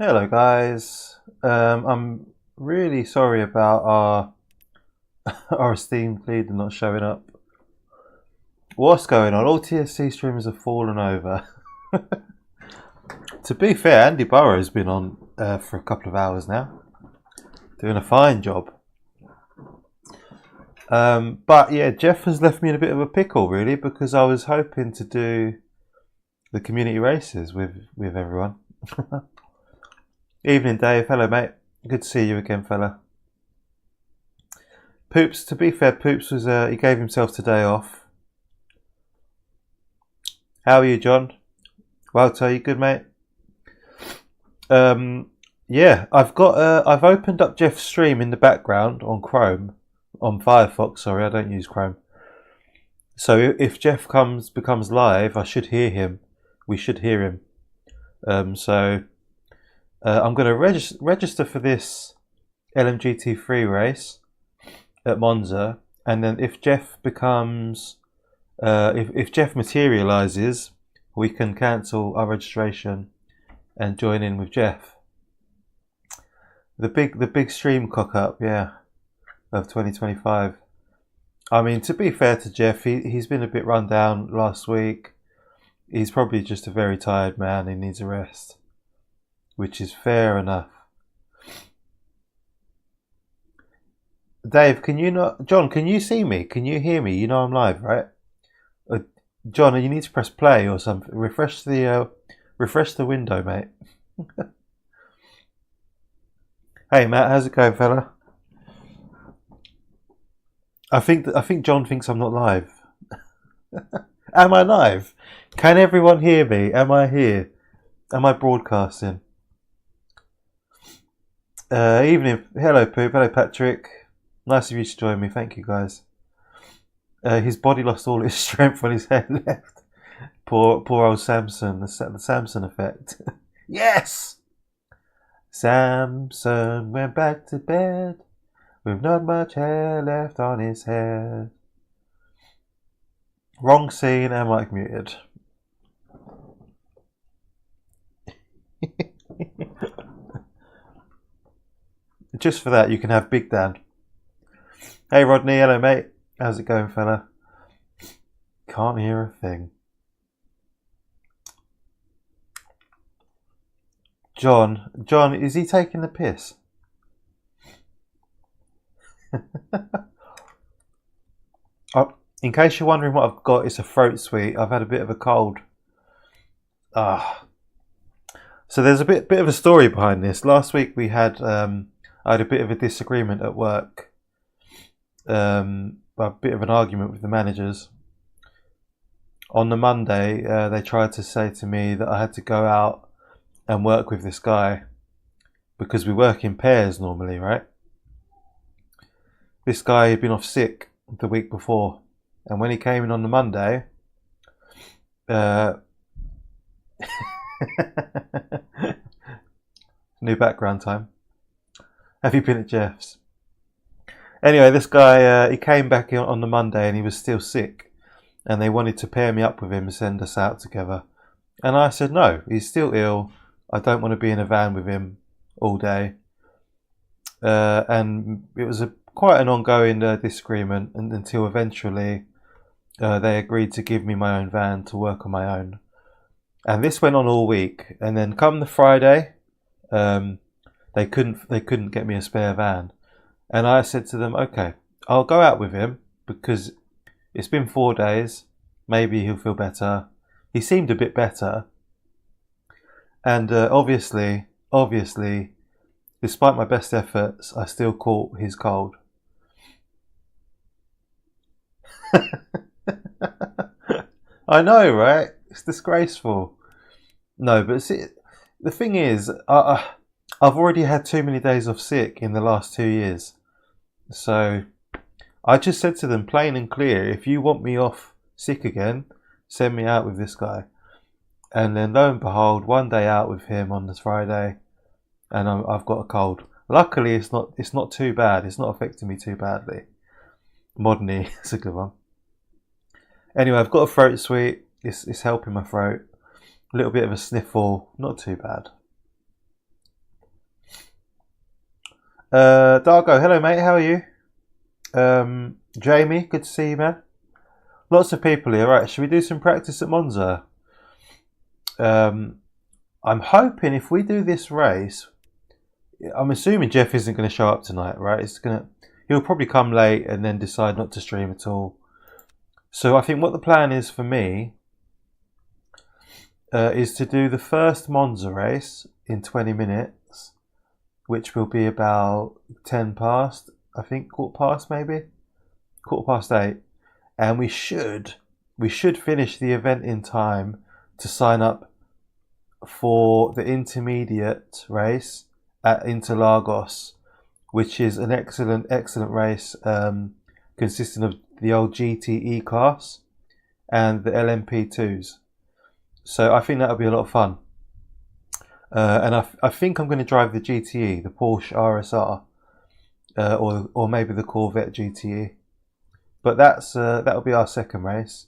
Hello guys. I'm really sorry about our our esteemed leader not showing up. What's going on? All TSC streamers have fallen over. To be fair, Andy Burrow's been on for a couple of hours now, doing a fine job. But yeah, Jeff has left me in a bit of a pickle really because I was hoping to do the community races with everyone. Evening, Dave. Hello, mate. Good to see you again, fella. Poops, to be fair, Poops was he gave himself today off. How are you, John? Walter, you good, mate? Yeah, I've opened up Jeff's stream in the background on Chrome, on Firefox. Sorry, I don't use Chrome. So if Jeff becomes live, I should hear him. We should hear him. I'm going to register for this LMGT3 race at Monza, and then if Jeff if Jeff materializes, we can cancel our registration and join in with Jeff. The big stream cock up, yeah, of 2025. I mean, to be fair to Jeff, he's been a bit run down last week. He's probably just a very tired man. He needs a rest, which is fair enough. Dave, John, can you see me? Can you hear me? You know I'm live, right? John, you need to press play or something. Refresh the window, mate. Hey, Matt, how's it going, fella? I think John thinks I'm not live. Am I live? Can everyone hear me? Am I here? Am I broadcasting? Evening. Hello, Poop. Hello, Patrick. Nice of you to join me. Thank you, guys. His body lost all its strength when his head left. Poor old Samson. The Samson effect. Yes! Samson went back to bed with not much hair left on his head. Wrong scene and mic muted. Just for that, you can have Big Dan. Hey, Rodney. Hello, mate. How's it going, fella? Can't hear a thing. John, is he taking the piss? Oh, in case you're wondering what I've got, it's a throat sweet. I've had a bit of a cold. So there's a bit of a story behind this. Last week I had a bit of a disagreement at work. A bit of an argument with the managers. On the Monday, they tried to say to me that I had to go out and work with this guy because we work in pairs normally, right? This guy had been off sick the week before, and when he came in on the Monday, new background time. Have you been at Jeff's? Anyway, this guy, he came back on the Monday and he was still sick, and they wanted to pair me up with him and send us out together. And I said, no, he's still ill. I don't want to be in a van with him all day. And it was quite an ongoing disagreement until eventually they agreed to give me my own van to work on my own. And this went on all week. And then come the Friday, they couldn't get me a spare van. And I said to them, okay, I'll go out with him because it's been 4 days. Maybe he'll feel better. He seemed a bit better. And obviously, despite my best efforts, I still caught his cold. I know, right? It's disgraceful. No, but see, the thing is, I've already had too many days off sick in the last 2 years. So I just said to them plain and clear, if you want me off sick again, send me out with this guy. And then lo and behold, one day out with him on this Friday, and I've got a cold. Luckily, it's not too bad. It's not affecting me too badly. Modern-y, it's a good one. Anyway, I've got a throat sweet. It's helping my throat. A little bit of a sniffle, not too bad. Dargo, hello mate, how are you? Jamie, good to see you, man. Lots of people here. Right, should we do some practice at Monza? I'm hoping if we do this race, I'm assuming Jeff isn't going to show up tonight, right? He'll probably come late and then decide not to stream at all. So I think what the plan is for me is to do the first Monza race in 20 minutes, which will be about 10 past, I think, quarter past maybe, 8:15, and we should finish the event in time to sign up for the intermediate race at Interlagos, which is an excellent race consisting of the old GTE class and the LMP2s. So I think that'll be a lot of fun. And I think I'm going to drive the GTE, the Porsche RSR, or maybe the Corvette GTE. But that'll be our second race,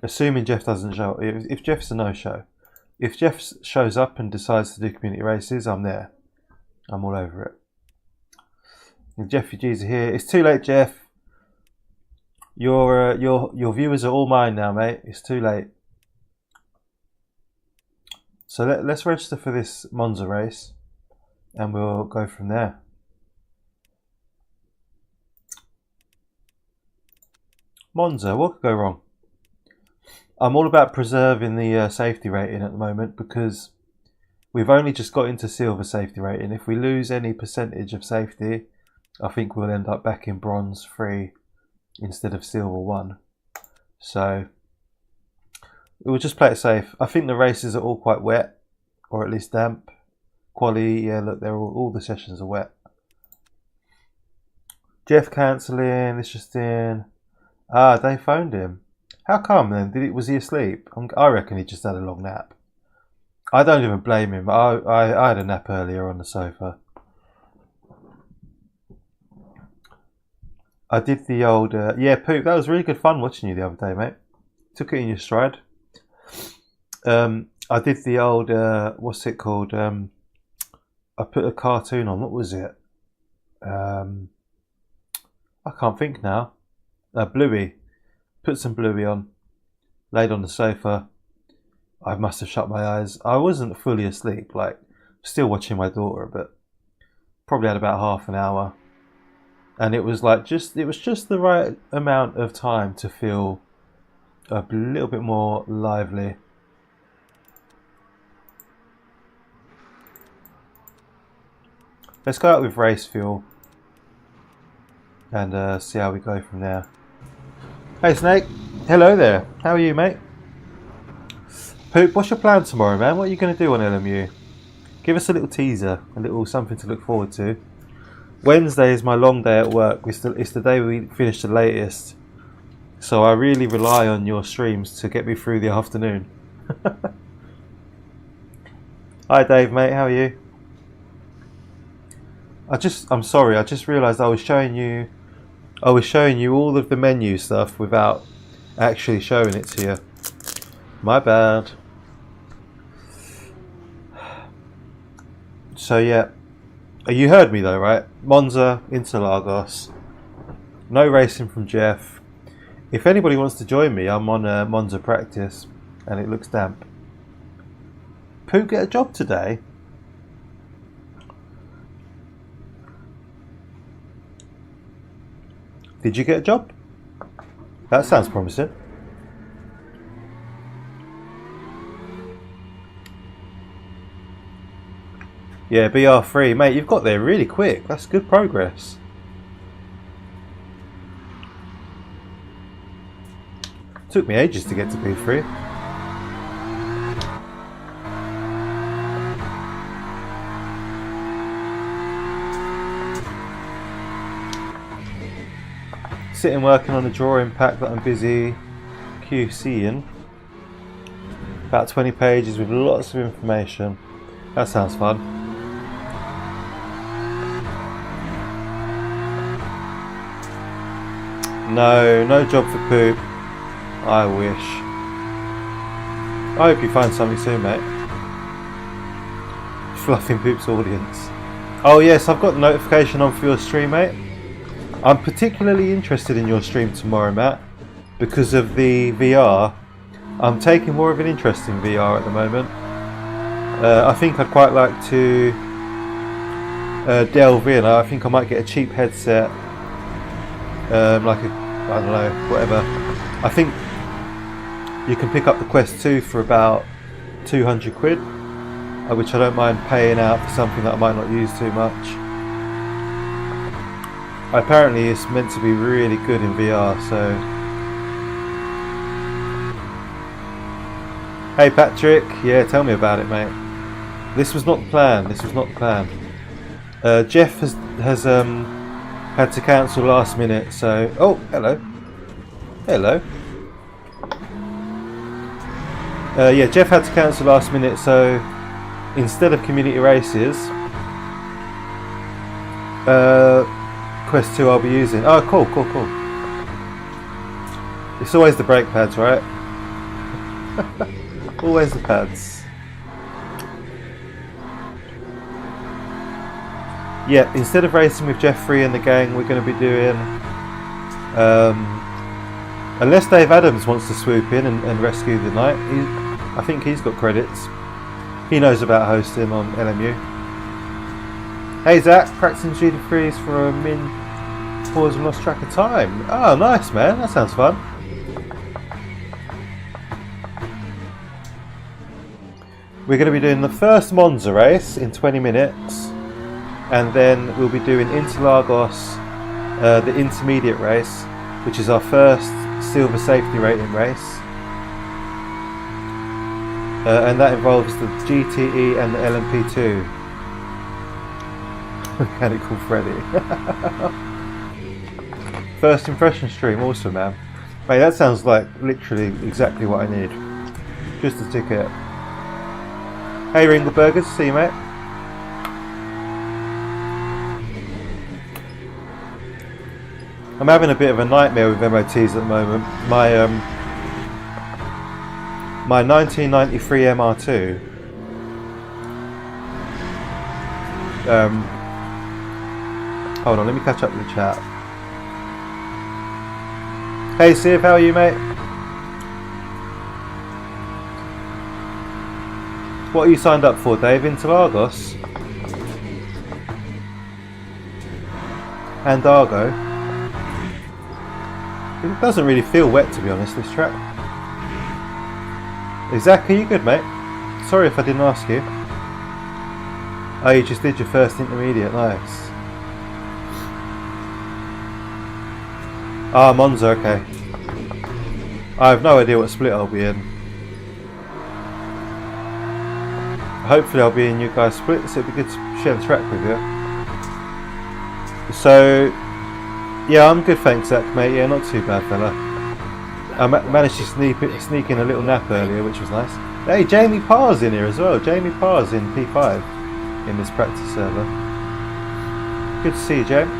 assuming Jeff doesn't show up. If Jeff's a no-show, if Jeff shows up and decides to do community races, I'm there. I'm all over it. And Jeff G's are here. It's too late, Jeff. Your viewers are all mine now, mate. It's too late. So let's register for this Monza race, and we'll go from there. Monza, what could go wrong? I'm all about preserving the safety rating at the moment because we've only just got into silver safety rating. If we lose any percentage of safety, I think we'll end up back in bronze 3 instead of silver 1. So we'll just play it safe. I think the races are all quite wet, or at least damp. Quali, yeah, look, they're all the sessions are wet. Jeff cancelling. It's just in. Ah, they phoned him. How come then? Was he asleep? I reckon he just had a long nap. I don't even blame him. I had a nap earlier on the sofa. I did the old... yeah, Poop, that was really good fun watching you the other day, mate. Took it in your stride. I did the old... what's it called? I put a cartoon on. What was it? I can't think now. Bluey. Put some Bluey on. Laid on the sofa. I must have shut my eyes. I wasn't fully asleep. Like, still watching my daughter, but probably had about half an hour. And it was like it was just the right amount of time to feel a little bit more lively. Let's go out with race fuel and see how we go from there. Hey Snake, hello there. How are you, mate? Poop, what's your plan tomorrow, man? What are you going to do on LMU? Give us a little teaser, a little something to look forward to. Wednesday is my long day at work. It's the day we finish the latest. So I really rely on your streams to get me through the afternoon. Hi Dave, mate, how are you? I'm sorry, I just realised I was showing you all of the menu stuff without actually showing it to you. My bad. So yeah, you heard me though, right? Monza, Interlagos. No racing from Jeff. If anybody wants to join me, I'm on Monza practice, and it looks damp. Poop, get a job today? Did you get a job? That sounds promising. Yeah, BR3. Mate, you've got there really quick. That's good progress. Took me ages to get to B3. Sitting working on a drawing pack that I'm busy QCing. About 20 pages with lots of information. That sounds fun. No job for Poop. I wish. I hope you find something soon, mate. Fluffing Poop's audience. Oh yes, I've got the notification on for your stream, mate. I'm particularly interested in your stream tomorrow, Matt, because of the VR. I'm taking more of an interest in VR at the moment. I think I'd quite like to delve in. I think I might get a cheap headset, like a, I don't know, whatever. I think you can pick up the Quest 2 for about 200 quid, which I don't mind paying out for something that I might not use too much. Apparently it's meant to be really good in VR, so... Hey Patrick, yeah, tell me about it, mate. This was not the plan, this was not the plan. Jeff has had to cancel last minute, so... Oh, hello. Hello. Yeah, Jeff had to cancel last minute, so instead of community races, Quest 2 I'll be using. Oh, cool. It's always the brake pads, right? Always the pads. Yeah, instead of racing with Jeffrey and the gang, we're going to be doing... unless Dave Adams wants to swoop in and rescue the night. I think he's got credits. He knows about hosting on LMU. Hey Zach, practicing GT3s for a min pause and lost track of time. Oh, nice man, that sounds fun. We're going to be doing the first Monza race in 20 minutes, and then we'll be doing Interlagos, the intermediate race, which is our first silver safety rating race. And that involves the GTE and the LMP2. Mechanical Freddy. First impression stream, awesome man. Mate, that sounds like literally exactly what I need. Just a ticket. Hey Ringleburgers, see you mate. I'm having a bit of a nightmare with MOTs at the moment. My 1993 MR2 hold on, let me catch up with the chat. Hey Siv, how are you mate? What are you signed up for, Dave? Interlagos? And Argo? It doesn't really feel wet to be honest, this track. Zach, are you good mate? Sorry if I didn't ask you. Oh, you just did your first intermediate, nice. Ah, Monza, okay. I have no idea what split I'll be in. Hopefully I'll be in you guys' split, so it'd be good to share the track with you. So, yeah, I'm good thanks Zach mate, yeah, not too bad fella. I managed to sneak in a little nap earlier, which was nice. Hey, Jamie Parr's in here as well. Jamie Parr's in P5 in this practice server. Good to see you, Jamie.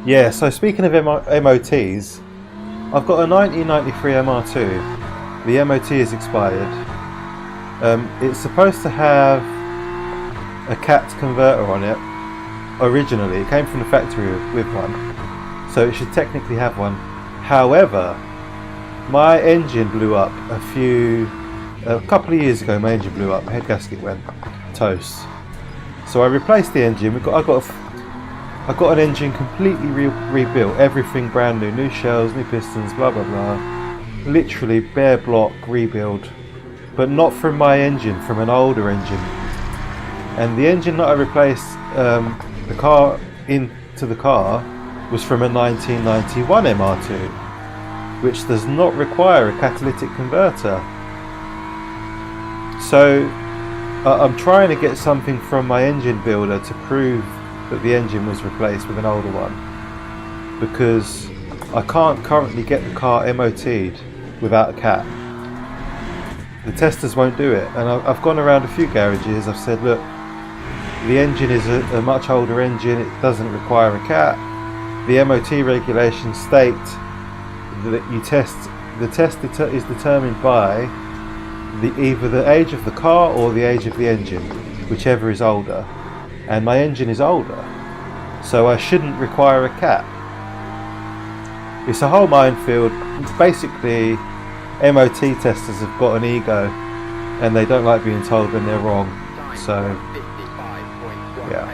Yeah, so speaking of MOTs, I've got a 1993 MR2. The MOT is expired. It's supposed to have a CAT converter on it. Originally, it came from the factory with one, so it should technically have one. However, my engine blew up a couple of years ago. My engine blew up, my head gasket went toast. So I replaced the engine. I got an engine completely rebuilt, everything brand new shells, new pistons, blah blah blah. Literally bare block rebuild, but not from my engine, from an older engine. And the engine that I replaced the car into the car was from a 1991 MR2, which does not require a catalytic converter. So I'm trying to get something from my engine builder to prove that the engine was replaced with an older one, because I can't currently get the car MOT'd without a CAT. The testers won't do it, and I've gone around a few garages. I've said, look, the engine is a much older engine, it doesn't require a CAT. The MOT regulations state that the test is determined by either the age of the car or the age of the engine, whichever is older. And my engine is older, so I shouldn't require a cap. It's a whole minefield. Basically, MOT testers have got an ego and they don't like being told when they're wrong. So, yeah.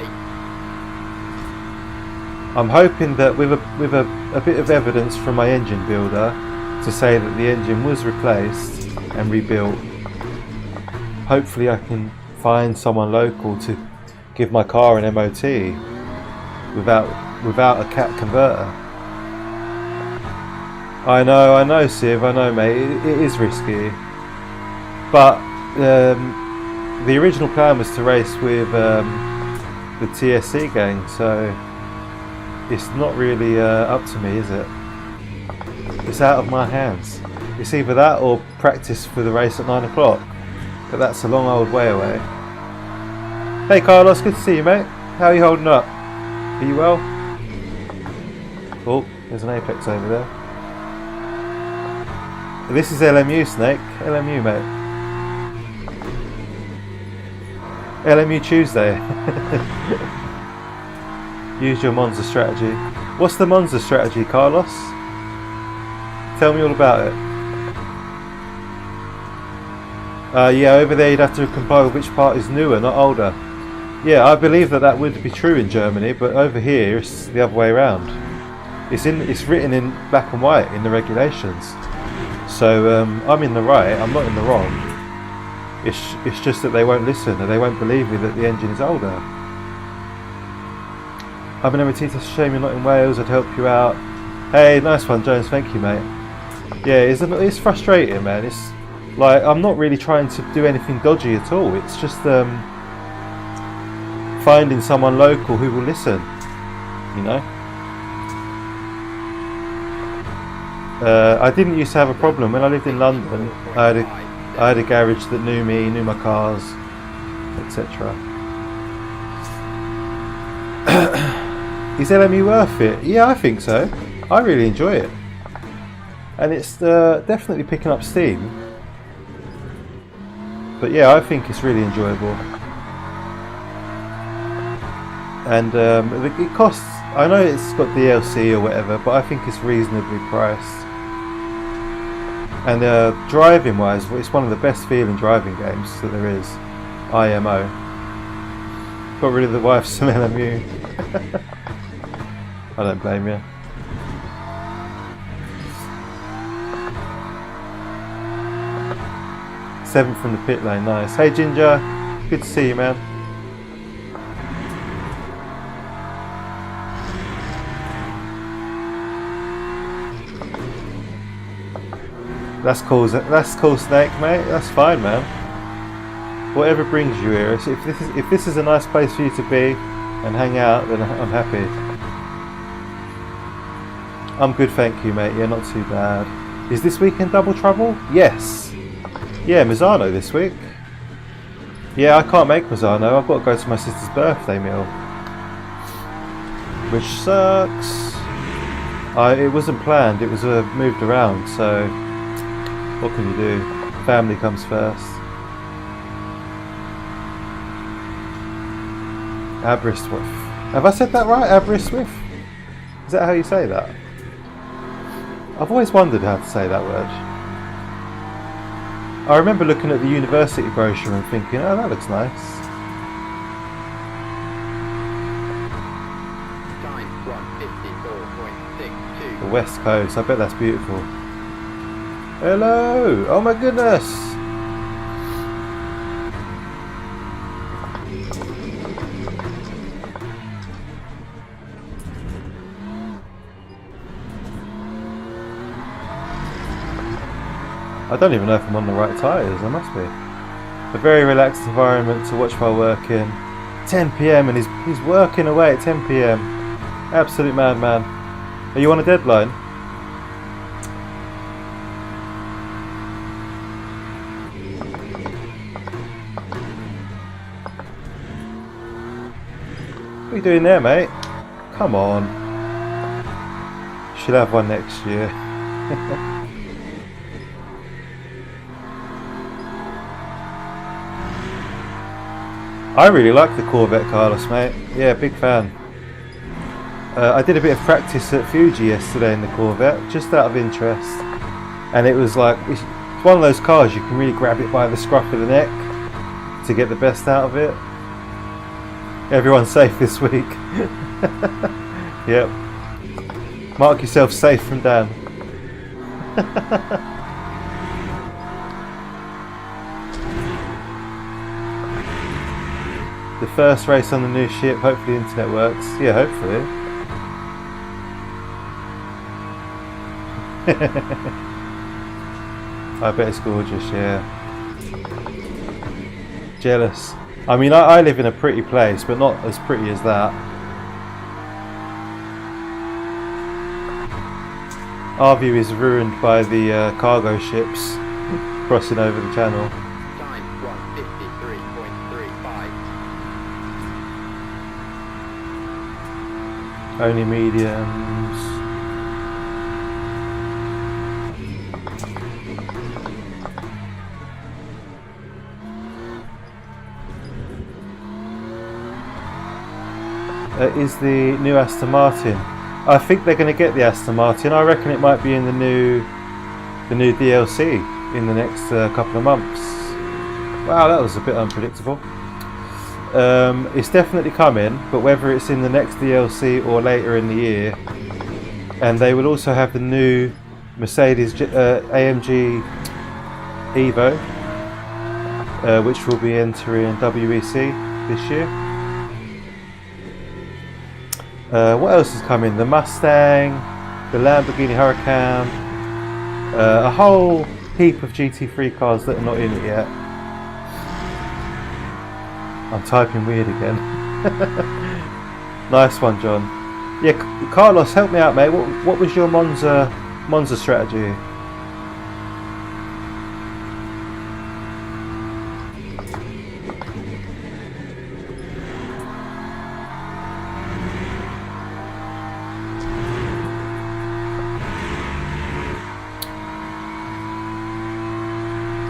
I'm hoping that with a bit of evidence from my engine builder to say that the engine was replaced and rebuilt, hopefully I can find someone local to give my car an MOT without a cap converter. I know, Siv, I know, mate. It is risky, but the original plan was to race with the TSC gang, so it's not really up to me, is it? It's out of my hands. It's either that or practice for the race at 9 o'clock, but that's a long old way away. Hey Carlos, good to see you, mate. How are you holding up? Are you well? Oh, there's an Apex over there. This is LMU, Snake. LMU, mate. LMU Tuesday. Use your Monza strategy. What's the Monza strategy, Carlos? Tell me all about it. Yeah, over there you'd have to compile which part is newer, not older. Yeah, I believe that would be true in Germany, but over here it's the other way around. It's written in black and white in the regulations. So I'm in the right, I'm not in the wrong. It's just that they won't listen and they won't believe me that the engine is older. I'm an MOT test, shame you're not in Wales, I'd help you out. Hey, nice one Jones, thank you mate. Yeah, it's frustrating, man. It's like I'm not really trying to do anything dodgy at all. It's just finding someone local who will listen, you know. I didn't used to have a problem when I lived in London. I had a garage that knew me, knew my cars, etc. Is LMU worth it? Yeah, I think so. I really enjoy it, and it's definitely picking up steam. But yeah, I think it's really enjoyable, and it costs. I know it's got DLC or whatever, but I think it's reasonably priced. And driving wise, it's one of the best feeling driving games that there is. IMO. Got rid of the wife some LMU. I don't blame you. Seventh from the pit lane, nice. Hey Ginger, good to see you, man. That's cool, Snake, mate. That's fine, man. Whatever brings you here. If this is a nice place for you to be and hang out, then I'm happy. I'm good, thank you, mate. Yeah, not too bad. Is this weekend double trouble? Yes. Yeah, Mazzano this week. Yeah, I can't make Mazzano. I've got to go to my sister's birthday meal, which sucks. It wasn't planned. It was moved around, so. What can you do? Family comes first. Aberystwyth. Have I said that right? Aberystwyth? Is that how you say that? I've always wondered how to say that word. I remember looking at the university brochure and thinking, oh, that looks nice. The West Coast. I bet that's beautiful. Hello! Oh my goodness! I don't even know if I'm on the right tyres, I must be. A very relaxed environment to watch while working. 10 PM and he's working away at 10 PM. Absolute madman. Are you on a deadline? What are you doing there, mate? Come on. Should have one next year. I really like the Corvette, Carlos, mate. Yeah, big fan. I did a bit of practice at Fuji yesterday in the Corvette, just out of interest. And it was like, it's one of those cars you can really grab it by the scruff of the neck to get the best out of it. Everyone's safe this week. Yep. Mark yourself safe from Dan. The first race on the new ship, hopefully the internet works. Yeah, hopefully. I bet it's gorgeous, yeah. Jealous. I mean, I live in a pretty place, but not as pretty as that. Our view is ruined by the cargo ships crossing over the channel. Time 153.35. Only mediums. Is the new Aston Martin. I think they're going to get the Aston Martin. I reckon it might be in the new DLC in the next couple of months. Wow, that was a bit unpredictable. It's definitely coming, but whether it's in the next DLC or later in the year. And they will also have the new Mercedes AMG Evo, which will be entering WEC this year. What else is coming? The Mustang, the Lamborghini Huracan, a whole heap of GT3 cars that are not in it yet. I'm typing weird again. Nice one, John. Yeah, Carlos, help me out, mate. What was your Monza strategy?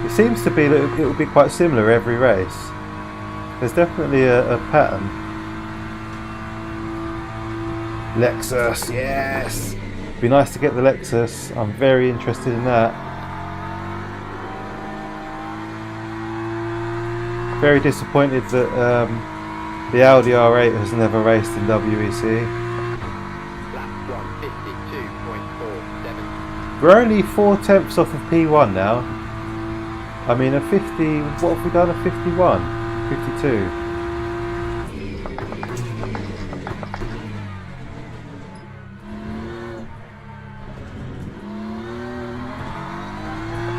It seems to be that it will be quite similar every race. There's definitely a pattern. Lexus, yes! Be nice to get the Lexus. I'm very interested in that. Very disappointed that the Audi R8 has never raced in WEC. Lap 152.47. We're only 4/10 off of P1 now. I mean, a 50, what have we done? A 51? 52.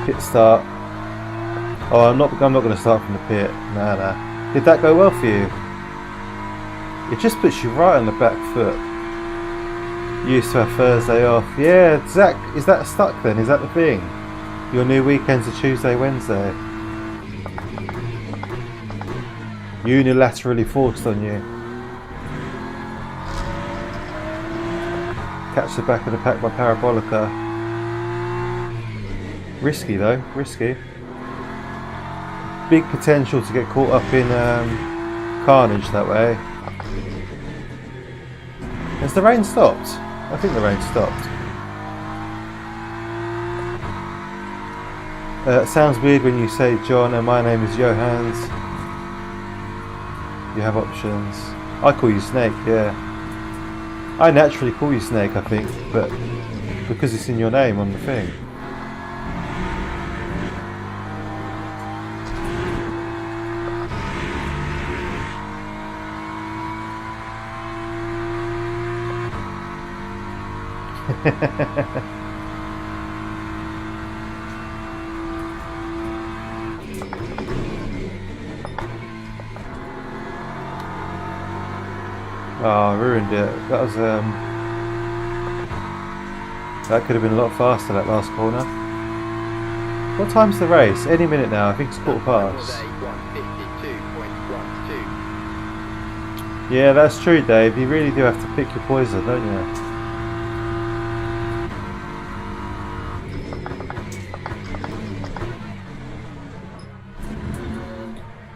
Pit start. Oh, I'm not going to start from the pit. Nah. Did that go well for you? It just puts you right on the back foot. Used to have Thursday off. Yeah, Zach, is that stuck then? Is that the thing? Your new weekends are Tuesday, Wednesday. Unilaterally forced on you. Catch the back of the pack by Parabolica. Risky though, risky. Big potential to get caught up in carnage that way. Has the rain stopped? I think the rain stopped. It sounds weird when you say John and my name is Johans. You have options. I call you Snake, yeah. I naturally call you Snake, I think, but because it's in your name on the thing. Oh, I ruined it. That was that could have been a lot faster, that last corner. What time's the race? Any minute now. I think it's 1:15. Yeah, that's true, Dave. You really do have to pick your poison, don't you?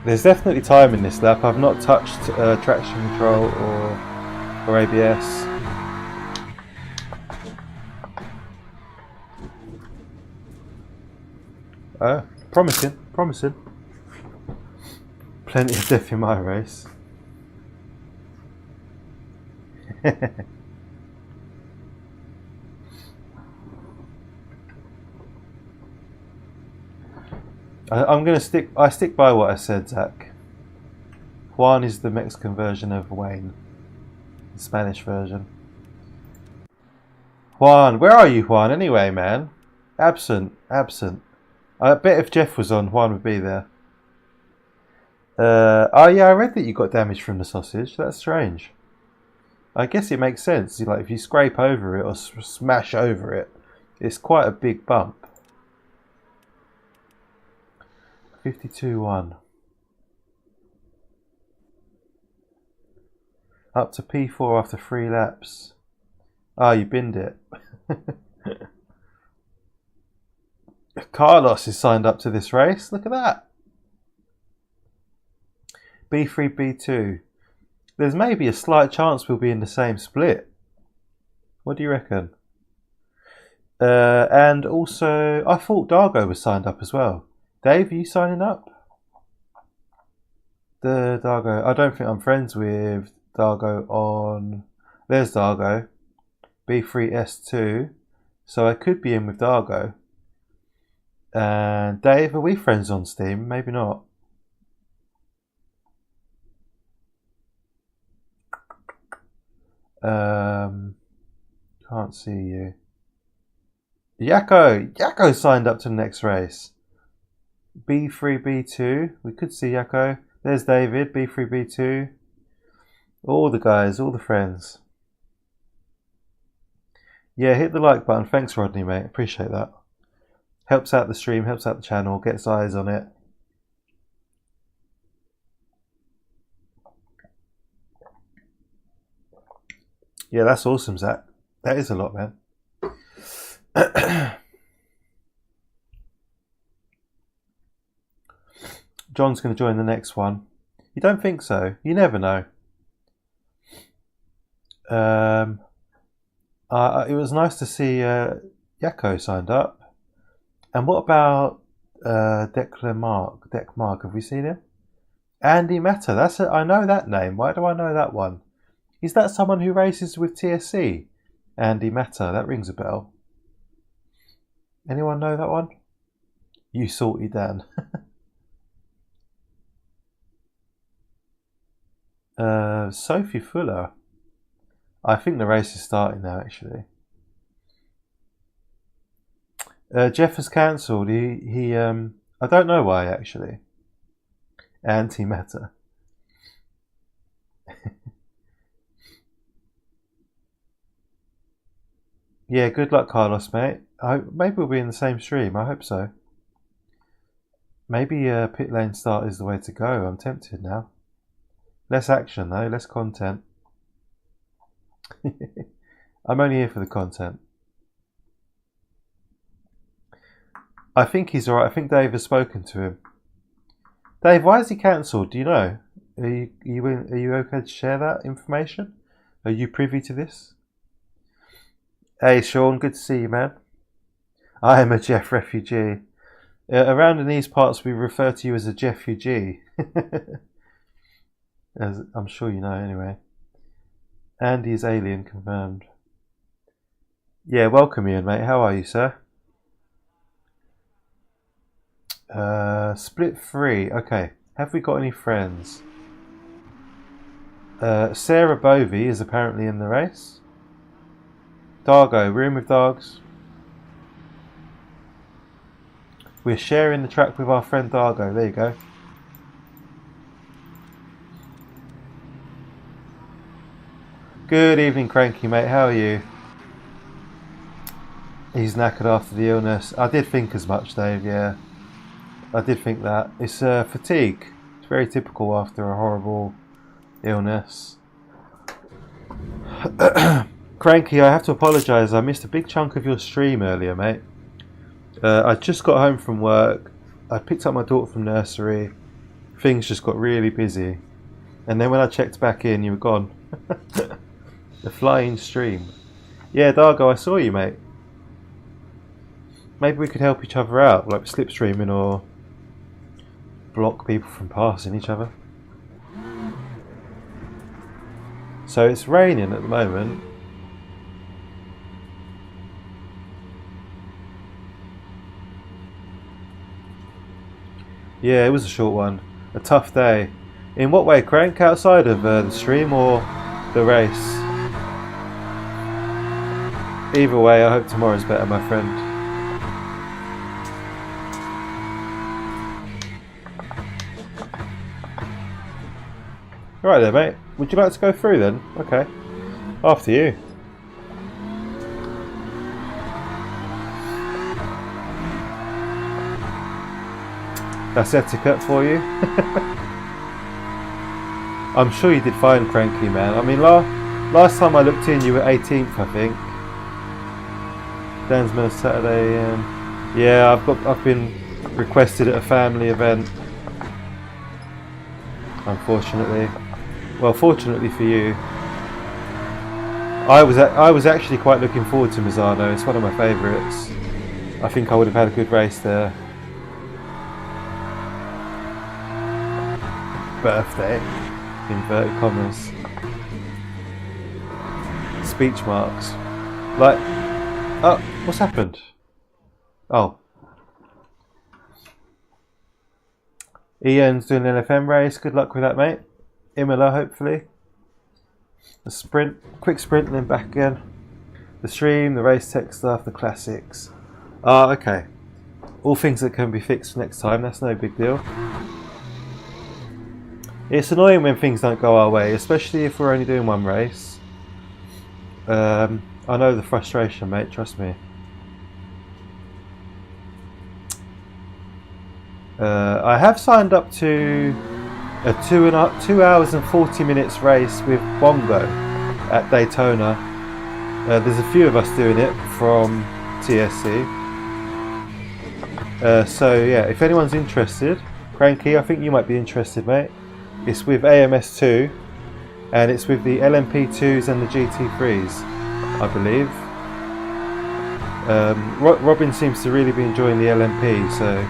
There's definitely time in this lap. I've not touched traction control or ABS. Promising, promising. Plenty of death in my race. I stick by what I said, Zach. Juan is the Mexican version of Wayne, the Spanish version. Juan, where are you, Juan? Anyway, man, absent. I bet if Jeff was on, Juan would be there. Oh yeah, I read that you got damage from the sausage. That's strange. I guess it makes sense. Like if you scrape over it or smash over it, it's quite a big bump. 52.1. Up to P4 after 3 laps. Ah, you binned it. Carlos is signed up to this race. Look at that. B3, B2. There's maybe a slight chance we'll be in the same split. What do you reckon? And also, I thought Dargo was signed up as well. Dave, are you signing up? The Dargo. I don't think I'm friends with Dargo on... There's Dargo. B3S2. So I could be in with Dargo. And Dave, are we friends on Steam? Maybe not. Can't see you. Yakko signed up to the next race. B3, B2. We could see Yakko. There's David, B3, B2. All the guys, all the friends. Yeah, hit the like button. Thanks, Rodney, mate. Appreciate that. Helps out the stream, helps out the channel, gets eyes on it. Yeah, that's awesome, Zach. That is a lot, man. John's going to join the next one. You don't think so? You never know. It was nice to see Yakko signed up. And what about Deckmark? Have we seen him? Andy Meta. I know that name. Why do I know that one? Is that someone who races with TSC? Andy Meta. That rings a bell. Anyone know that one? You salty Dan. Sophie Fuller. I think the race is starting now, actually. Jeff has cancelled. He I don't know why, actually. Anti-meta. Yeah, good luck, Carlos, mate. Maybe we'll be in the same stream. I hope so. Maybe pit lane start is the way to go. I'm tempted now. Less action, though. Less content. I'm only here for the content. I think he's alright. I think Dave has spoken to him. Dave, why is he cancelled? Do you know? Are you okay to share that information? Are you privy to this? Hey Sean, good to see you, man. I am a Jeff refugee. Around in these parts we refer to you as a Jeffugee. As I'm sure you know anyway. Andy is alien confirmed. Yeah, welcome Ian, mate. How are you, sir? Split 3. Okay. Have we got any friends? Sarah Bovey is apparently in the race. Dargo, we're in with Dargs. We're sharing the track with our friend Dargo. There you go. Good evening, Cranky, mate. How are you? He's knackered after the illness. I did think as much, Dave, yeah. I did think that. It's fatigue. It's very typical after a horrible illness. Cranky, I have to apologise. I missed a big chunk of your stream earlier, mate. I just got home from work. I picked up my daughter from nursery. things just got really busy. And then when I checked back in, you were gone. The flying stream. Yeah, Dargo, I saw you, mate. Maybe we could help each other out, like slipstreaming or block people from passing each other. So it's raining at the moment. Yeah, it was a short one. A tough day. In what way, Crank? Outside of the stream or the race? Either way, I hope tomorrow's better, my friend. Alright then, mate. Would you like to go through then? Okay. After you. That's etiquette for you. I'm sure you did fine, Cranky, man. I mean, last time I looked in, you were 18th, I think. Dan's Mill Saturday. Yeah, I've been requested at a family event. Unfortunately. Well, fortunately for you. I was actually quite looking forward to Moza. It's one of my favourites. I think I would have had a good race there. Birthday, inverted commas, speech marks, like, oh, what's happened? Oh, Ian's doing an LFM race, good luck with that, mate. Imola, hopefully. The sprint, quick sprint and then back again. The stream, the race tech stuff, the classics. Okay, all things that can be fixed next time, that's no big deal. It's annoying when things don't go our way, especially if we're only doing one race. I know the frustration, mate, trust me. I have signed up to a 2 hours and 40 minutes race with Bongo at Daytona. There's a few of us doing it from TSC. So yeah, if anyone's interested, Cranky, I think you might be interested, mate. It's with AMS2 and it's with the LMP2s and the GT3s, I believe. Robin seems to really be enjoying the LMP, so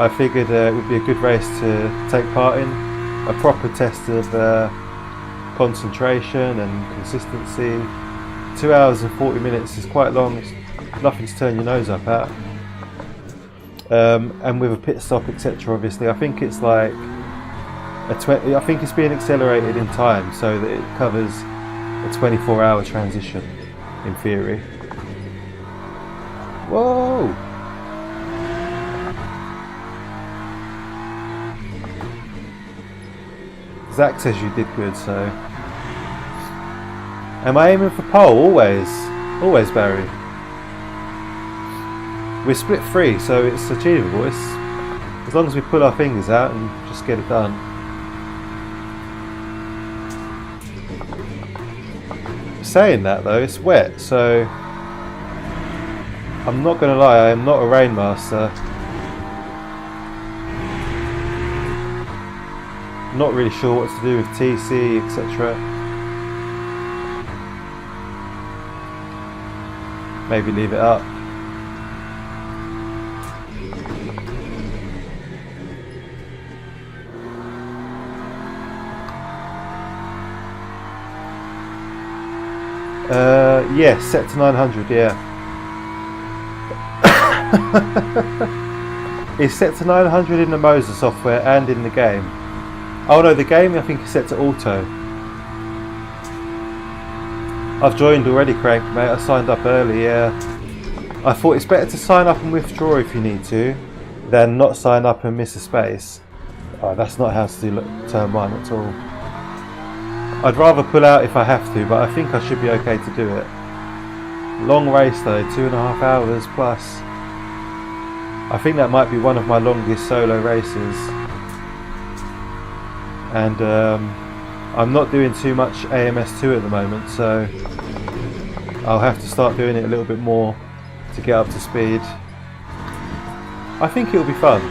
I figured it would be a good race to take part in. A proper test of concentration and consistency. 2 hours and 40 minutes is quite long, it's nothing to turn your nose up at. And with a pit stop, etc. obviously, I think it's like I think it's being accelerated in time so that it covers a 24-hour transition, in theory. Whoa! Zach says you did good, so... Am I aiming for pole? Always. Always, Barry. We're split free, so it's achievable. It's, as long as we pull our fingers out and just get it done. Saying that though, it's wet, so I'm not going to lie, I am not a rainmaster. Not really sure what to do with TC, etc. Maybe leave it up. Yeah, set to 900, yeah. It's set to 900 in the Moza software and in the game. Oh no, the game I think is set to auto. I've joined already, Crank, mate. I signed up early, yeah. I thought it's better to sign up and withdraw if you need to, than not sign up and miss a space. Oh, that's not how to do turn 1 at all. I'd rather pull out if I have to, but I think I should be okay to do it. Long race though, 2.5 hours plus. I think that might be one of my longest solo races. And I'm not doing too much AMS2 at the moment, so I'll have to start doing it a little bit more to get up to speed. I think it'll be fun.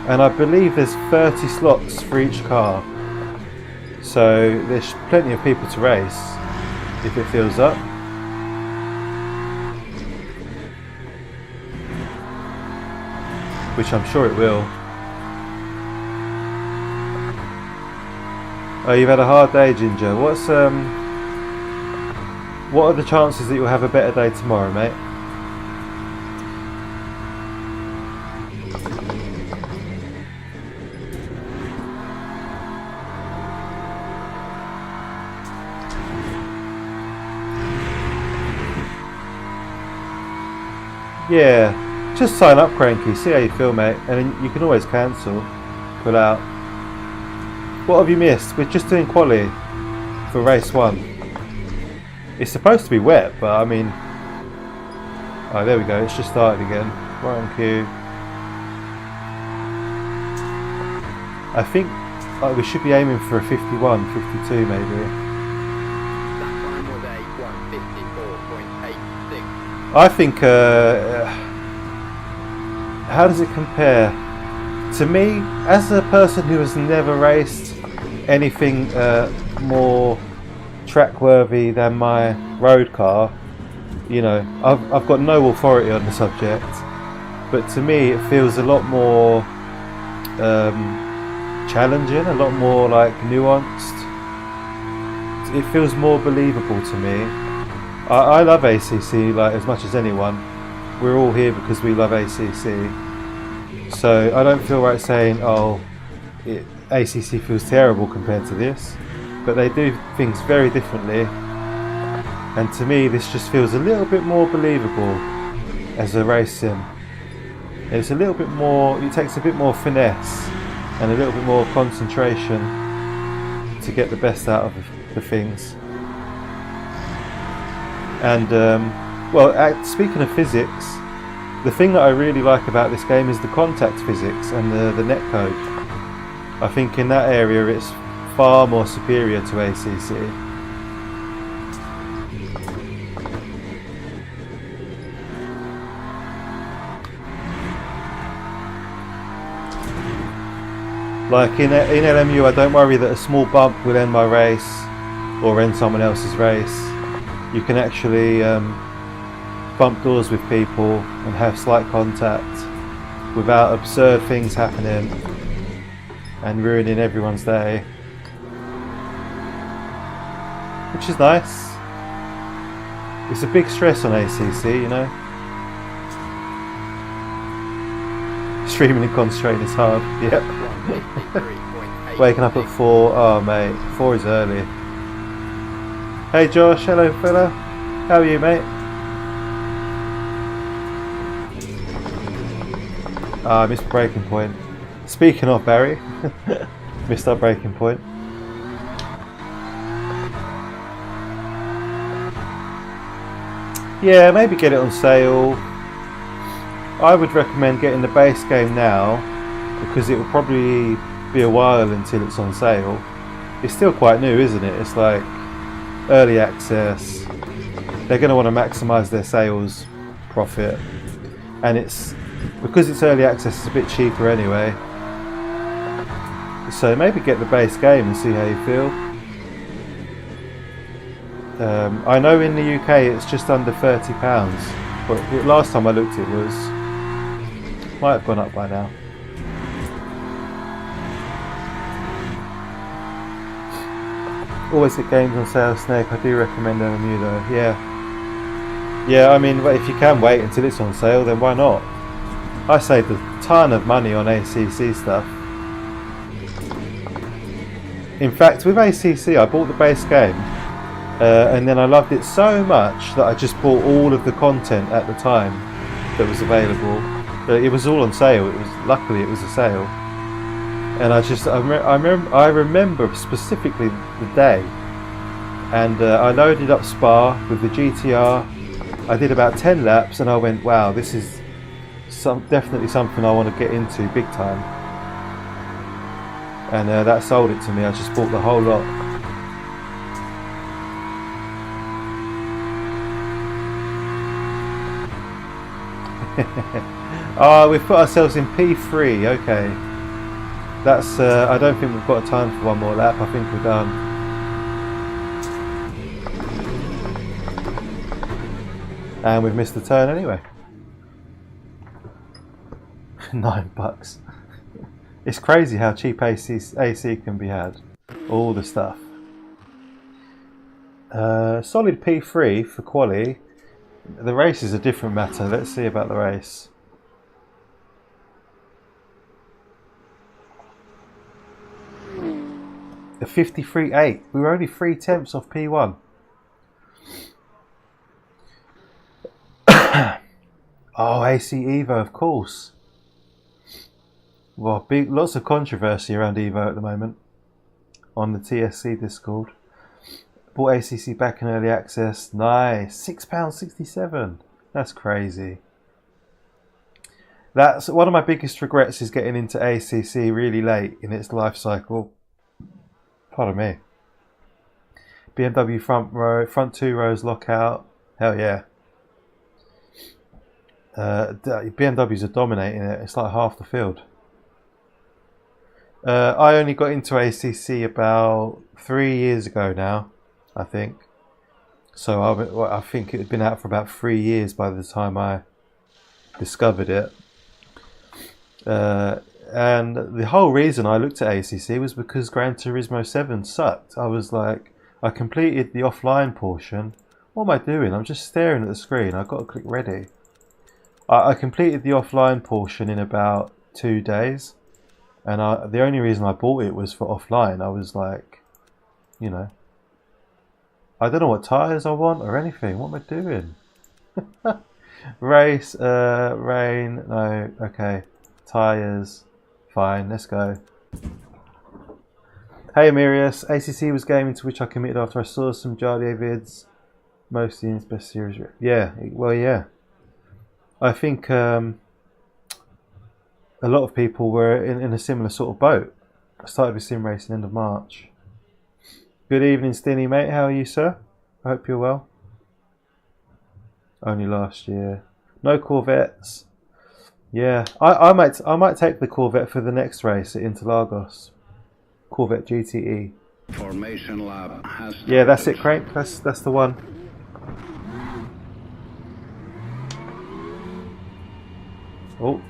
and I believe there's 30 slots for each car, so there's plenty of people to race if it fills up. Which I'm sure it will. Oh, you've had a hard day, Ginger. What are the chances that you'll have a better day tomorrow, mate? Yeah, just sign up, Cranky, see how you feel, mate, and then you can always cancel, pull out. What have you missed? We're just doing quali for race 1. It's supposed to be wet, but I mean... Oh, there we go, it's just started again. Right on cue. I think we should be aiming for a 51, 52 maybe. I think, how does it compare? To me, as a person who has never raced anything more track-worthy than my road car, you know, I've got no authority on the subject, but to me it feels a lot more challenging, a lot more like nuanced. It feels more believable to me. I love ACC like as much as anyone. We're all here because we love ACC. So I don't feel right saying, oh, ACC feels terrible compared to this. But they do things very differently. And to me, this just feels a little bit more believable as a race sim. It's a little bit more, it takes a bit more finesse and a little bit more concentration to get the best out of the things. And well, speaking of physics, the thing that I really like about this game is the contact physics and the netcode. I think in that area it's far more superior to ACC. Like in LMU, I don't worry that a small bump will end my race or end someone else's race. You can actually bump doors with people and have slight contact without absurd things happening and ruining everyone's day, which is nice. It's a big stress on ACC, you know. Streaming and concentrating is hard. Yep. Waking up at 4. Oh mate, 4 is early. Hey Josh, hello fella. How are you, mate? I missed breaking point. Speaking of Barry, missed our breaking point. Yeah, maybe get it on sale. I would recommend getting the base game now because it will probably be a while until it's on sale. It's still quite new, isn't it? It's like early access. They're going to want to maximize their sales profit, and it's because it's early access, it's a bit cheaper anyway. So maybe get the base game and see how you feel. I know in the UK it's just under £30, but last time I looked it was, might have gone up by now. Always get games on sale, Snake. I do recommend LMU though. Yeah, I mean, if you can wait until it's on sale, then why not? I saved a ton of money on ACC stuff. In fact, with ACC I bought the base game and then I loved it so much that I just bought all of the content at the time that was available. It was all on sale. Luckily it was a sale. And I remember specifically the day, and I loaded up Spa with the GTR. I did about 10 laps and I went, wow, this is definitely something I want to get into big time. And that sold it to me. I just bought the whole lot. Oh, we've put ourselves in P3, okay. That's. I don't think we've got time for one more lap. I think we're done. And we've missed the turn anyway. $9. It's crazy how cheap AC can be had. All the stuff. Solid P3 for quali. The race is a different matter. Let's see about the race. A 53.8. We were only 3/10 off P1. Oh, AC Evo, of course. Well, lots of controversy around Evo at the moment on the TSC Discord. Bought ACC back in early access. Nice. £6.67. That's crazy. That's one of my biggest regrets, is getting into ACC really late in its life cycle. Pardon me. BMW front 2 rows lockout. Hell yeah. BMWs are dominating it. It's like half the field. I only got into ACC about 3 years ago now, I think. So I think it had been out for about 3 years by the time I discovered it. And the whole reason I looked at ACC was because Gran Turismo 7 sucked. I was like, I completed the offline portion. What am I doing? I'm just staring at the screen. I've got to click ready. I completed the offline portion in about 2 days. And the only reason I bought it was for offline. I was like, you know, I don't know what tyres I want or anything. What am I doing? Race, rain, no, okay. Tyres, fine, let's go. Hey Amirius, ACC was gaming to which I committed after I saw some Jardier vids. Mostly in its best series. Yeah, well, yeah. I think a lot of people were in a similar sort of boat. I started with sim racing end of March. Good evening, Stinny mate. How are you, sir? I hope you're well. Only last year. No Corvettes. Yeah, I might take the Corvette for the next race at Interlagos. Corvette GTE. Formation lab has started. Yeah, that's it, Crank. That's the one. Oh.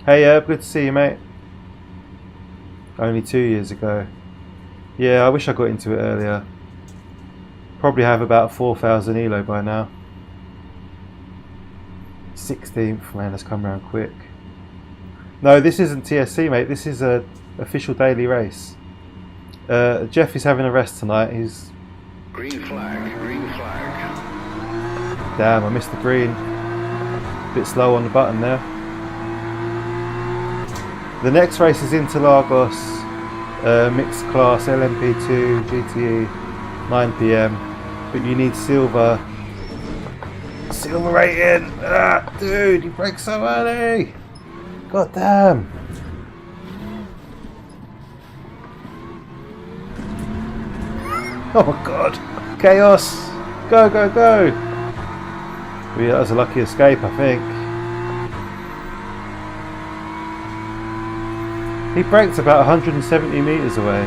Hey, good to see you, mate. Only 2 years ago. Yeah, I wish I got into it earlier. Probably have about 4,000 elo by now. 16th, man, that's come around quick. No, this isn't TSC, mate. This is a official daily race. Jeff is having a rest tonight. He's... Green flag, green flag. Damn, I missed the green. Bit slow on the button there. The next race is Interlagos, mixed class LMP2 GTE, 9 PM. But you need silver rating. Ah, dude, you brake so early. God damn. Oh my god. Chaos. Go, go, go. Yeah, that was a lucky escape, I think. He braked about 170 metres away.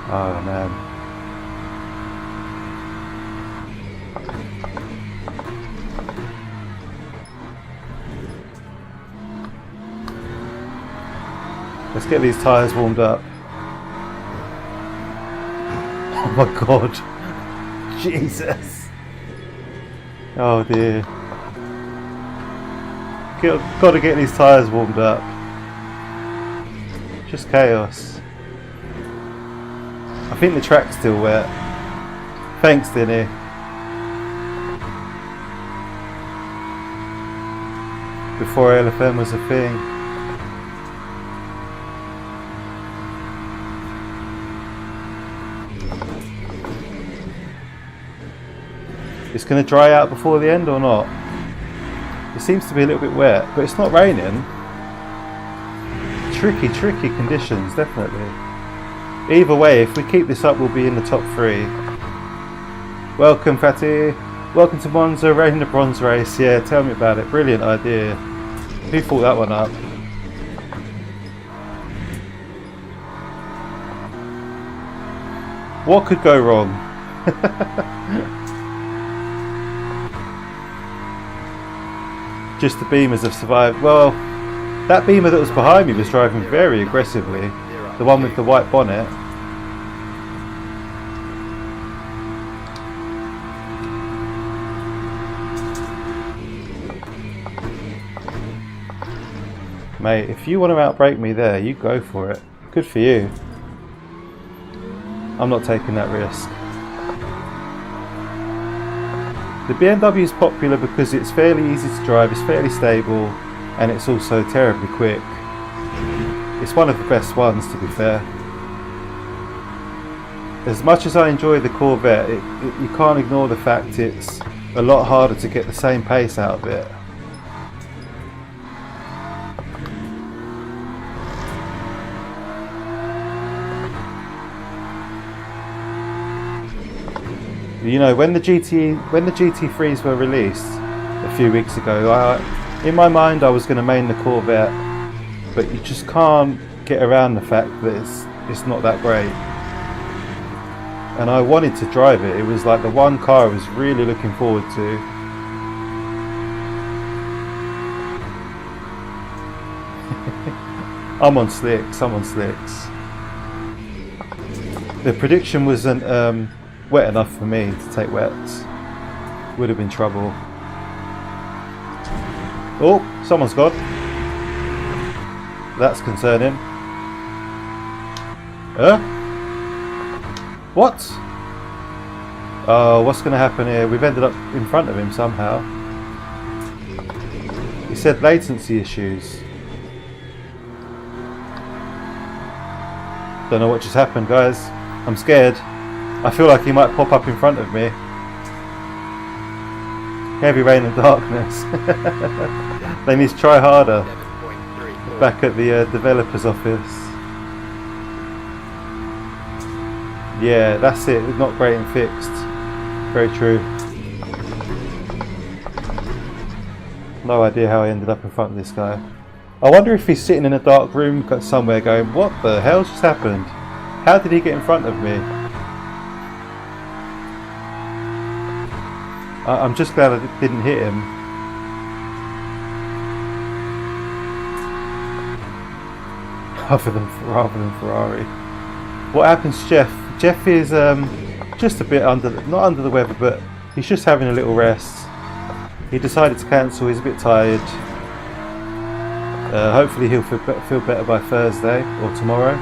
Oh man. Let's get these tyres warmed up. Oh my god. Jesus. Oh dear. Got to get these tyres warmed up. Just chaos. I think the track's still wet. Thanks, Dinny. Before LFM was a thing. It's going to dry out before the end or not? It seems to be a little bit wet, but it's not raining. Tricky conditions, definitely. Either way, if we keep this up, we'll be in the top 3. Welcome, Fatty. Welcome to Moza, racing the bronze race. Yeah, tell me about it. Brilliant idea. Who thought that one up? What could go wrong? Just the Beamers have survived. Well, that Beamer that was behind me was driving very aggressively. The one with the white bonnet. Mate, if you want to outbrake me there, you go for it. Good for you. I'm not taking that risk. The BMW is popular because it's fairly easy to drive, it's fairly stable, and it's also terribly quick. It's one of the best ones, to be fair. As much as I enjoy the Corvette, you can't ignore the fact it's a lot harder to get the same pace out of it. You know, when the GT3s were released a few weeks ago, in my mind I was going to main the Corvette, but you just can't get around the fact that it's not that great. And I wanted to drive it. It was like the one car I was really looking forward to. I'm on slicks. The prediction wasn't wet enough for me to take wets. Would have been trouble. Oh, someone's gone. That's concerning. What? Oh, what's going to happen here? We've ended up in front of him somehow. He said latency issues. Don't know what just happened, guys. I'm scared. I feel like he might pop up in front of me. Heavy rain and darkness. They need to try harder. Back at the developer's office. Yeah, that's it. Not great and fixed. Very true. No idea how I ended up in front of this guy. I wonder if he's sitting in a dark room somewhere going, what the hell just happened? How did he get in front of me? I'm just glad I didn't hit him. Rather than Ferrari. What happens to Jeff? Jeff is just a bit not under the weather, but he's just having a little rest. He decided to cancel. He's a bit tired. Hopefully he'll feel better by Thursday or tomorrow.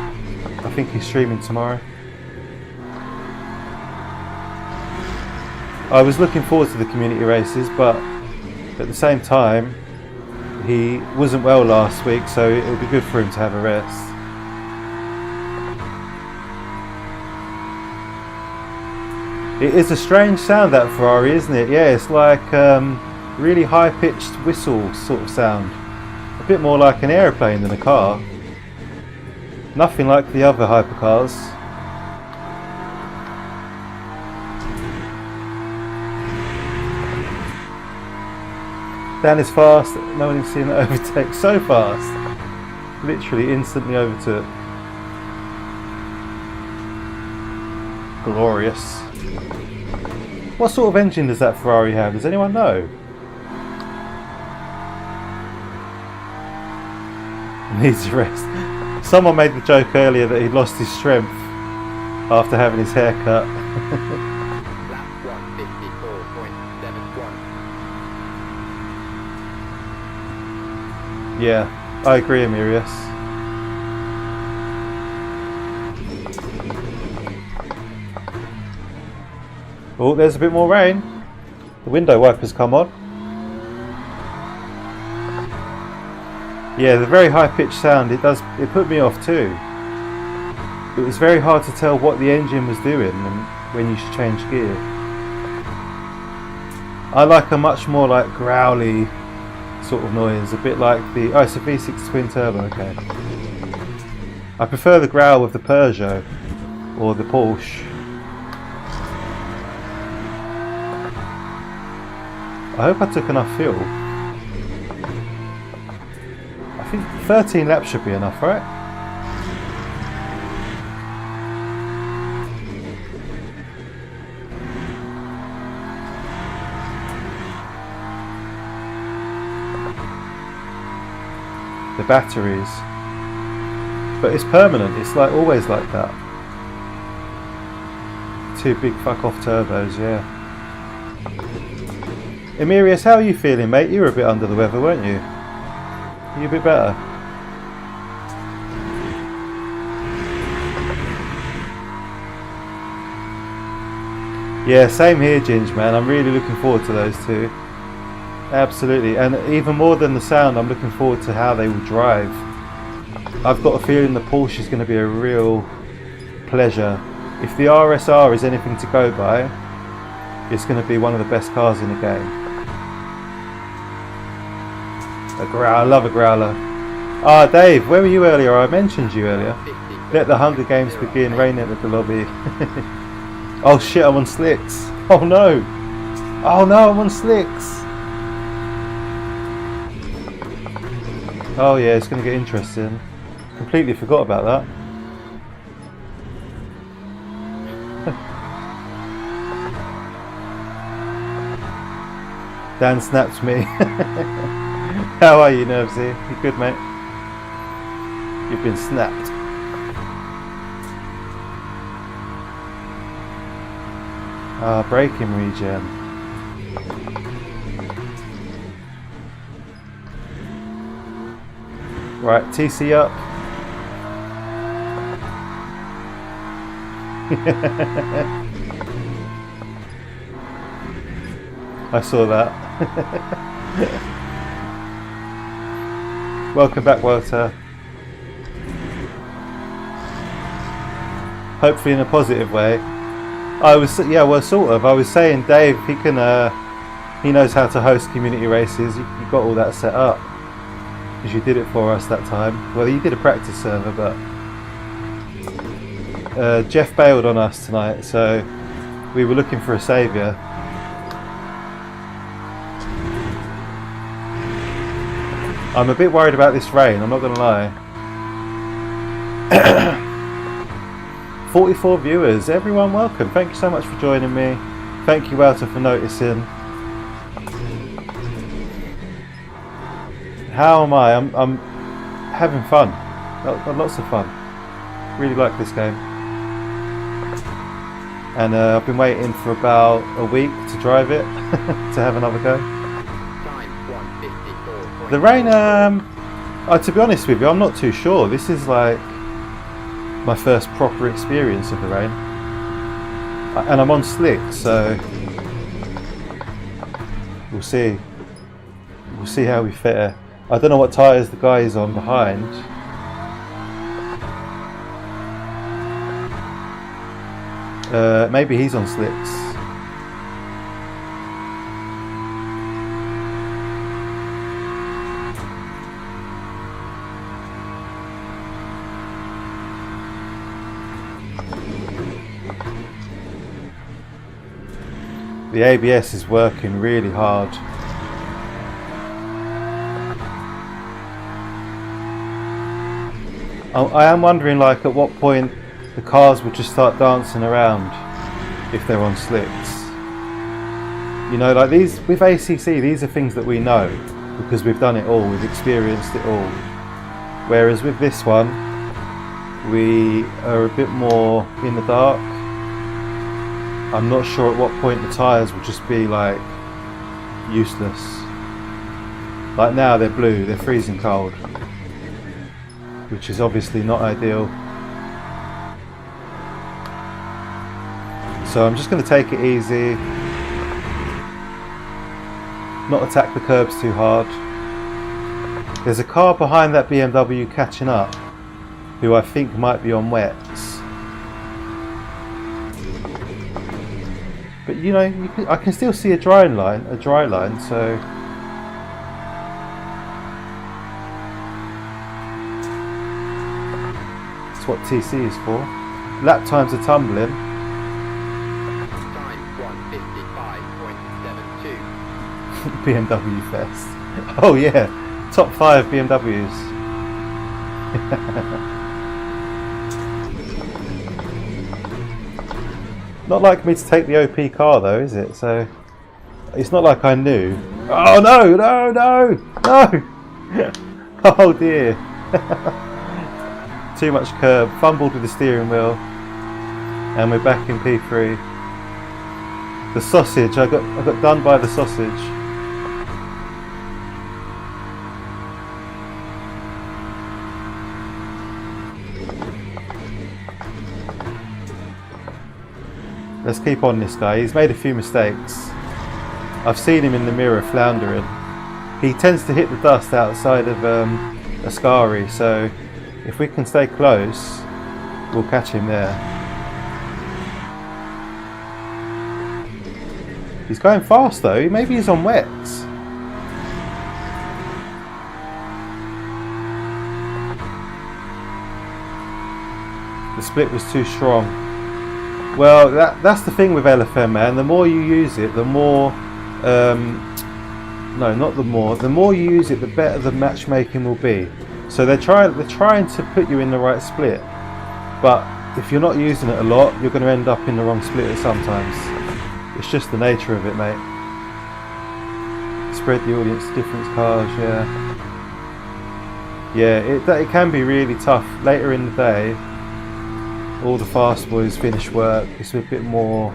I think he's streaming tomorrow. I was looking forward to the community races, but at the same time, he wasn't well last week, so it would be good for him to have a rest. It is a strange sound, that Ferrari, isn't it? Yeah, it's like really high-pitched whistle sort of sound. A bit more like an aeroplane than a car. Nothing like the other hypercars. Dan is fast, no one has seen it overtake so fast. Literally instantly overtook. Glorious. What sort of engine does that Ferrari have? Does anyone know? Needs a rest. Someone made the joke earlier that he'd lost his strength after having his hair cut. Lap 154.71. Yeah, I agree, Amirius. Oh, there's a bit more rain. The window wipers come on. Yeah, the very high-pitched sound, it put me off too. It was very hard to tell what the engine was doing and when you should change gear. I like a much more like growly sort of noise, a bit like the... Oh, it's a V6 twin turbo, okay. I prefer the growl of the Peugeot. or the Porsche. I hope I took enough fuel. I think 13 laps should be enough, right? The batteries. But it's permanent, it's like always like that. 2 big fuck off turbos, yeah. Emirius, how are you feeling, mate? You were a bit under the weather, weren't you? Are you a bit better? Yeah, same here, Ginge, man. I'm really looking forward to those two. Absolutely, and even more than the sound, I'm looking forward to how they will drive. I've got a feeling the Porsche is going to be a real pleasure. If the RSR is anything to go by, it's going to be one of the best cars in the game. I love a growler. Ah, Dave, where were you earlier? I mentioned you earlier. Let the Hunger Games begin, rain at the lobby. Oh shit, I'm on slicks. Oh no. Oh no, I'm on slicks. Oh yeah, it's going to get interesting. Completely forgot about that. Dan snapped me. How are you, Nervesy? You good, mate? You've been snapped. Ah, braking regen. Right, TC up. I saw that. Welcome back, Walter. Hopefully in a positive way. I was, yeah, well, sort of. I was saying, Dave, he can, he knows how to host community races. You got all that set up because you did it for us that time. Well, you did a practice server, but Jeff bailed on us tonight, so we were looking for a saviour. I'm a bit worried about this rain, I'm not going to lie. 44 viewers, everyone welcome. Thank you so much for joining me. Thank you, Walter, for noticing. How am I? I'm having fun. Lots of fun. Really like this game. And I've been waiting for about a week to drive it, to have another go. The rain, to be honest with you, I'm not too sure. This is like my first proper experience of the rain. And I'm on slicks, so we'll see. We'll see how we fare. I don't know what tyres the guy is on behind. Maybe he's on slicks. The ABS is working really hard. I am wondering, like, at what point the cars would just start dancing around if they're on slicks. You know, like these with ACC, these are things that we know because we've done it all, we've experienced it all. Whereas with this one, we are a bit more in the dark. I'm not sure at what point the tyres will just be like useless. Like now they're blue, they're freezing cold, which is obviously not ideal. So I'm just going to take it easy, not attack the curbs too hard. There's a car behind that BMW catching up, who I think might be on wets. But you know, I can still see a dry line, so that's what TC is for. Lap times are tumbling. Time 1:55.72. BMW Fest. Oh yeah, top 5 BMWs. Not like me to take the OP car though, is it? So it's not like I knew. Oh no, no, no, no! Oh dear. Too much curb, fumbled with the steering wheel, and we're back in P3. The sausage, I got done by the sausage. Let's keep on this guy. He's made a few mistakes. I've seen him in the mirror floundering. He tends to hit the dust outside of Ascari, so if we can stay close, we'll catch him there. He's going fast though. Maybe he's on wets. The split was too strong. Well, that's the thing with LFM, man. The more you use it, the more no, not the more. The more you use it, the better the matchmaking will be. So they're trying to put you in the right split. But if you're not using it a lot, you're going to end up in the wrong split sometimes. It's just the nature of it, mate. Spread the audience to different cars, yeah. Yeah, it can be really tough later in the day. All the fast boys finish work. It's a bit more,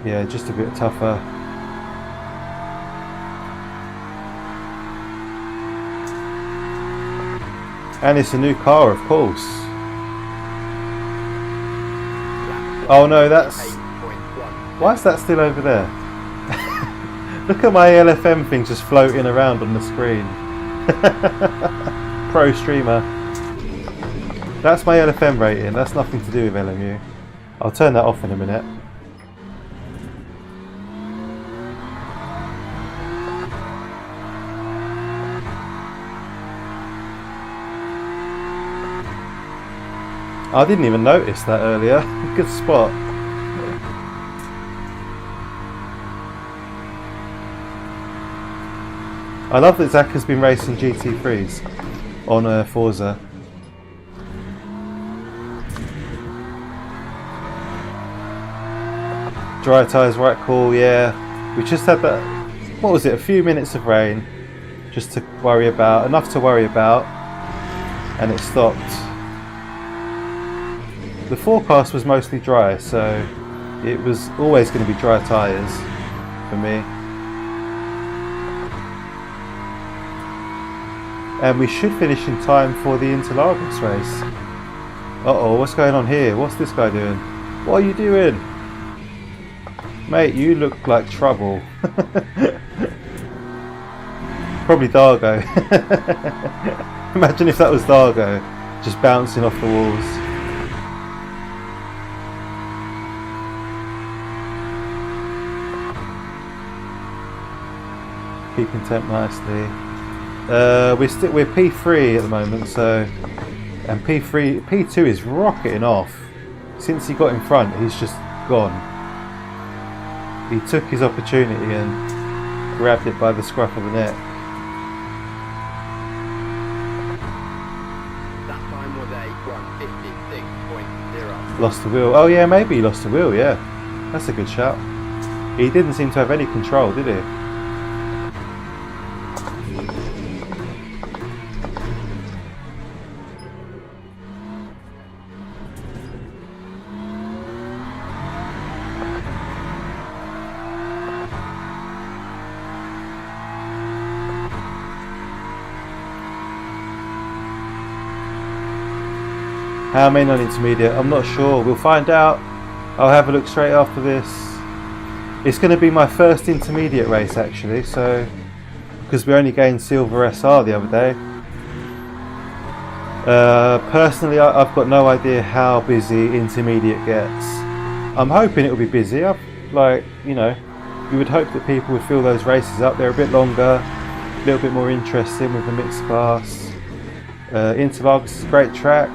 yeah, just a bit tougher. And it's a new car, of course. Oh no, that's... Why is that still over there? Look at my LFM thing just floating around on the screen. Pro streamer. That's my LFM rating, that's nothing to do with LMU. I'll turn that off in a minute. I didn't even notice that earlier. Good spot. I love that Zach has been racing GT3s on Forza. Dry tyres, right call, yeah. We just had that, what was it, a few minutes of rain just to worry about, enough to worry about, and it stopped. The forecast was mostly dry, so it was always going to be dry tyres for me. And we should finish in time for the Interlagos race. Uh-oh, what's going on here? What's this guy doing? What are you doing? Mate, you look like trouble. Probably Dargo. Imagine if that was Dargo, just bouncing off the walls. Keeping temp nicely. We're P3 at the moment, so, and P2 is rocketing off. Since he got in front, he's just gone. He took his opportunity and grabbed it by the scruff of the neck. That time was a 1:56.0. Lost the wheel. Oh yeah, maybe he lost the wheel. Yeah, that's a good shout. He didn't seem to have any control, did he? How many on intermediate? I'm not sure. We'll find out. I'll have a look straight after this. It's going to be my first intermediate race actually, so because we only gained silver SR the other day. Personally, I've got no idea how busy intermediate gets. I'm hoping it will be busy. You know, you would hope that people would fill those races up. They're a bit longer, a little bit more interesting with the mixed class. Interlagos is a great track.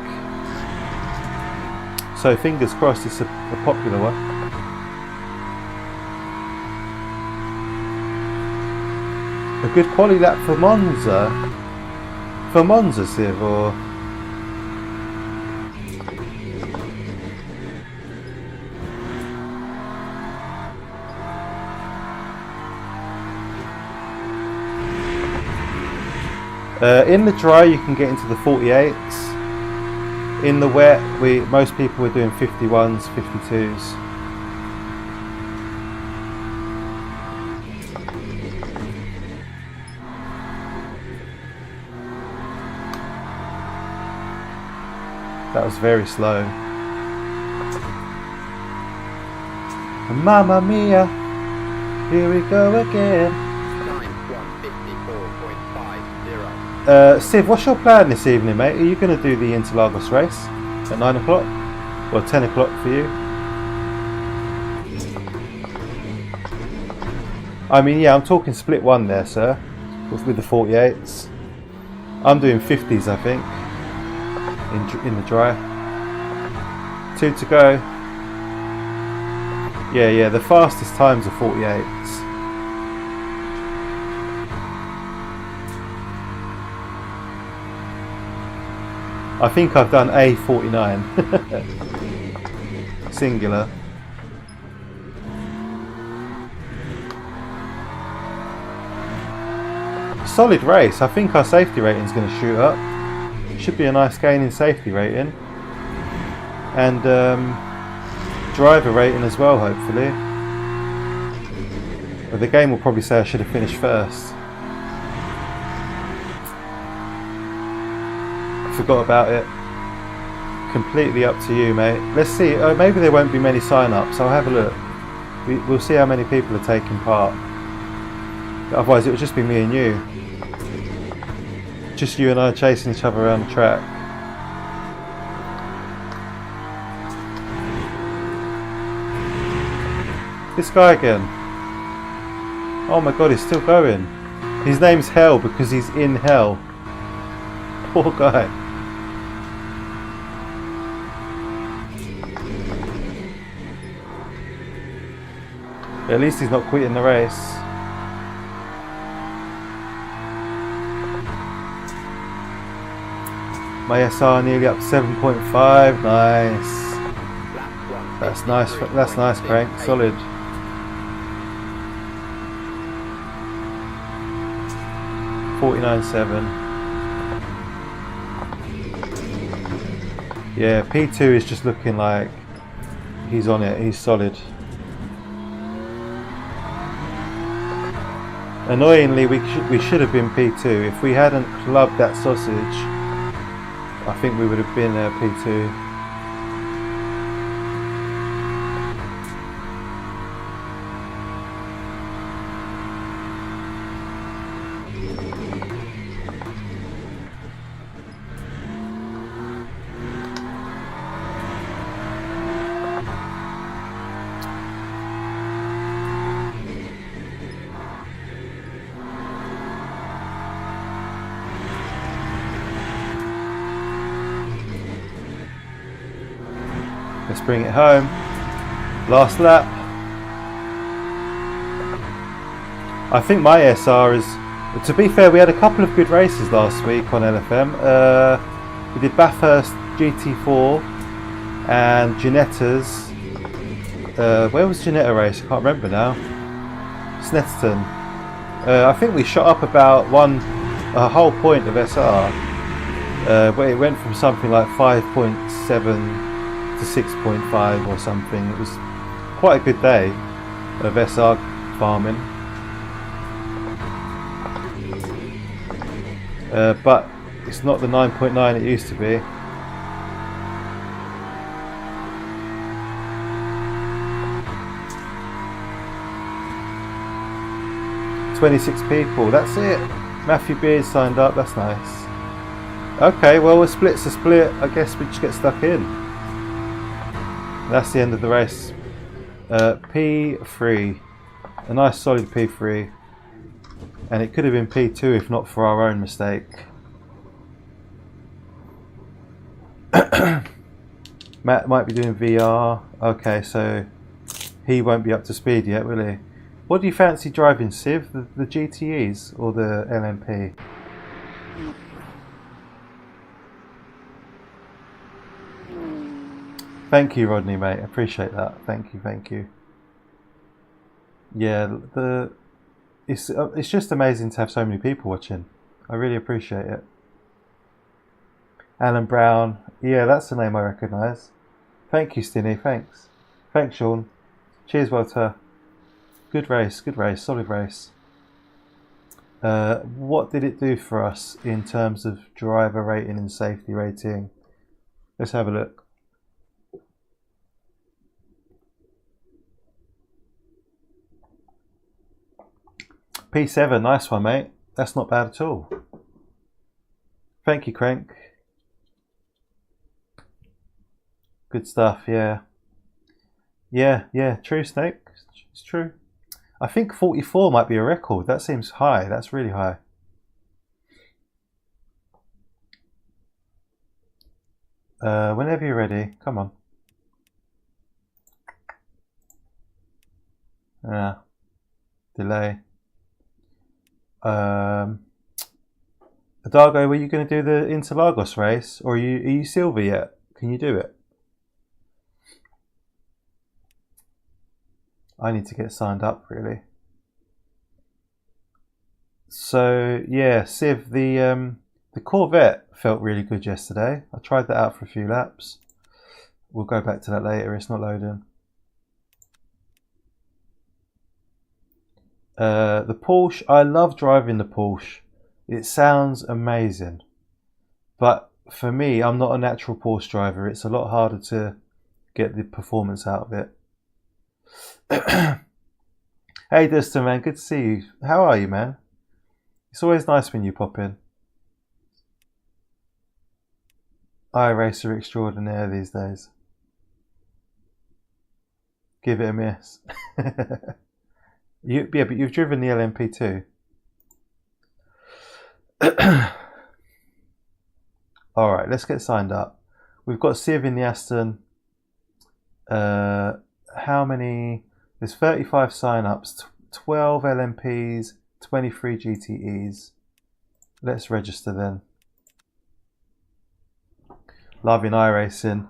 So fingers crossed it's a popular one. A good quality lap for Monza. For Monza, Siv, or... in the dry you can get into the 48s. In the wet, most people were doing 51s, 52s. That was very slow. Mamma mia, here we go again. Siv, what's your plan this evening, mate? Are you going to do the Interlagos race at 9 o'clock? Or 10 o'clock for you? I mean, yeah, I'm talking split one there, sir, with the 48s. I'm doing 50s, I think, in the dry. 2 to go. Yeah, the fastest times are 48s. I think I've done A49 singular. Solid race. I think our safety rating is going to shoot up. Should be a nice gain in safety rating and driver rating as well, hopefully. But the game will probably say I should have finished first. Forgot about it. Completely up to you, mate. Let's see. Maybe there won't be many sign-ups. I'll have a look. We'll see how many people are taking part. Otherwise, it would just be me and you. Just you and I chasing each other around the track. This guy again. Oh my god, he's still going. His name's Hell because he's in hell. Poor guy. At least he's not quitting the race. My SR nearly up to 7.5. Nice. That's nice. That's nice, Crank. Solid. .49.7. Yeah, P2 is just looking like he's on it. He's solid. Annoyingly, we should have been P2. If we hadn't clubbed that sausage, I think we would have been P2. Let's bring it home. Last lap. I think my SR is... To be fair, we had a couple of good races last week on LFM. We did Bathurst GT4 and Ginetta's... where was Ginetta race? I can't remember now. Snetterton. I think we shot up about a whole point of SR. But it went from something like 5.7 to 6.5 or something. It was quite a good day of SR farming. But it's not the 9.9 it used to be. "26 people, that's it." Matthew Beard signed up, that's nice. Okay, well, a split's a split. I guess we just get stuck in. That's the end of the race. P3. A nice solid P3. And it could have been P2 if not for our own mistake. Matt might be doing VR. Okay, so he won't be up to speed yet, will he? What do you fancy driving, Civ? The GTEs or the LMP? Thank you, Rodney, mate. Appreciate that. Thank you, thank you. Yeah, it's just amazing to have so many people watching. I really appreciate it. Alan Brown. Yeah, that's the name I recognise. Thank you, Stinny. Thanks. Thanks, Sean. Cheers, Walter. Good race, solid race. What did it do for us in terms of driver rating and safety rating? Let's have a look. P7, nice one, mate. That's not bad at all. Thank you, Crank. Good stuff, yeah. Yeah, true, Snake. It's true. I think 44 might be a record. That seems high. That's really high. Whenever you're ready, come on. Delay. Adargo, were you going to do the Interlagos race, or are you silver yet? Can you do it? I need to get signed up, really. So yeah, Civ, the Corvette felt really good yesterday. I tried that out for a few laps. We'll go back to that later. It's not loading. The Porsche, I love driving the Porsche. It sounds amazing. But for me, I'm not a natural Porsche driver. It's a lot harder to get the performance out of it. Hey Dustin, man, good to see you. How are you, man? It's always nice when you pop in. iRacer extraordinaire these days. Give it a miss. Yeah, but you've driven the LMP too. Alright, let's get signed up. We've got Civ in the Aston. How many? There's 35 sign-ups, 12 LMPs, 23 GTEs. Let's register then. Loving iRacing.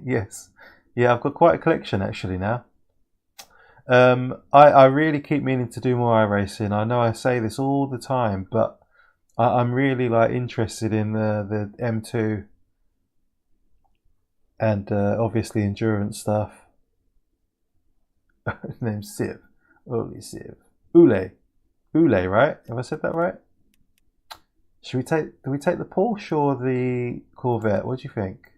Yes. Yeah, I've got quite a collection actually now. I really keep meaning to do more iRacing. I know I say this all the time, but I'm really interested in the M2 and obviously endurance stuff. His name's Civ. Holy Civ. Ule, right? Have I said that right? Do we take the Porsche or the Corvette? What do you think?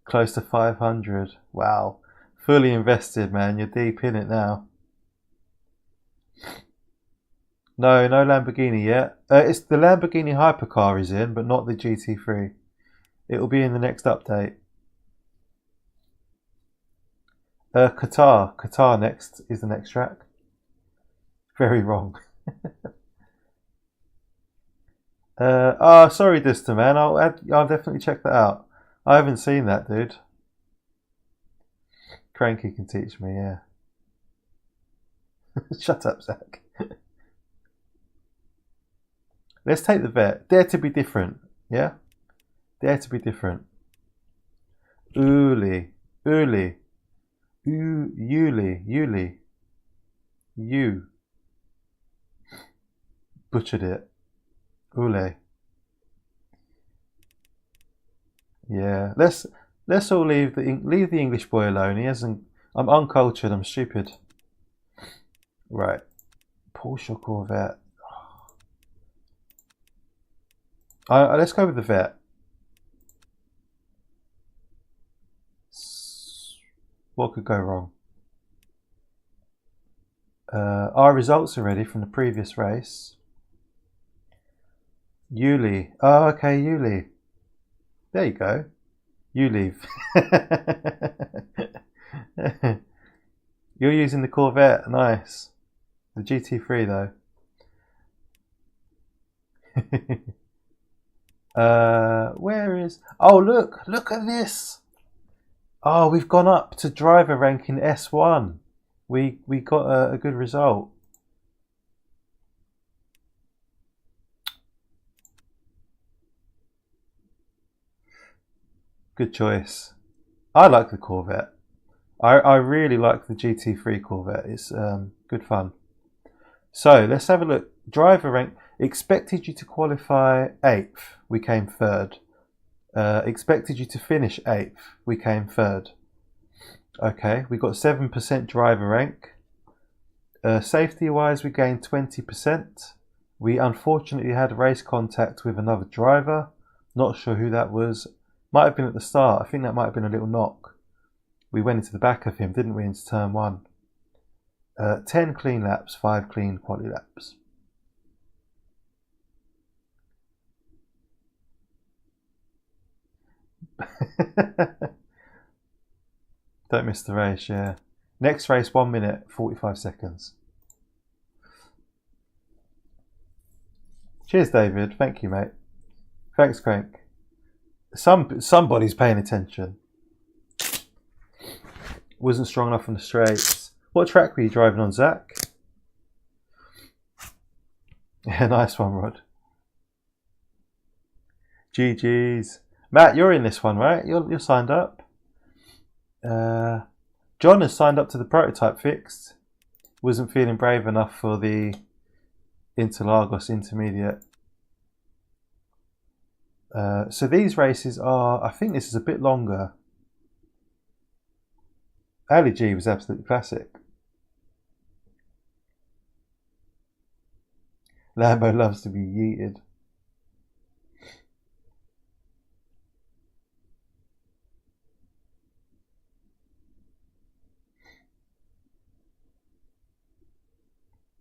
Close to 500. Wow. Fully invested, man. You're deep in it now. No Lamborghini yet. It's the Lamborghini hypercar is in, but not the GT3. It will be in the next update. Qatar next is the next track. Very wrong. Sorry, Dista, man. I'll definitely check that out. I haven't seen that, dude. Cranky can teach me, yeah. Shut up, Zach. Let's take the vet. Dare to be different, yeah? Dare to be different. Uli. You. Butchered it. Ule. Yeah. Let's all leave the English boy alone. He hasn't. I'm uncultured. I'm stupid. Right. Porsche Corvette. Let's go with the vet. What could go wrong? Our results are ready from the previous race. Yuli. Oh, okay, Yuli. There you go. You leave. You're using the Corvette, nice. The GT3 though. Where is... Oh, look at this. Oh, we've gone up to driver ranking S1. We got a good result. Good choice. I like the Corvette. I really like the GT3 Corvette. It's good fun. So let's have a look. Driver rank. Expected you to qualify 8th. We came 3rd. Expected you to finish 8th. We came 3rd. Okay, we got 7% driver rank. Safety wise, we gained 20%. We unfortunately had race contact with another driver. Not sure who that was. Might have been at the start. I think that might have been a little knock. We went into the back of him, didn't we, into turn 1. 10 clean laps, 5 clean quality laps. Don't miss the race, yeah. Next race, 1 minute, 45 seconds. Cheers, David. Thank you, mate. Thanks, Crank. Somebody's paying attention. Wasn't strong enough on the straights. What track were you driving on, Zach? Yeah, nice one, Rod. GG's. Matt, you're in this one, right? You're signed up. John has signed up to the prototype fixed. Wasn't feeling brave enough for the Interlagos Intermediate. So these races are, I think this is a bit longer. Ali G was absolutely classic. Lambo loves to be yeeted.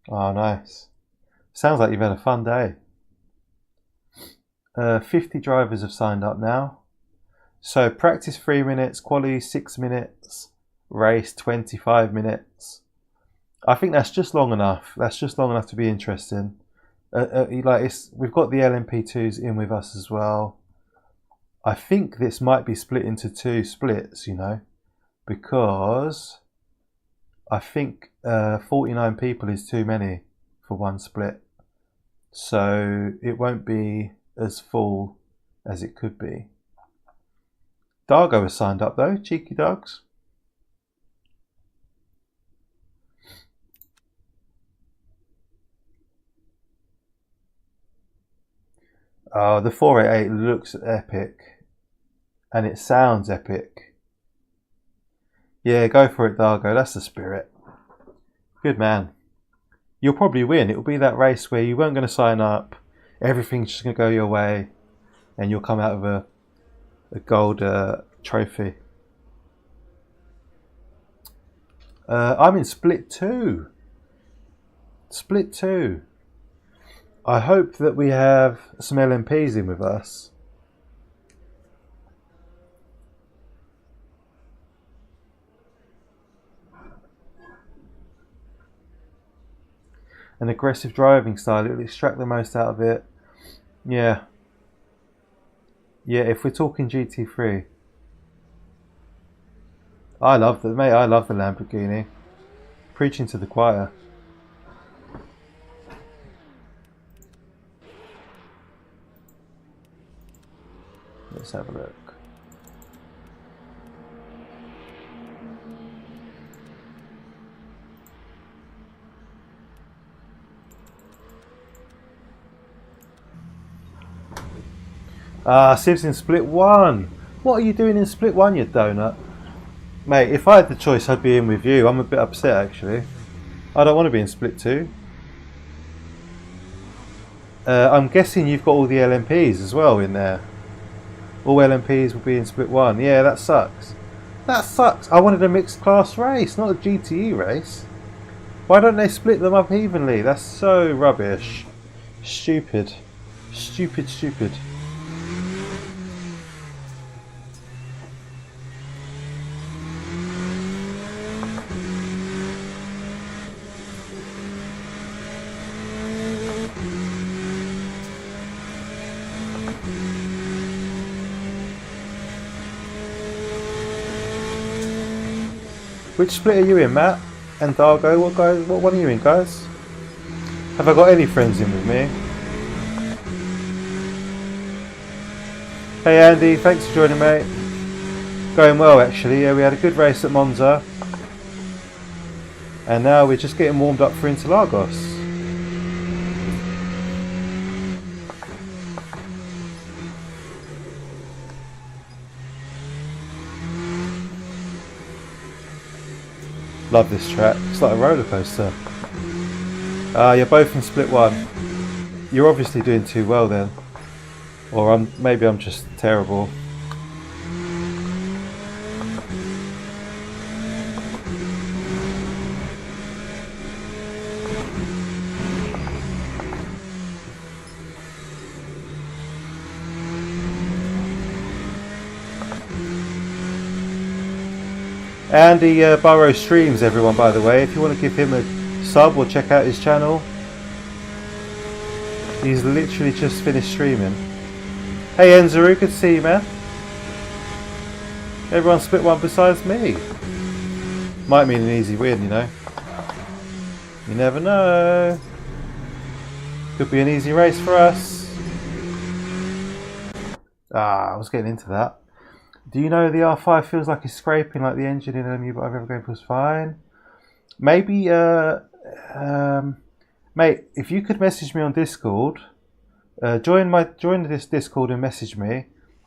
Oh, nice. Sounds like you've had a fun day. 50 drivers have signed up now. So practice 3 minutes, quali 6 minutes, race 25 minutes. I think that's just long enough. That's just long enough to be interesting. We've got the LMP2s in with us as well. I think this might be split into 2 splits, you know, because I think 49 people is too many for one split. So it won't be as full as it could be. Dargo has signed up though, cheeky dogs. Oh, the 488 looks epic. And it sounds epic. Yeah, go for it, Dargo. That's the spirit. Good man. You'll probably win. It'll be that race where you weren't going to sign up. Everything's just going to go your way. And you'll come out with a gold trophy. I'm in split 2. Split 2. I hope that we have some LMPs in with us. An aggressive driving style, it will extract the most out of it. Yeah. Yeah, if we're talking GT3. I love the Lamborghini. Preaching to the choir. Let's have a look. Siv's in split 1. What are you doing in split 1, you donut? Mate, if I had the choice, I'd be in with you. I'm a bit upset, actually. I don't want to be in split 2. I'm guessing you've got all the LMPs as well in there. All LMPs will be in split 1. Yeah, that sucks. That sucks. I wanted a mixed class race, not a GTE race. Why don't they split them up evenly? That's so rubbish. Stupid. Stupid, stupid. Which split are you in, Matt? And Dargo, what one are you in, guys? Have I got any friends in with me? Hey Andy, thanks for joining, mate. Going well actually, yeah, we had a good race at Monza. And now we're just getting warmed up for Interlagos. Love this track, it's like a roller coaster. You're both in split one. You're obviously doing too well then. Or maybe I'm just terrible. Andy Burrow streams, everyone, by the way. If you want to give him a sub or check out his channel. He's literally just finished streaming. Hey Enzaru, good to see you, man. Everyone split one besides me. Might mean an easy win, you know. You never know. Could be an easy race for us. I was getting into that. Do you know the R5 feels like it's scraping like the engine in LMU, but I've ever going was fine? Maybe, mate, if you could message me on Discord, join this Discord and message me.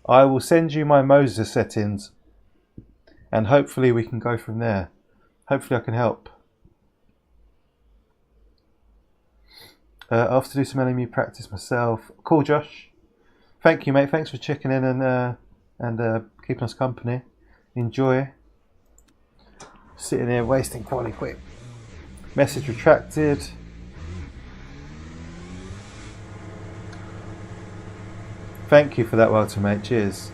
I will send you my Moza settings, and hopefully we can go from there. Hopefully I can help. I'll have to do some LMU practice myself. Cool, Josh. Thank you, mate. Thanks for checking in and keeping us company. Enjoy. Sitting here wasting quality quick. Message retracted. Thank you for that, Walter, mate. Cheers.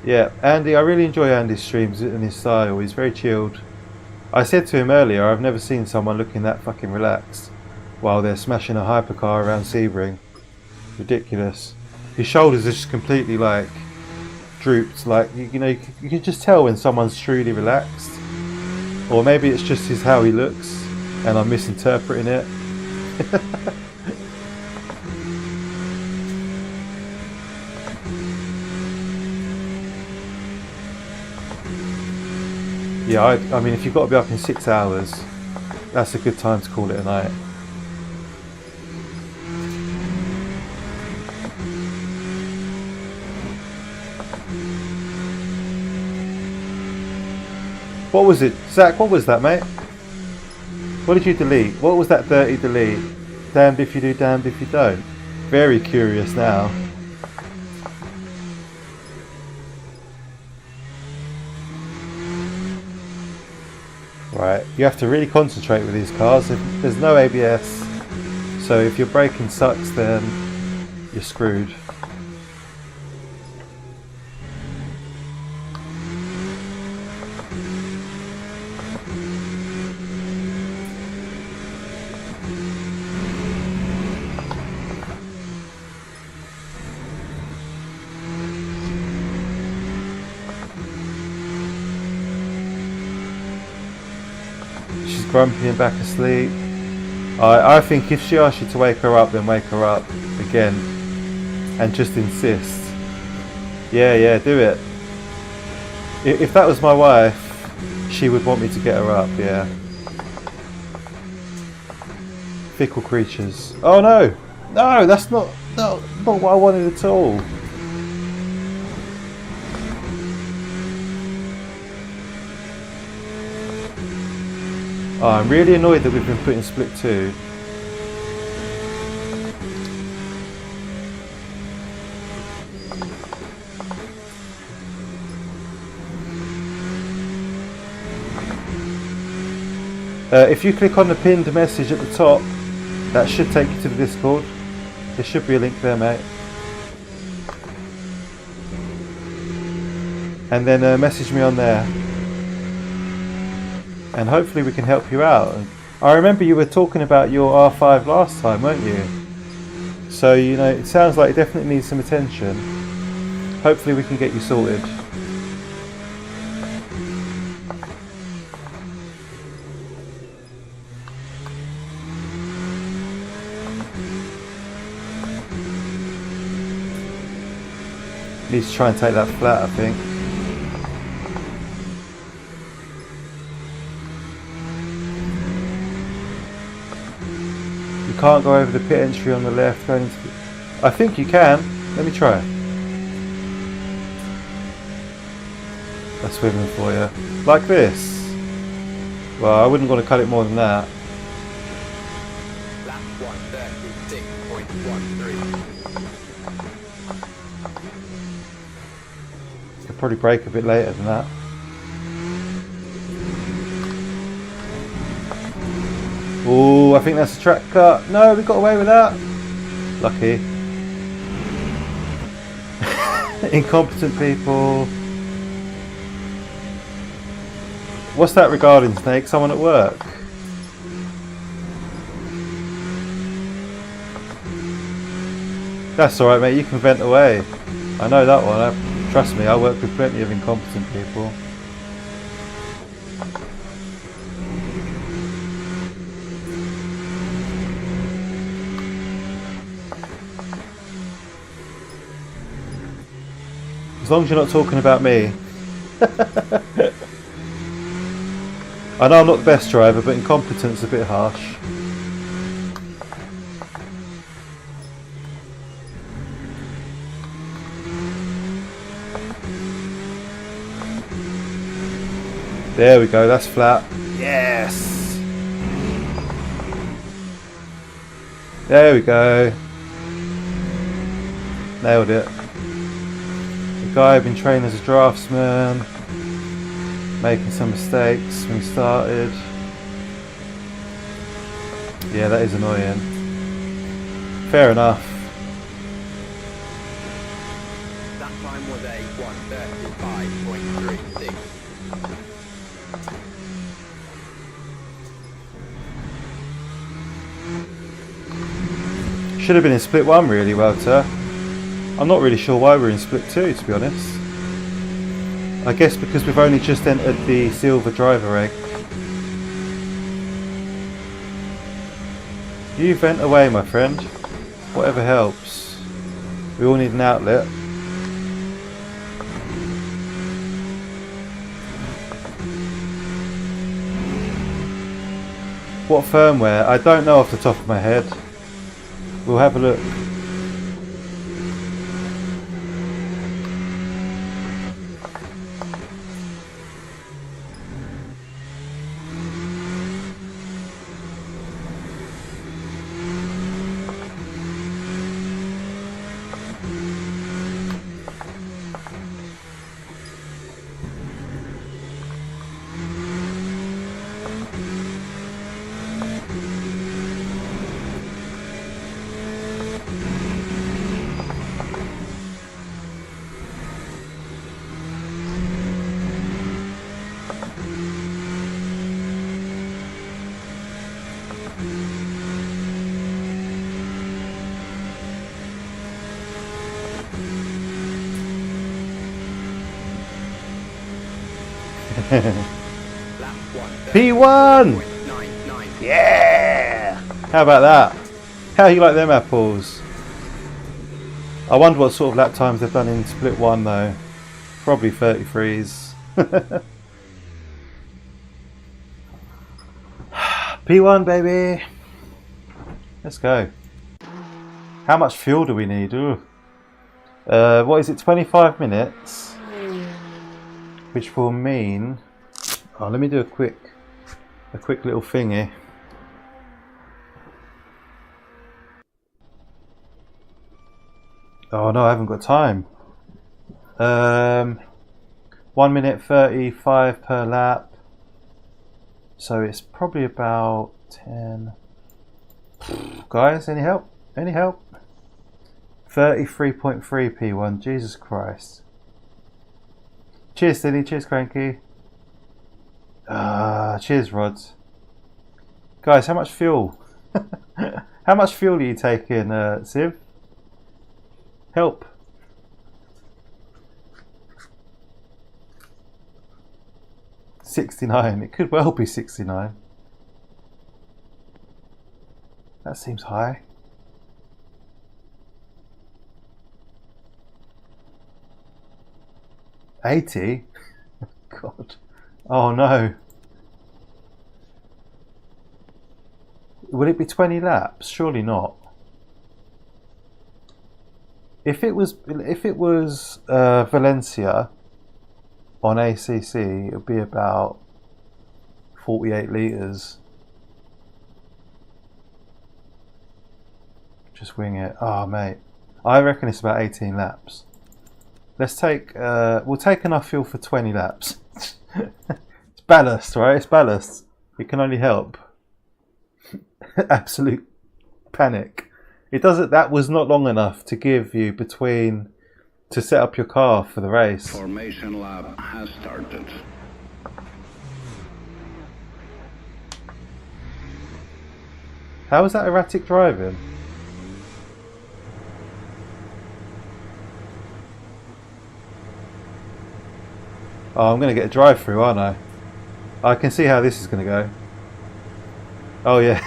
Yeah, Andy, I really enjoy Andy's streams and his style. He's very chilled. I said to him earlier, I've never seen someone looking that fucking relaxed while they're smashing a hypercar around Sebring. Ridiculous. His shoulders are just completely like drooped. Like you know, you can just tell when someone's truly relaxed. Or maybe it's just how he looks and I'm misinterpreting it. Yeah, I mean, if you've got to be up in 6 hours, that's a good time to call it a night. What was it? Zach, what was that, mate? What did you delete? What was that dirty delete? Damned if you do, damned if you don't. Very curious now. Right, you have to really concentrate with these cars. There's no ABS, so if your braking sucks, then you're screwed. Grumpy and back asleep. I think if she asks you to wake her up, then wake her up again and just insist. Yeah, do it. If that was my wife, she would want me to get her up, yeah. Fickle creatures. Oh no! No, that's not what I wanted at all. Oh, I'm really annoyed that we've been put in split 2. If you click on the pinned message at the top, that should take you to the Discord. There should be a link there, mate. And then message me on there. And hopefully we can help you out. I remember you were talking about your R5 last time, weren't you? So, you know, it sounds like it definitely needs some attention. Hopefully we can get you sorted. Need to try and take that flat, I think. You can't go over the pit entry on the left. Going into I think you can. Let me try. That's swimming for you. Like this. Well, I wouldn't want to cut it more than that. Lap 136.13. Could probably brake a bit later than that. Oh, I think that's a track cut. No, we got away with that. Lucky. Incompetent people. What's that regarding, Snake? Someone at work? That's alright, mate. You can vent away. I know that one. Trust me, I work with plenty of incompetent people. As long as you're not talking about me. I know I'm not the best driver, but incompetent's a bit harsh. There we go, that's flat. Yes! There we go. Nailed it. The guy had been trained as a draftsman, making some mistakes when he started. Yeah, that is annoying. Fair enough. That time was a 135.36. Should have been in split 1 really, Walter. I'm not really sure why we're in split 2, to be honest. I guess because we've only just entered the silver driver rank. You vent away, my friend. Whatever helps. We all need an outlet. What firmware? I don't know off the top of my head. We'll have a look. P1! Yeah! How about that? How you like them apples? I wonder what sort of lap times they've done in split 1 though. Probably 33s. P1 baby! Let's go. How much fuel do we need? Ooh. What is it, 25 minutes? Which will mean, oh, let me do a quick little thingy. Oh no, I haven't got time. 1 minute 35 per lap. So it's probably about 10. Guys, any help? Any help? 33.3 P1, Jesus Christ. Cheers, Silly. Cheers, Cranky. Cheers, Rods. Guys, how much fuel? How much fuel are you taking, Siv? Help. $69. It could well be 69. That seems high. 80? God. Oh no. Would it be 20 laps? Surely not. If it was Valencia on ACC, it would be about 48 litres. Just wing it. Oh mate, I reckon it's about 18 laps. Let's take, we'll take enough fuel for 20 laps. It's ballast, right? It's ballast. It can only help. Absolute panic. It doesn't. That was not long enough to give you to set up your car for the race. Formation lap has started. How is that erratic driving? Oh, I'm going to get a drive-through, aren't I? I can see how this is going to go. Oh yeah.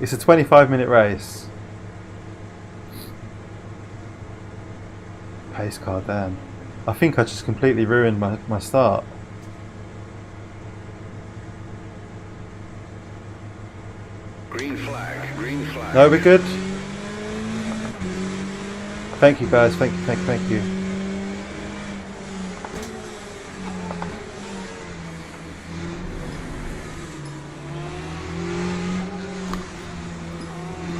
It's a 25-minute race. Pace car, damn. I think I just completely ruined my start. Green flag, green flag. No, we're good. Thank you guys, thank you.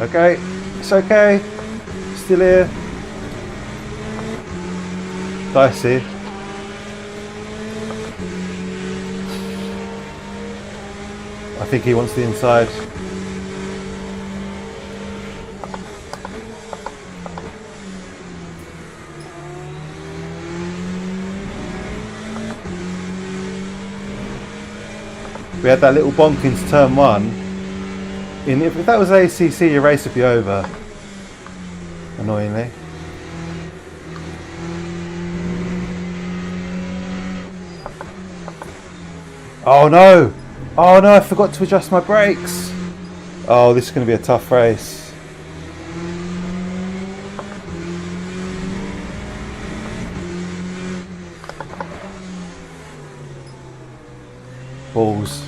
Okay, it's okay. Still here. Dicey. I think he wants the inside. We had that little bonk into turn one. If that was ACC, your race would be over. Annoyingly. Oh no! Oh no, I forgot to adjust my brakes! Oh, this is going to be a tough race. Balls.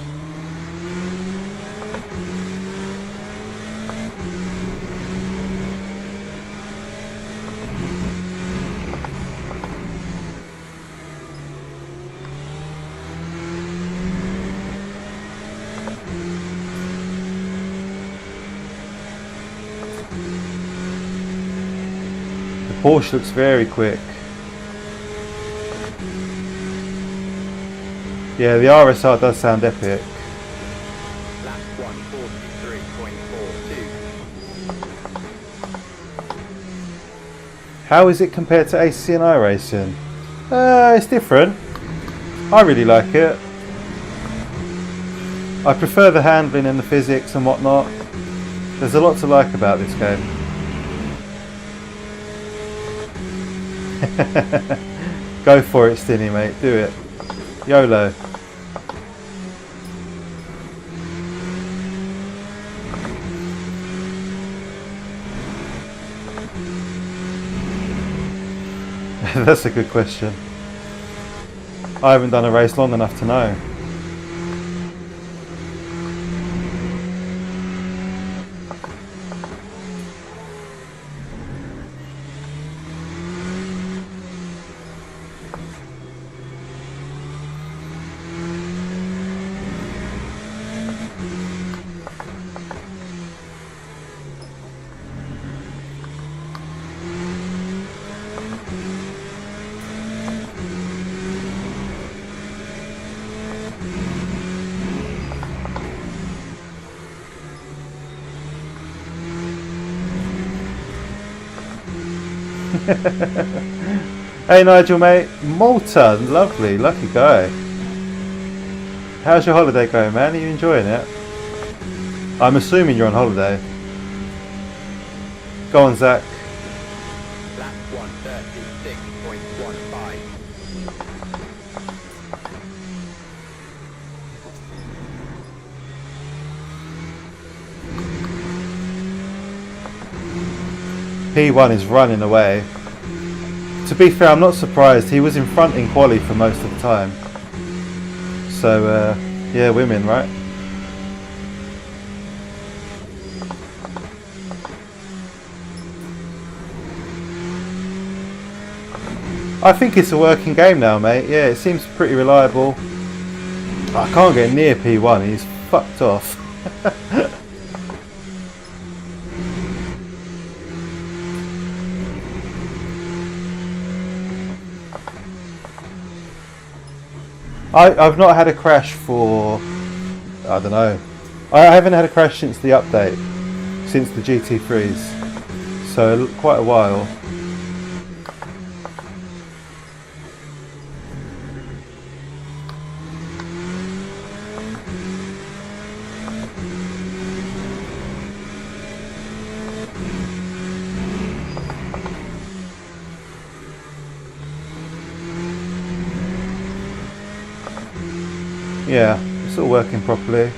Porsche looks very quick. Yeah, the RSR does sound epic. Lap 143.42. How is it compared to ACC and iRacing? It's different. I really like it. I prefer the handling and the physics and whatnot. There's a lot to like about this game. Go for it, Stinny, mate. Do it. YOLO. That's a good question. I haven't done a race long enough to know. Hey Nigel, mate. Malta, lovely, lucky guy. How's your holiday going, man? Are you enjoying it? I'm assuming you're on holiday. Go on, Zach. Lap 136.15. P1 is running away. To be fair, I'm not surprised. He was in front in quali for most of the time. So, yeah, women, right? I think it's a working game now, mate. Yeah, it seems pretty reliable. I can't get near P1. He's fucked off. I've not had a crash for, I don't know. I haven't had a crash since the update, since the GT3s. So quite a while. Yeah, it's all working properly.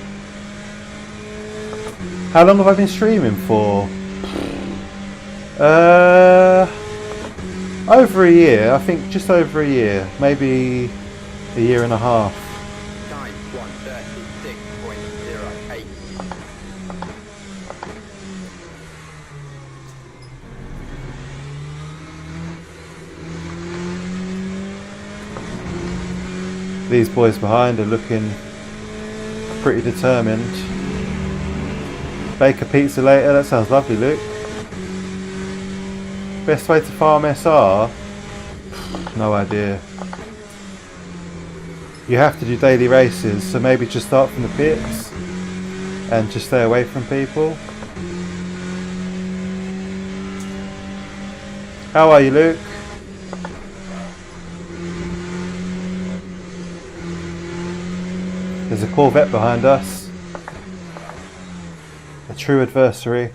How long have I been streaming for? Over a year, I think just over a year, maybe a year and a half. Time 1:36.08. These boys behind are looking pretty determined. Bake a pizza later, that sounds lovely, Luke. Best way to farm SR? No idea. You have to do daily races, so maybe just start from the pits and just stay away from people. How are you, Luke? There's a Corvette behind us. A true adversary.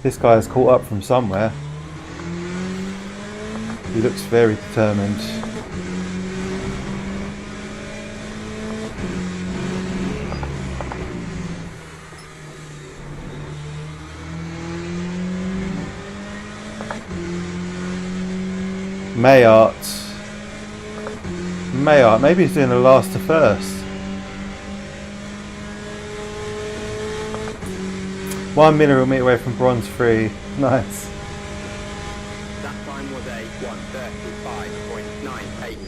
This guy is caught up from somewhere. He looks very determined. Mayart, maybe he's doing a last to first. 1 millimetre away from bronze 3. Nice. That time was a 1:35.98.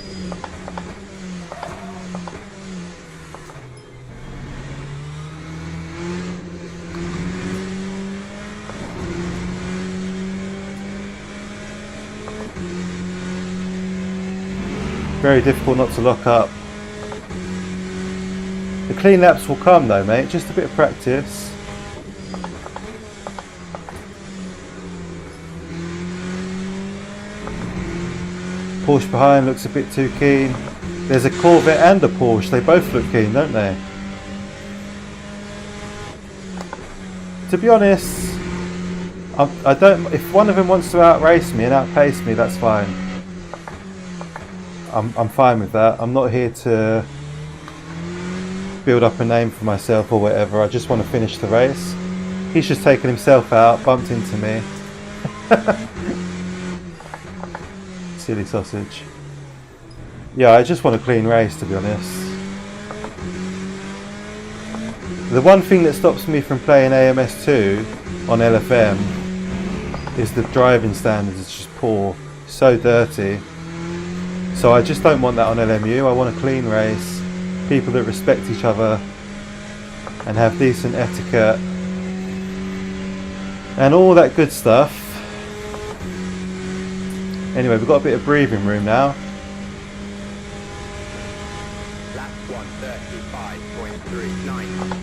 Very difficult not to lock up. The clean laps will come though, mate. Just a bit of practice. Porsche behind looks a bit too keen. There's a Corvette and a Porsche. They both look keen, don't they? To be honest, I don't. If one of them wants to outrace me and outpace me, that's fine. I'm fine with that. I'm not here to build up a name for myself or whatever. I just want to finish the race. He's just taken himself out, bumped into me. Silly sausage. Yeah, I just want a clean race, to be honest. The one thing that stops me from playing AMS2 on LFM is the driving standards. It's just poor, so dirty. So I just don't want that on LMU. I want a clean race, people that respect each other and have decent etiquette and all that good stuff. Anyway, we've got a bit of breathing room now. Lap 1:35.39.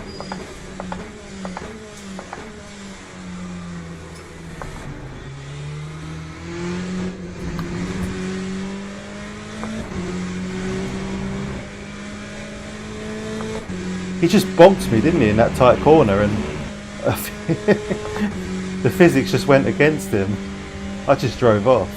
He just bonked me, didn't he, in that tight corner, and the physics just went against him. I just drove off.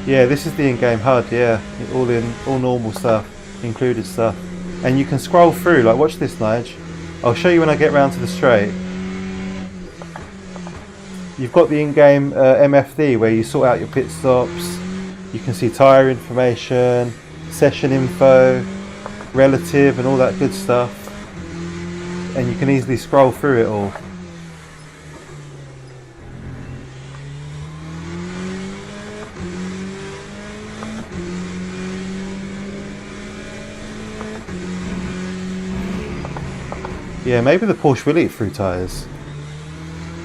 Yeah, this is the in-game HUD. Yeah, all normal stuff, included stuff, and you can scroll through. Like, watch this, Nige. I'll show you when I get round to the straight. You've got the in-game MFD where you sort out your pit stops. You can see tyre information, session info, relative, and all that good stuff. And you can easily scroll through it all. Yeah, maybe the Porsche will eat through tyres.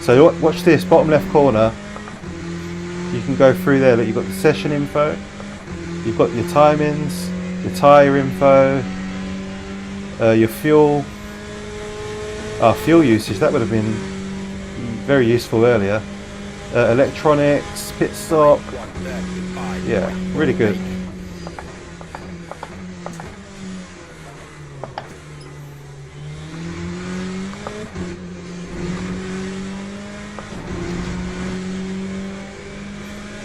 So watch this, bottom left corner. You can go through there. Look, you've got the session info. You've got your timings, your tyre info, your fuel. Fuel usage, that would have been very useful earlier. Electronics, pit stop. Yeah, really good.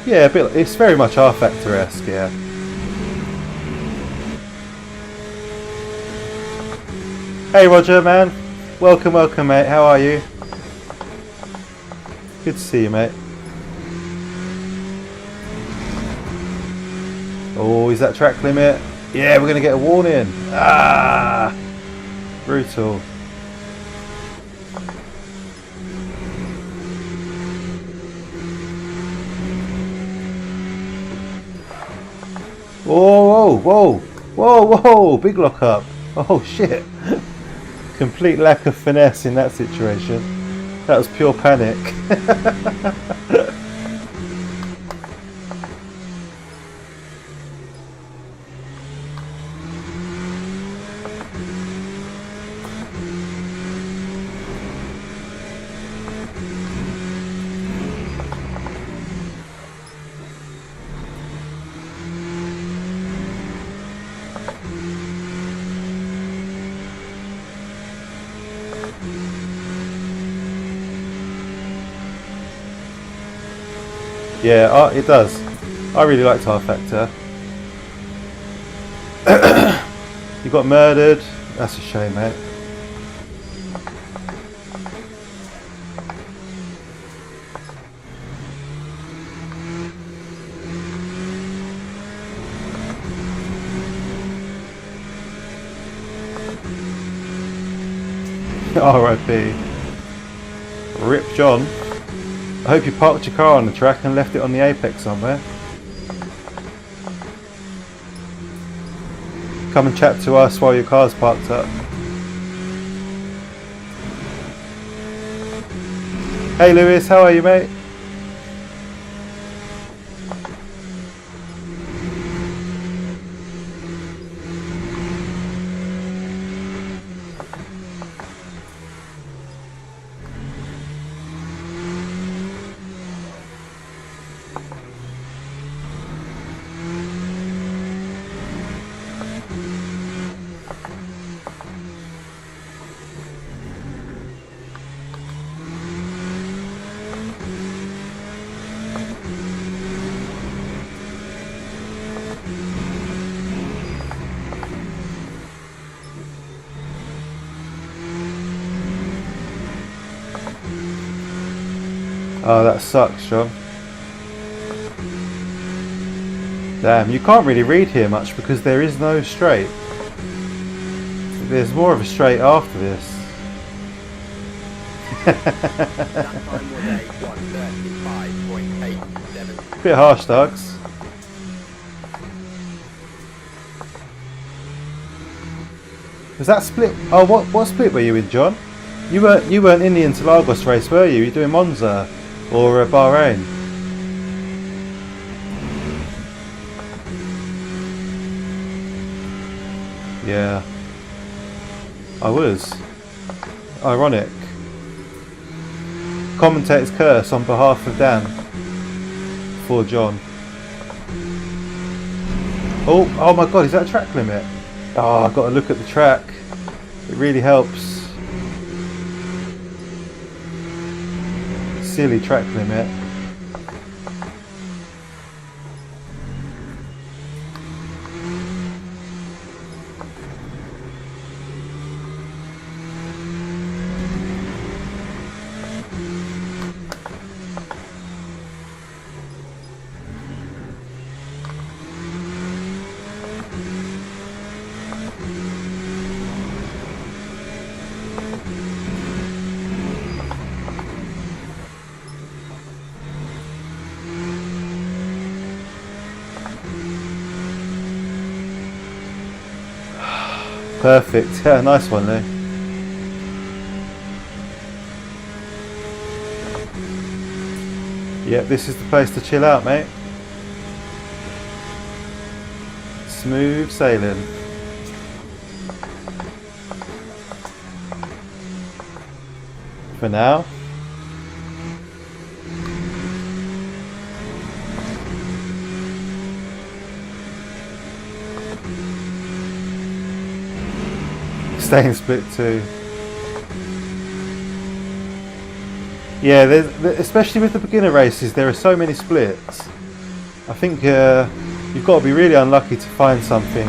Yeah, it's very much R Factor-esque, yeah. Hey Roger, man. Welcome, mate. How are you? Good to see you, mate. Oh, is that track limit? Yeah, we're going to get a warning. Ah! Brutal. Whoa, whoa, whoa, whoa, whoa, big lock up. Oh shit. Complete lack of finesse in that situation. That was pure panic. Yeah, it does. I really liked R Factor. You got murdered. That's a shame, mate. R.I.P. Rip John. I hope you parked your car on the track and left it on the apex somewhere. Come and chat to us while your car's parked up. Hey Lewis, how are you, mate? Oh, that sucks, John. Damn, you can't really read here much because there is no straight. There's more of a straight after this. Bit harsh, Dogs. Was that split? Oh, what split were you in, John? You weren't in the Interlagos race, were you? You're doing Monza or Bahrain? Yeah, I was. Ironic. Commentator's curse on behalf of Dan for John. Oh my God! Is that a track limit? Oh, I've got to look at the track. It really helps. Silly track limit. Perfect. Yeah, nice one, Lou. Yeah, this is the place to chill out, mate. Smooth sailing. For now. Staying split too. Yeah, especially with the beginner races, there are so many splits. I think you've got to be really unlucky to find something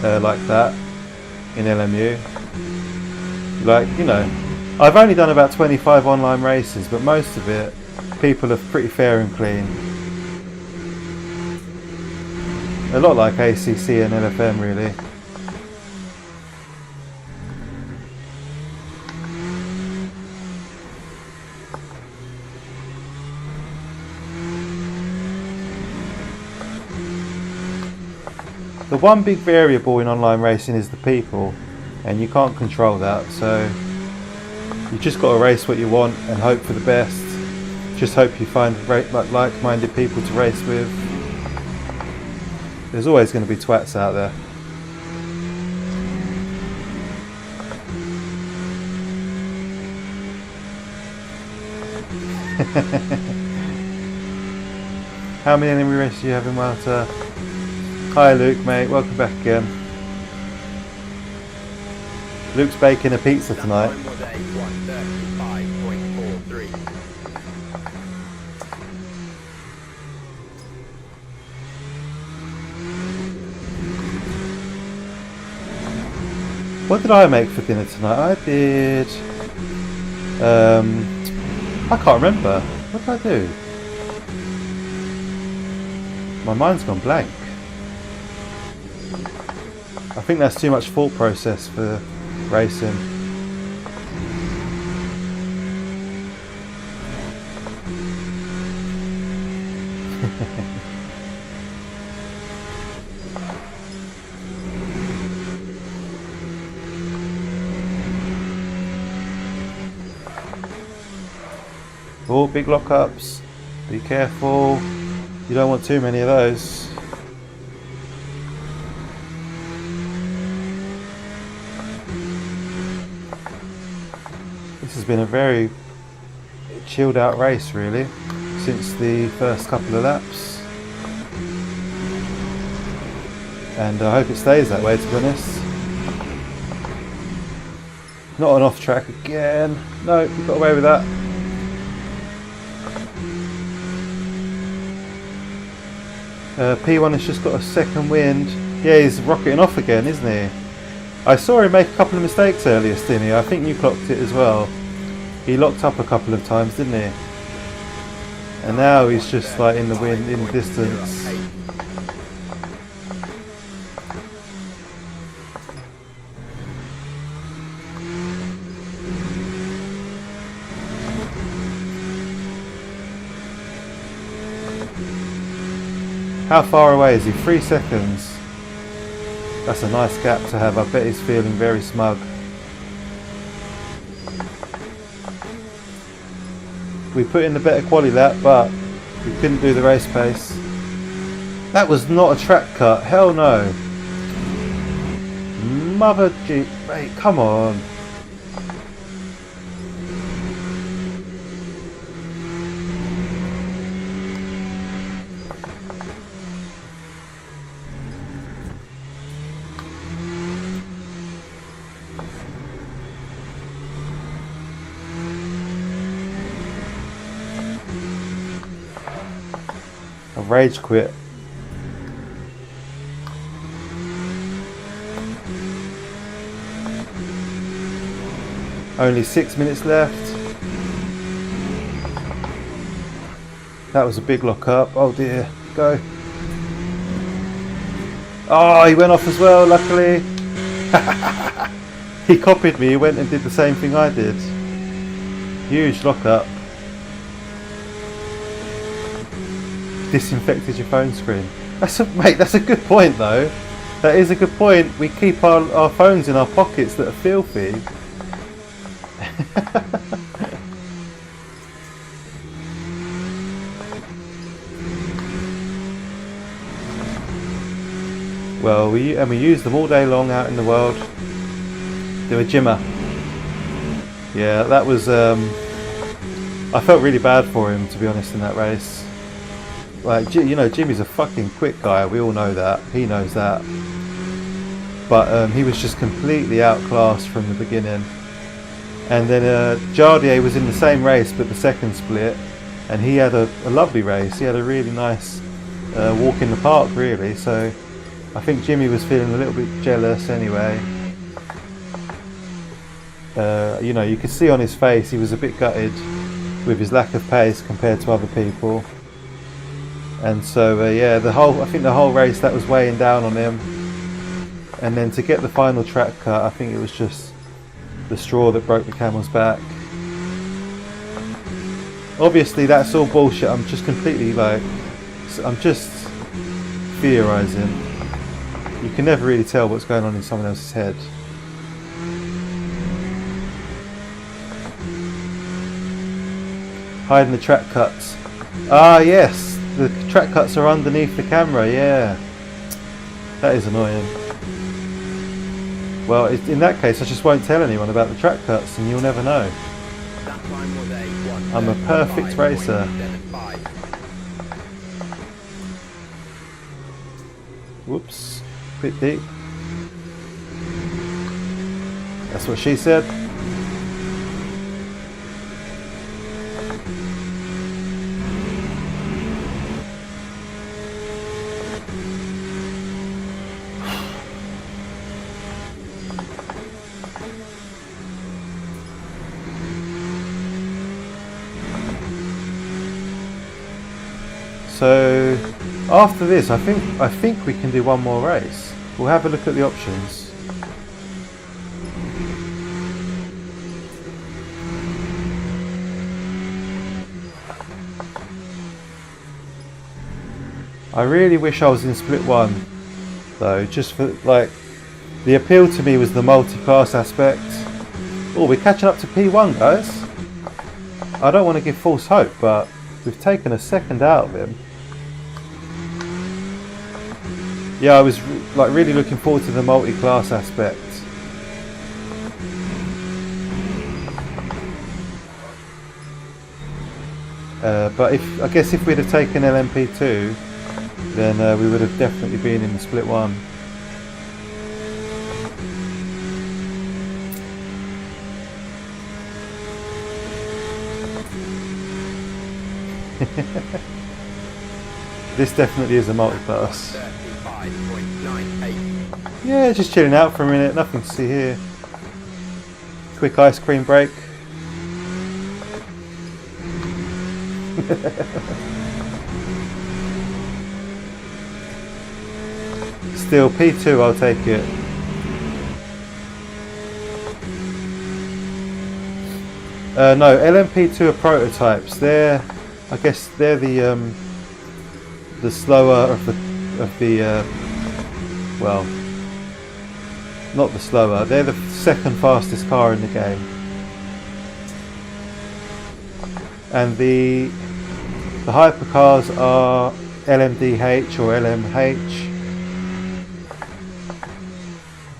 like that in LMU. Like, you know, I've only done about 25 online races, but most of it, people are pretty fair and clean. A lot like ACC and LFM, really. The one big variable in online racing is the people, and you can't control that, so you just got to race what you want and hope for the best. Just hope you find like-minded people to race with. There's always going to be twats out there. How many enemy races do you have in Malta? Hi Luke, mate, welcome back again. Luke's baking a pizza tonight. Time was a 1:35.43. What did I make for dinner tonight? I did... I can't remember. What did I do? My mind's gone blank. I think that's too much thought process for racing. Oh, big lockups. Be careful. You don't want too many of those. This has been a very chilled out race, really, since the first couple of laps. And I hope it stays that way, to be honest. Not an off track again. No, we got away with that. P1 has just got a second wind. Yeah, he's rocketing off again, isn't he? I saw him make a couple of mistakes earlier, Stinny. I think you clocked it as well. He locked up a couple of times, didn't he? And now he's just like in the wind, in the distance. How far away is he? 3 seconds. That's a nice gap to have. I bet he's feeling very smug. We put in the better quali lap, but we couldn't do the race pace. That was not a track cut. Hell no. Mother G... Mate, come on. Rage quit. Only 6 minutes left. That was a big lock up. Oh dear, go. Oh, he went off as well, luckily. He copied me, he went and did the same thing I did. Huge lock up. Disinfected your phone screen. Mate, that's a good point though. That is a good point. We keep our phones in our pockets that are filthy. Well, we use them all day long out in the world. Do a Jimmer. Yeah, that was. I felt really bad for him, to be honest, in that race. Like, you know, Jimmy's a fucking quick guy. We all know that. He knows that. But he was just completely outclassed from the beginning. And then Jardier was in the same race, but the second split, and he had a lovely race. He had a really nice walk in the park, really. So I think Jimmy was feeling a little bit jealous anyway. You know, you could see on his face he was a bit gutted with his lack of pace compared to other people. And so yeah, I think the whole race that was weighing down on him. And then to get the final track cut, I think it was just the straw that broke the camel's back. Obviously that's all bullshit. I'm just completely I'm just theorising. You can never really tell what's going on in someone else's head. Hiding the track cuts. Ah yes, the track cuts are underneath the camera, yeah. That is annoying. Well, in that case I just won't tell anyone about the track cuts and you'll never know. I'm a perfect racer. Whoops, bit deep. That's what she said. So after this, I think we can do one more race. We'll have a look at the options. I really wish I was in split one, though, just for like the appeal to me was the multi-class aspect. Oh, we're catching up to P1, guys. I don't want to give false hope, but we've taken a second out of him. Yeah, I was like really looking forward to the multi-class aspect. But I guess if we'd have taken LMP2, then we would have definitely been in the split one. This definitely is a multi-class. Yeah, just chilling out for a minute, nothing to see here. Quick ice cream break. Still P2, I'll take it. No, LMP2 are prototypes. I guess they're the slower of the well, not the slower. They're the second fastest car in the game, and the hypercars are LMDH or LMH.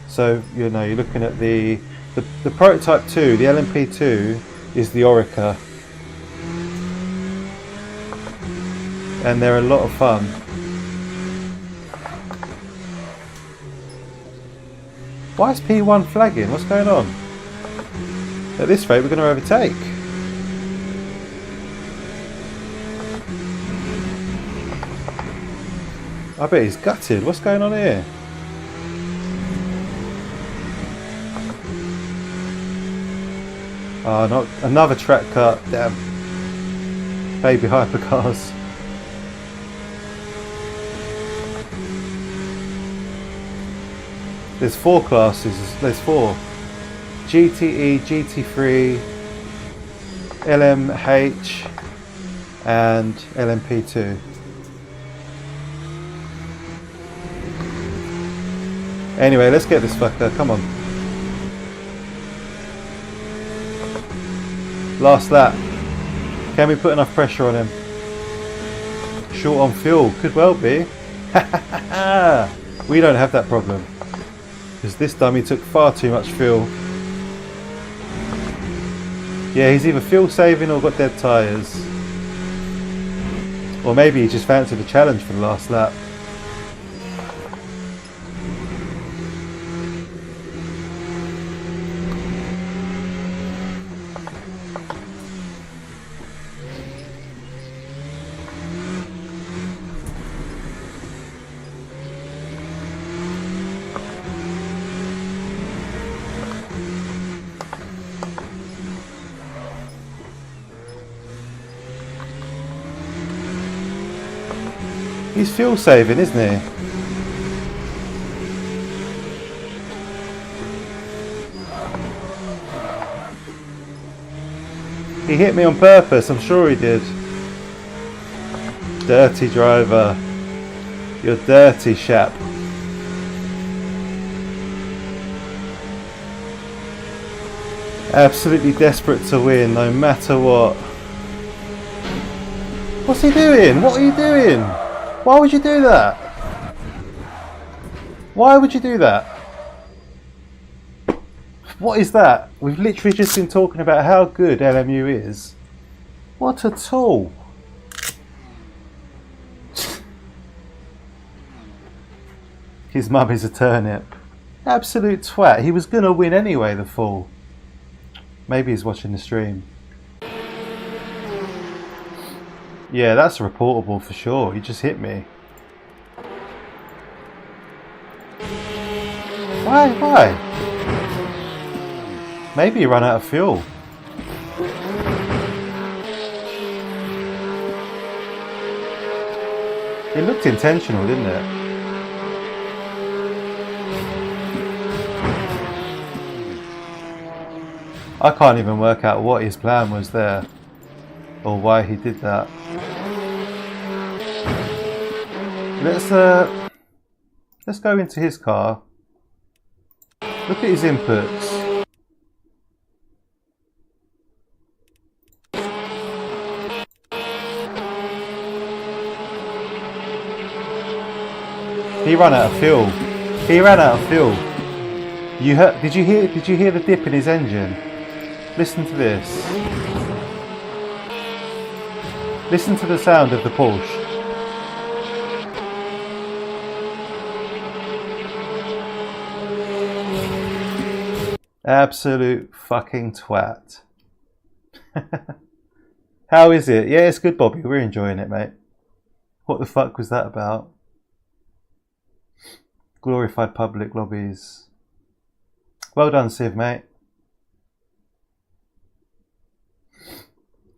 So you know, you're looking at the prototype 2, the LMP2 is the Orica. And they're a lot of fun. Why is P1 flagging? What's going on? At this rate we're going to overtake. I bet he's gutted. What's going on here? Oh, not another track cut. Damn. Baby hypercars. There's 4 classes. There's 4. GTE, GT3, LMH, and LMP2. Anyway, let's get this fucker. Come on. Last lap. Can we put enough pressure on him? Short on fuel. Could well be. We don't have that problem. Because this dummy took far too much fuel. Yeah, he's either fuel saving or got dead tyres. Or maybe he just fancied a challenge for the last lap. He's fuel saving, isn't he? He hit me on purpose, I'm sure he did. Dirty driver. You're dirty, chap. Absolutely desperate to win, no matter what. What's he doing? What are you doing? Why would you do that? Why would you do that? What is that? We've literally just been talking about how good LMU is. What a tool. His mum is a turnip. Absolute twat. He was going to win anyway, the fool. Maybe he's watching the stream. Yeah, that's reportable for sure. He just hit me. Why? Maybe he ran out of fuel. It looked intentional, didn't it? I can't even work out what his plan was there. Or why he did that. Let's go into his car. Look at his inputs. He ran out of fuel. He ran out of fuel. You heard? Did you hear the dip in his engine? Listen to this. Listen to the sound of the Porsche. Absolute fucking twat. How is it? Yeah, it's good, Bobby. We're enjoying it, mate. What the fuck was that about? Glorified public lobbies. Well done, Civ, mate.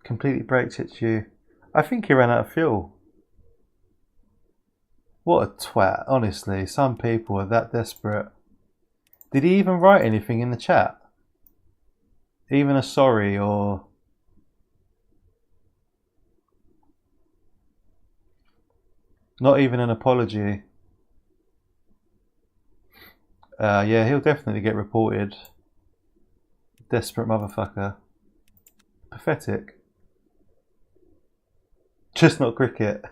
Completely brakes hits you. I think he ran out of fuel. What a twat, honestly. Some people are that desperate. Did he even write anything in the chat? Even a sorry or... Not even an apology. Yeah, he'll definitely get reported. Desperate motherfucker. Pathetic. Just not cricket.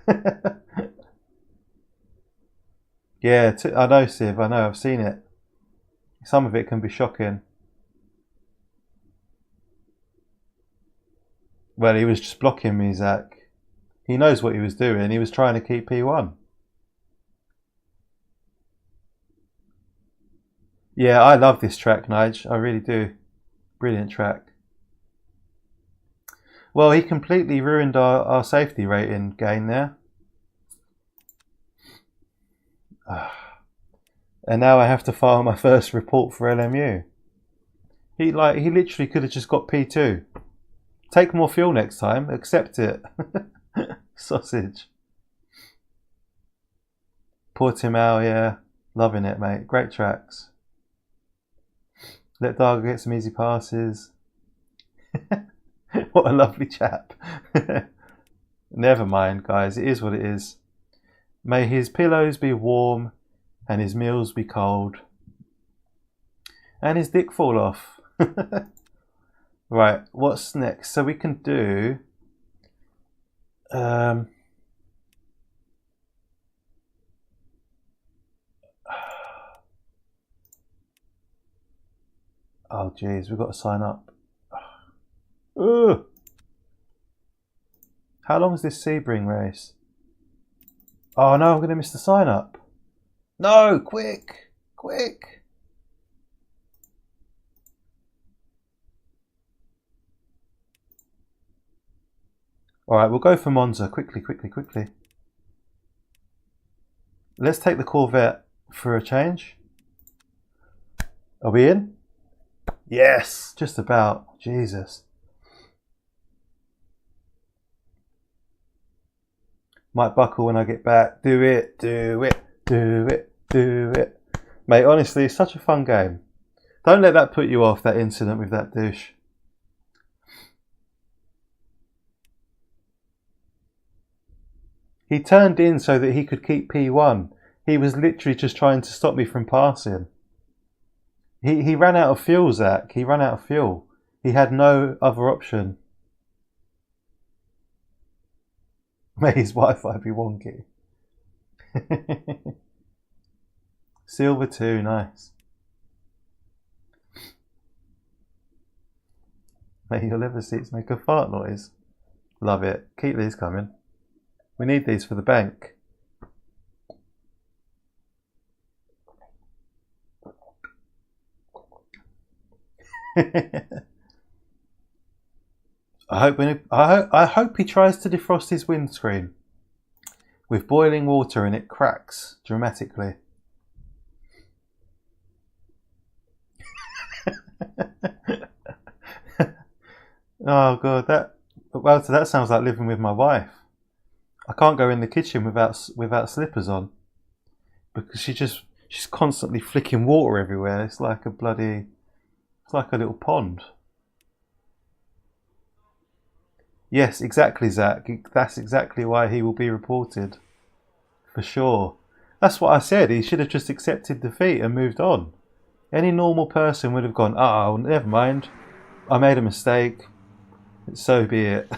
Yeah, I know, Civ. I know. I've seen it. Some of it can be shocking. Well, he was just blocking me, Zach. He knows what he was doing. He was trying to keep P1. Yeah, I love this track, Nige. I really do. Brilliant track. Well, he completely ruined our safety rating gain there. And now I have to file my first report for LMU. He literally could have just got P2. Take more fuel next time. Accept it. Sausage. Portimao, yeah. Loving it, mate. Great tracks. Let Dargo get some easy passes. What a lovely chap. Never mind, guys. It is what it is. May his pillows be warm and his meals be cold. And his dick fall off. Right, what's next? So we can do... Oh, geez, we've got to sign up. Ugh. How long is this Sebring race? Oh no, I'm going to miss the sign up. No, quick, quick. Alright, we'll go for Monza. Quickly, quickly, quickly. Let's take the Corvette for a change. Are we in? Yes, just about. Jesus. Might buckle when I get back. Do it, do it, do it, do it. Mate, honestly, it's such a fun game. Don't let that put you off, that incident with that douche. He turned in so that he could keep P1. He was literally just trying to stop me from passing. He ran out of fuel, Zach. He ran out of fuel. He had no other option. May his Wi-Fi be wonky. Silver 2, nice. May your leather seats make a fart noise. Love it. Keep these coming. We need these for the bank. I hope he tries to defrost his windscreen with boiling water and it cracks dramatically. Oh god, that sounds like living with my wife. I can't go in the kitchen without slippers on because she's constantly flicking water everywhere. It's like a little pond. Yes, exactly, Zach. That's exactly why he will be reported. For sure. That's what I said. He should have just accepted defeat and moved on. Any normal person would have gone, oh, never mind. I made a mistake. So be it.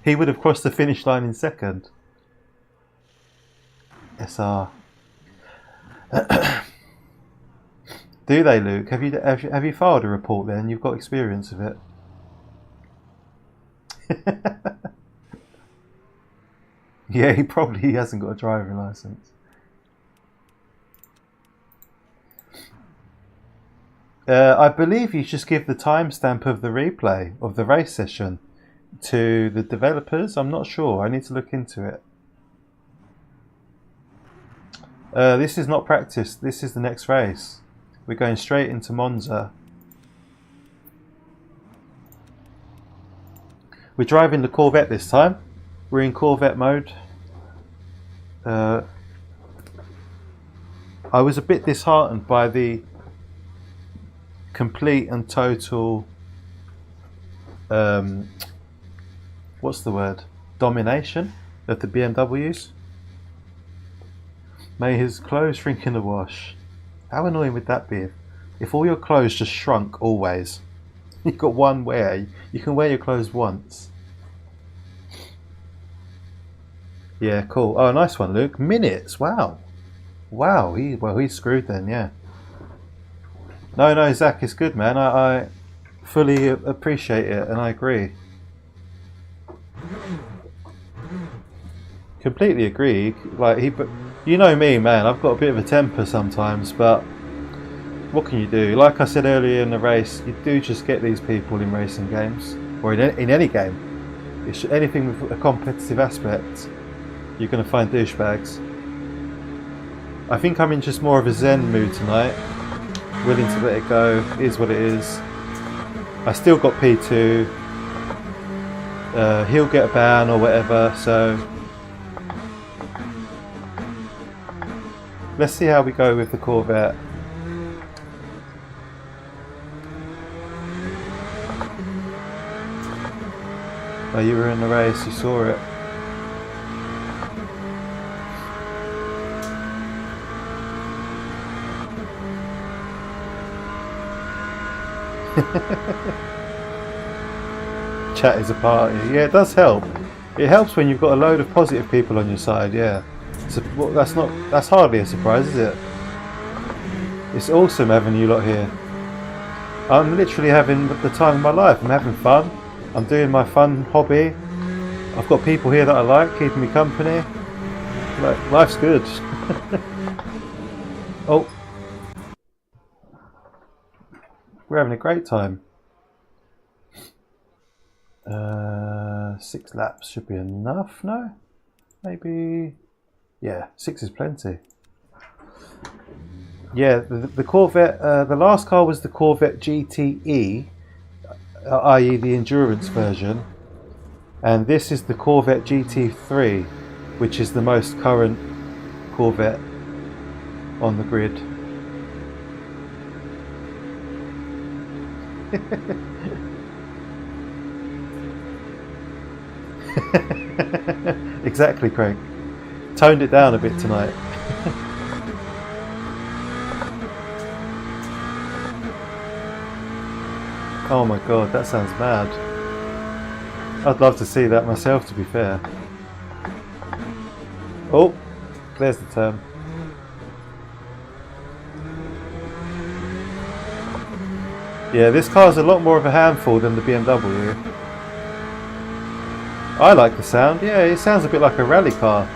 He would have crossed the finish line in second. SR. Do they, Luke? Have you filed a report then? You've got experience of it. Yeah, he hasn't got a driving license. I believe you just give the timestamp of the replay of the race session to the developers. I'm not sure. I need to look into it. This is not practice. This is the next race. We're going straight into Monza. We're driving the Corvette this time. We're in Corvette mode. I was a bit disheartened by the complete and total what's the word? Domination of the BMWs. May his clothes shrink in the wash. How annoying would that be if all your clothes just shrunk always? You've got one wear. You can wear your clothes once. Yeah, cool. Oh, nice one, Luke. Minutes. Wow. Wow. He's screwed then, yeah. No, Zach, it's good, man. I fully appreciate it and I agree. Completely agree. But you know me, man. I've got a bit of a temper sometimes, but what can you do? Like I said earlier in the race, you do just get these people in racing games or in any game. It's anything with a competitive aspect. You're going to find douchebags. I think I'm in just more of a zen mood tonight. Willing to let it go. It is what it is. I still got P2. He'll get a ban or whatever, so let's see how we go with the Corvette. Oh, you were in the race, you saw it. Chat is a party. Yeah, it does help. It helps when you've got a load of positive people on your side. Yeah, so, well, that's hardly a surprise, is it? It's awesome having you lot here. I'm literally having the time of my life. I'm having fun. I'm doing my fun hobby. I've got people here that I like, keeping me company. Like, life's good. Oh, we're having a great time. 6 laps should be enough, no? Maybe, yeah, 6 is plenty. Yeah, the Corvette, the last car was the Corvette GTE, i.e. the endurance version, and this is the Corvette GT3, which is the most current Corvette on the grid. Exactly, Craig. Toned it down a bit tonight. Oh my god, that sounds mad. I'd love to see that myself, to be fair. Oh, there's the turn. Yeah, this car's a lot more of a handful than the BMW. I like the sound. Yeah, it sounds a bit like a rally car.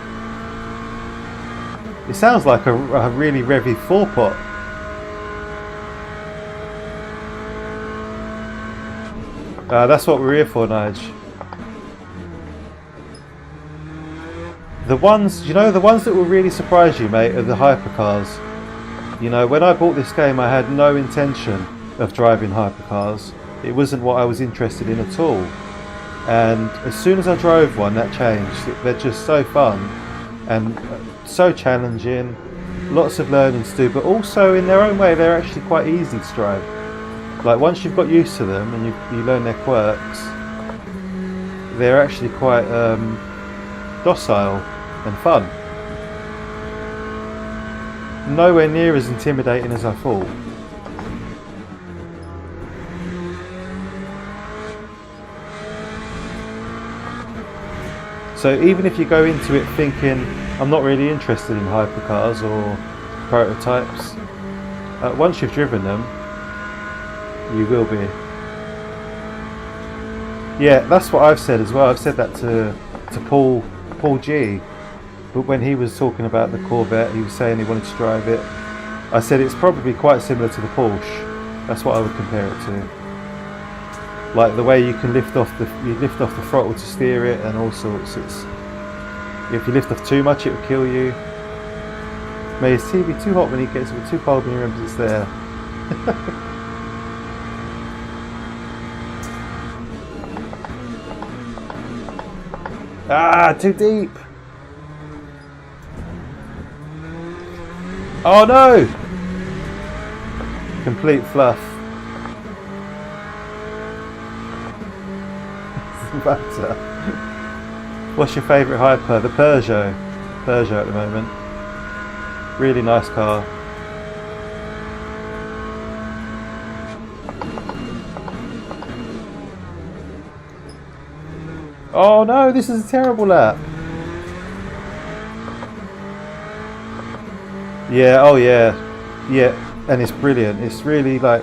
It sounds like a really revvy 4-pot. That's what we're here for, Nige. The ones, you know, the ones that will really surprise you, mate, are the hypercars. You know, when I bought this game, I had no intention of driving hypercars. It wasn't what I was interested in at all. And as soon as I drove one, that changed. They're just so fun and so challenging, lots of learning to do, but also in their own way they're actually quite easy to drive. Like once you've got used to them and you learn their quirks, they're actually quite docile and fun. Nowhere near as intimidating as I thought. So even if you go into it thinking, I'm not really interested in hypercars or prototypes, once you've driven them, you will be. Yeah, that's what I've said as well. I've said that to Paul G. But when he was talking about the Corvette, he was saying he wanted to drive it. I said it's probably quite similar to the Porsche. That's what I would compare it to. Like the way you can lift off the throttle to steer it and all sorts. If you lift off too much, it will kill you. May his tea be too hot when he gets it, too cold when he remembers it's there. Ah, too deep. Oh no! Complete fluff. What's your favourite hyper? The Peugeot. Peugeot at the moment. Really nice car. Oh no, this is a terrible lap. Yeah, oh yeah. Yeah, and it's brilliant. It's really like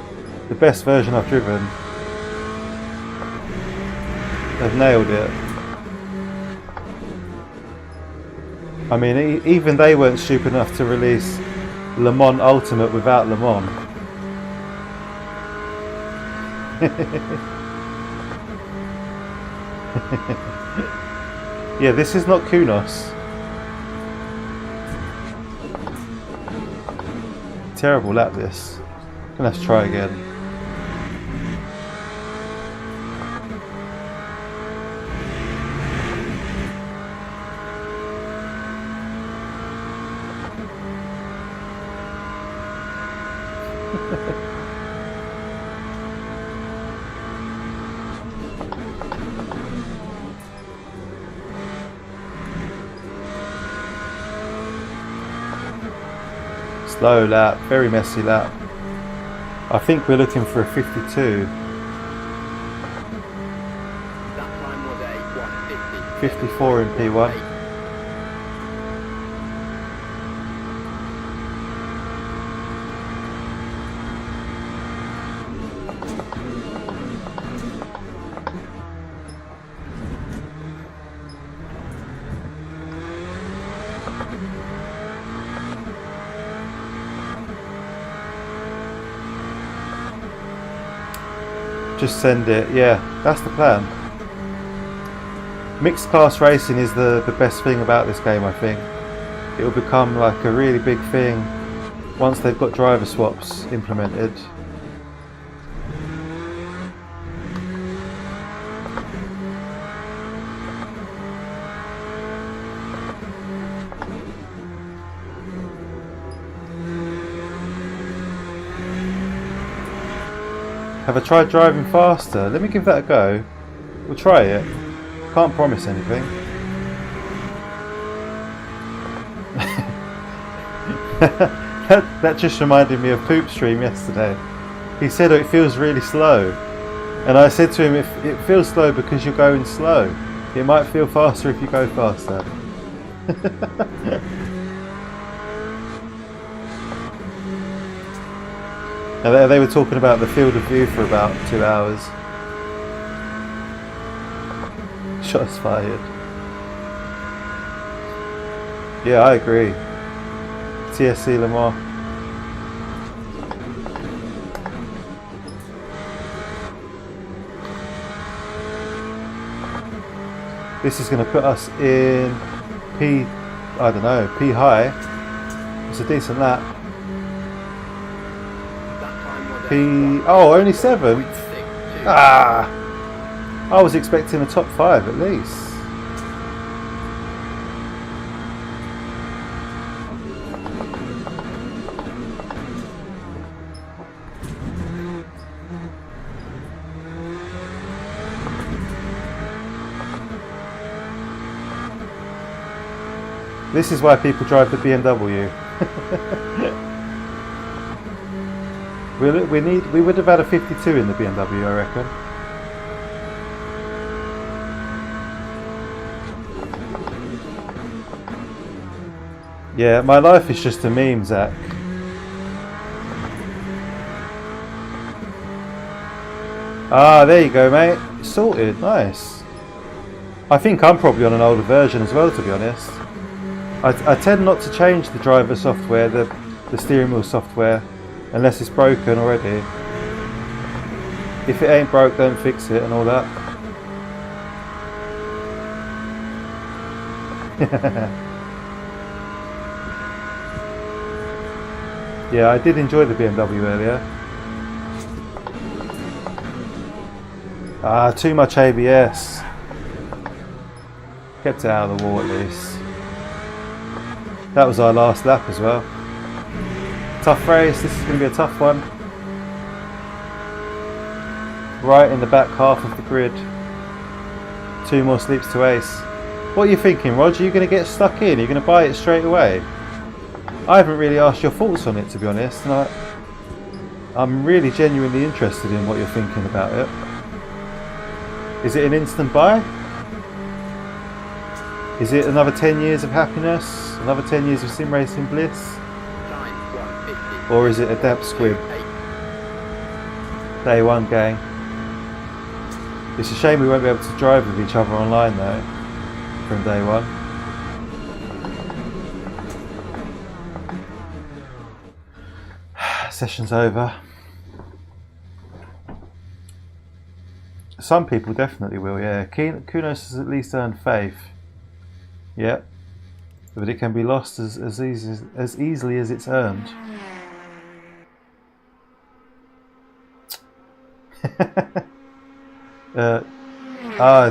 the best version I've driven. They've nailed it. I mean, even they weren't stupid enough to release Le Mans Ultimate without Le Mans. Yeah, this is not Kunos. Terrible lap this. Gonna have to try again. Slow lap, very messy lap. I think we're looking for a 52. That time was a 1:50. 54 in P1. Just send it, yeah, that's the plan. Mixed class racing is the best thing about this game, I think. It will become like a really big thing once they've got driver swaps implemented. Have I tried driving faster? Let me give that a go. We'll try it. Can't promise anything. that just reminded me of Poop Stream yesterday. He said, oh, it feels really slow. And I said to him, if it feels slow because you're going slow. It might feel faster if you go faster. And they were talking about the field of view for about 2 hours. Shots fired. Yeah, I agree. TSC Le Mans. This is going to put us in P, I don't know, P high. It's a decent lap. P, oh, only 7? Ah! I was expecting a top 5 at least. This is why people drive the BMW. We would have had a 52 in the BMW, I reckon. Yeah, my life is just a meme, Zach. Ah, there you go, mate. Sorted, nice. I think I'm probably on an older version as well, to be honest. I tend not to change the driver software, the steering wheel software, unless it's broken already. If it ain't broke, don't fix it and all that. Yeah, I did enjoy the BMW earlier. Ah, too much ABS. Kept it out of the wall at least. That was our last lap as well. Tough race, this is going to be a tough one. Right in the back half of the grid. 2 more sleeps to ace. What are you thinking, Roger? Are you going to get stuck in? Are you going to buy it straight away? I haven't really asked your thoughts on it, to be honest, and I'm really genuinely interested in what you're thinking about it. Is it an instant buy? Is it another 10 years of happiness? Another 10 years of sim racing bliss? Or is it a dab squib? Day one, gang. It's a shame we won't be able to drive with each other online though, from day one. Session's over. Some people definitely will, yeah. Kunos has at least earned faith. Yep. But it can be lost as easily as it's earned.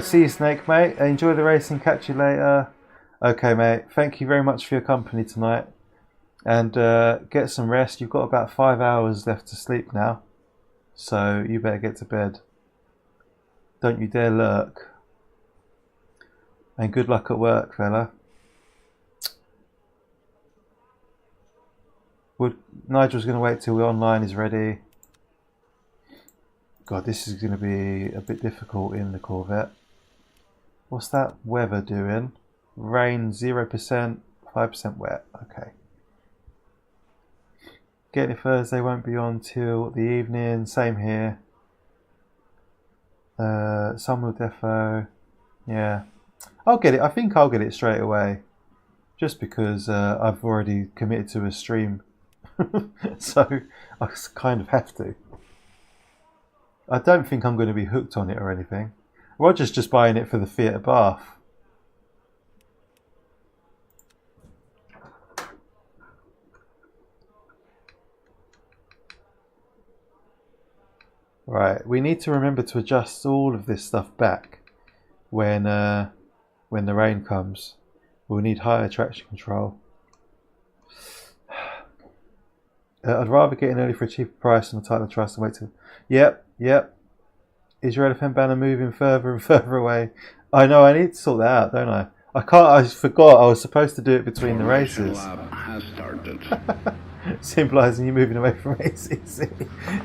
See you, Snake, mate. Enjoy the racing. Catch you later. Okay, mate. Thank you very much for your company tonight. And get some rest. You've got about 5 hours left to sleep now. So you better get to bed. Don't you dare lurk. And good luck at work, fella. Nigel's going to wait till the online is ready. God, this is going to be a bit difficult in the Corvette. What's that weather doing? Rain 0%, 5% wet. Okay. Getting it Thursday, won't be on till the evening. Same here. Sunwheel defo. Yeah. I'll get it. I think I'll get it straight away. Just because I've already committed to a stream. So I kind of have to. I don't think I'm going to be hooked on it or anything. Roger's just buying it for the theatre bath. Right, we need to remember to adjust all of this stuff back when the rain comes. We'll need higher traction control. I'd rather get in early for a cheaper price on a title trust and wait till... Yep. Is your LFM banner moving further and further away? I know, I need to sort that out, don't I? I forgot I was supposed to do it between the races. Lap has started. Symbolising you moving away from races.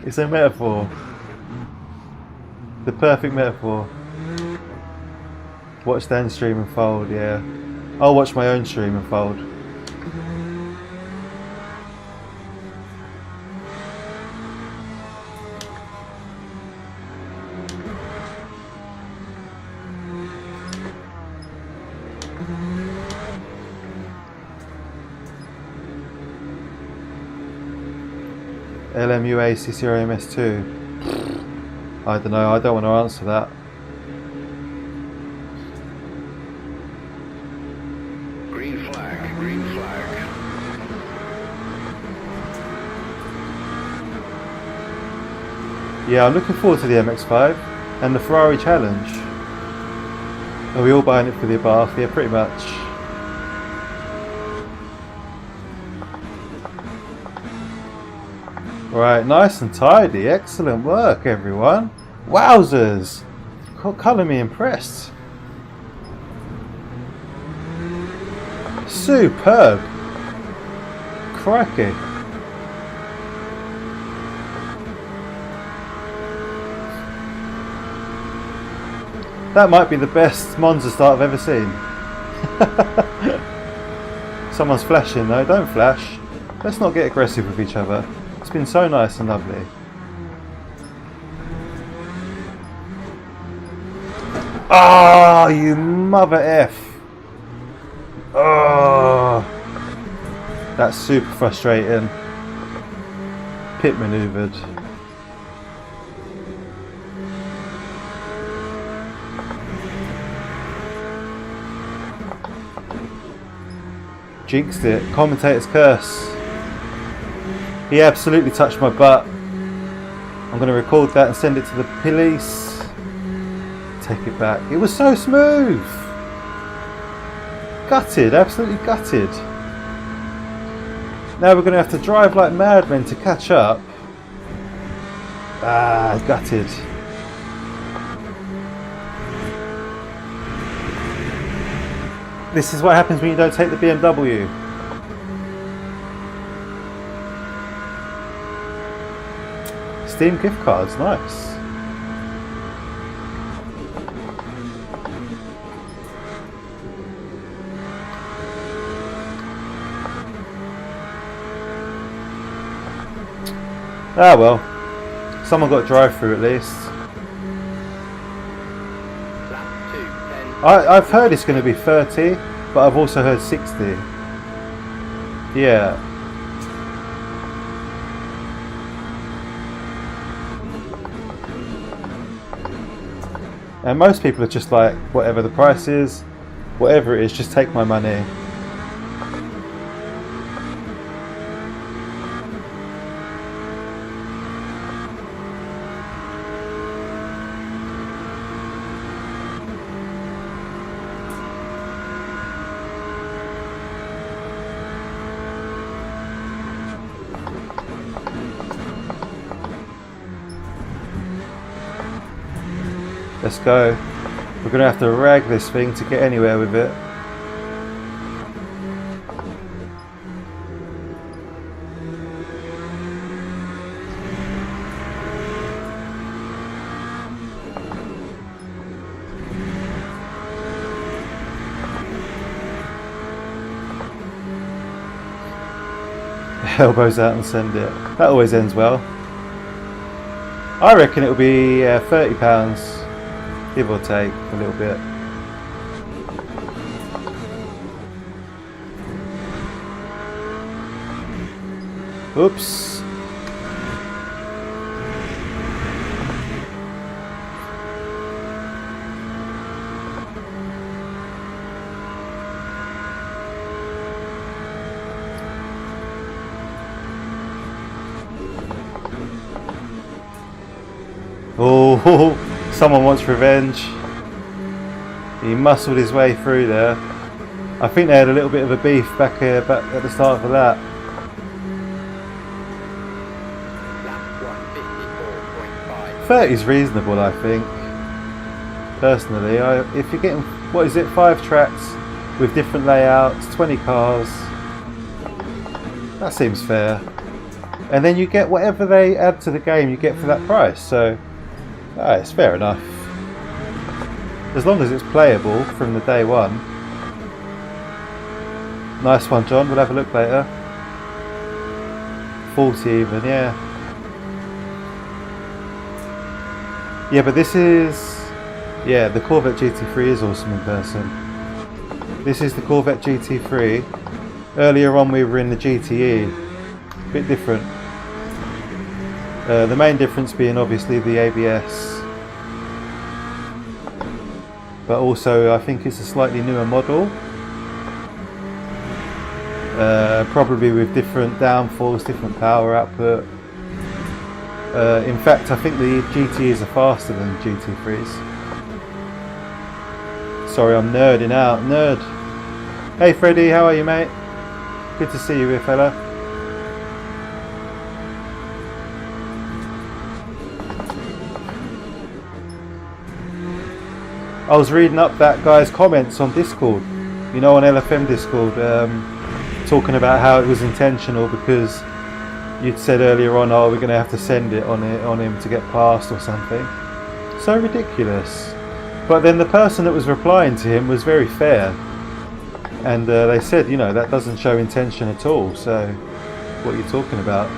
It's a metaphor. The perfect metaphor. Watch Dan stream and fold, yeah. I'll watch my own stream and fold. LMU CCR MS2. I don't know, I don't want to answer that. Green flag, green flag. Yeah, I'm looking forward to the MX-5 and the Ferrari Challenge. Are we all buying it for the bath? Yeah, pretty much. Right, nice and tidy. Excellent work, everyone. Wowzers! Colour me impressed. Superb. Crikey. That might be the best Monza start I've ever seen. Someone's flashing though. Don't flash. Let's not get aggressive with each other. It's been so nice and lovely. Ah, you mother F. Oh, that's super frustrating. Pit manoeuvred. Jinxed it. Commentator's curse. He absolutely touched my butt. I'm going to record that and send it to the police. Take it back. It was so smooth. Gutted, absolutely gutted. Now we're going to have to drive like madmen to catch up. Ah, gutted. This is what happens when you don't take the BMW. Steam gift cards, nice. Ah well, someone got a drive-through at least. Lap 2, 10. I've heard it's going to be 30, but I've also heard 60. Yeah. And most people are just like, whatever the price is, whatever it is, just take my money. Let's go. We're going to have to rag this thing to get anywhere with it. elbows out and send it. That always ends well. I reckon it'll be £30, give or take a little bit. Oops. Oh, someone wants revenge. He muscled his way through there. I think they had a little bit of a beef back at the start of that. Lap 154.5. 30 is reasonable, I think. Personally, if you're getting, what is it, 5 tracks with different layouts, 20 cars, that seems fair. And then you get whatever they add to the game, you get for that price. So, it's fair enough. As long as it's playable from the day one. Nice one, John. We'll have a look later. 40 even, yeah. Yeah, but this is... Yeah, the Corvette GT3 is awesome in person. This is the Corvette GT3. Earlier on we were in the GTE. A bit different. The main difference being obviously the ABS. But also I think it's a slightly newer model. Probably with different downforce, different power output. In fact, I think the GTEs are faster than the GT3s. Sorry, I'm nerding out. Nerd. Hey Freddie, how are you, mate? Good to see you here, fella. I was reading up that guy's comments on Discord, you know, on LFM Discord, talking about how it was intentional because you'd said earlier on, oh, we're going to have to send it on him to get past or something. So ridiculous. But then the person that was replying to him was very fair, and they said, you know, that doesn't show intention at all, so what are you talking about?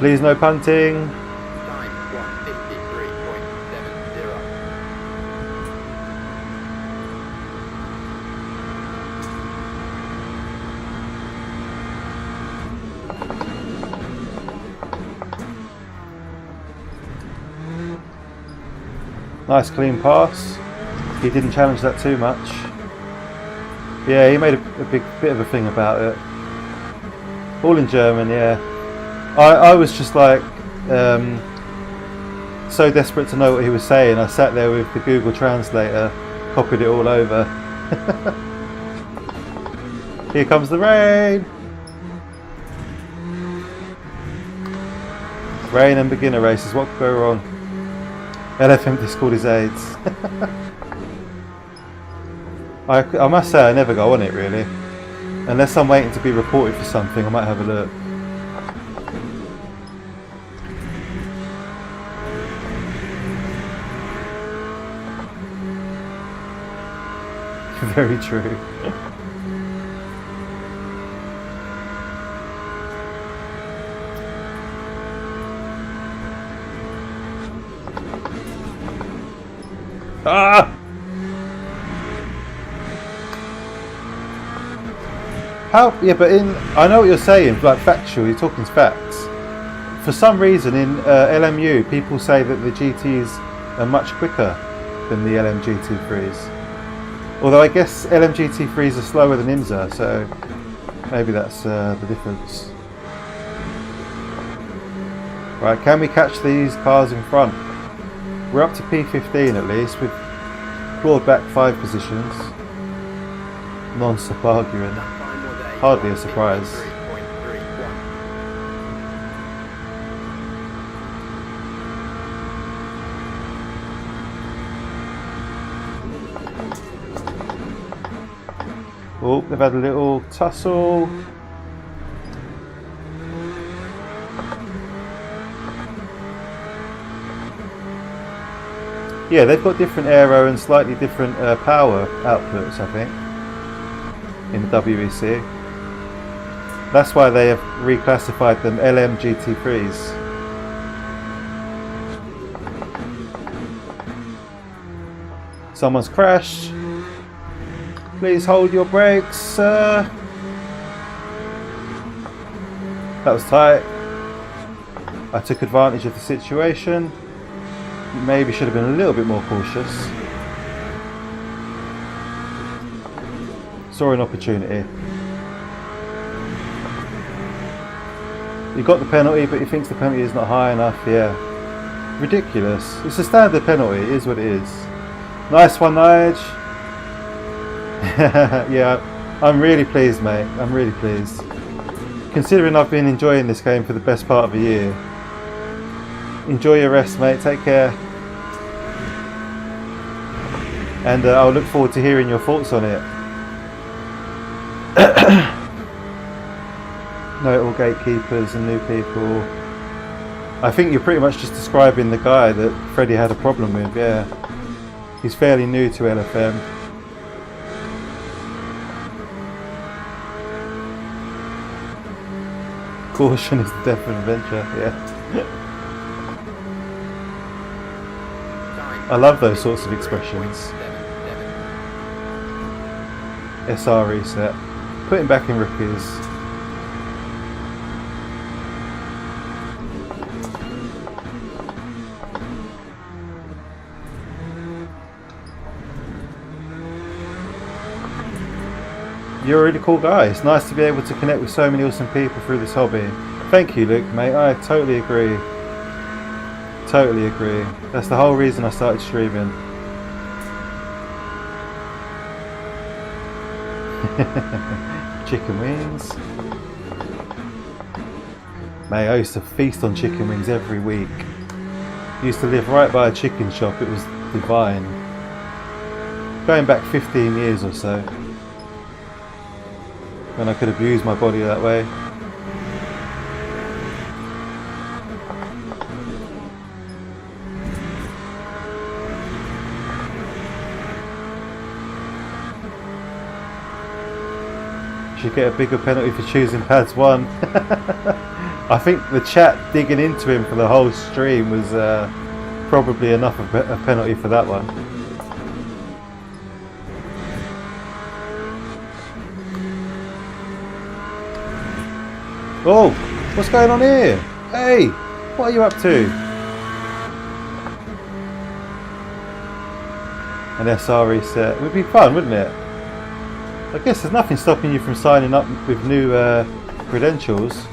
Please no punting. Time 153.70. Nice clean pass. He didn't challenge that too much. Yeah, he made a big bit of a thing about it. All in German, yeah. I was just like so desperate to know what he was saying. I sat there with the Google Translator, copied it all over. Here comes the rain. Rain and beginner races, what could go wrong? LFM Discord is AIDS. I must say I never go on it really. Unless I'm waiting to be reported for something, I might have a look. Very true. Ah! How? Yeah, but I know what you're saying. Like factual, you're talking facts. For some reason, in LMU, people say that the GTs are much quicker than the LMGT3s. Although I guess LMGT3s are slower than IMSA, so maybe that's the difference. Right, can we catch these cars in front? We're up to P15 at least. We've clawed back 5 positions. Non-stop arguing. Hardly a surprise. Oh, they've had a little tussle. Yeah, they've got different aero and slightly different power outputs, I think, in the WEC. That's why they have reclassified them LM GT3s. Someone's crashed. Please hold your brakes, sir. That was tight. I took advantage of the situation. Maybe should have been a little bit more cautious. Saw an opportunity. You got the penalty, but he thinks the penalty is not high enough. Yeah, ridiculous. It's a standard penalty. It is what it is. Nice one, Nige. Yeah, I'm really pleased, mate. I'm really pleased. Considering I've been enjoying this game for the best part of a year. Enjoy your rest, mate. Take care. And I'll look forward to hearing your thoughts on it. No, all gatekeepers and new people. I think you're pretty much just describing the guy that Freddie had a problem with, yeah. He's fairly new to LFM. Caution is the death of adventure, yeah. I love those sorts of expressions. SR reset. Put him back in rookies. You're a really cool guy. It's nice to be able to connect with so many awesome people through this hobby. Thank you, Luke, mate. I totally agree. Totally agree. That's the whole reason I started streaming. Chicken wings. Mate, I used to feast on chicken wings every week. I used to live right by a chicken shop. It was divine. Going back 15 years or so. When I could abuse my body that way. Should get a bigger penalty for choosing pads 1. I think the chat digging into him for the whole stream was probably enough of a penalty for that one. Oh, what's going on here? Hey, what are you up to? An SR reset. It would be fun, wouldn't it? I guess there's nothing stopping you from signing up with new credentials.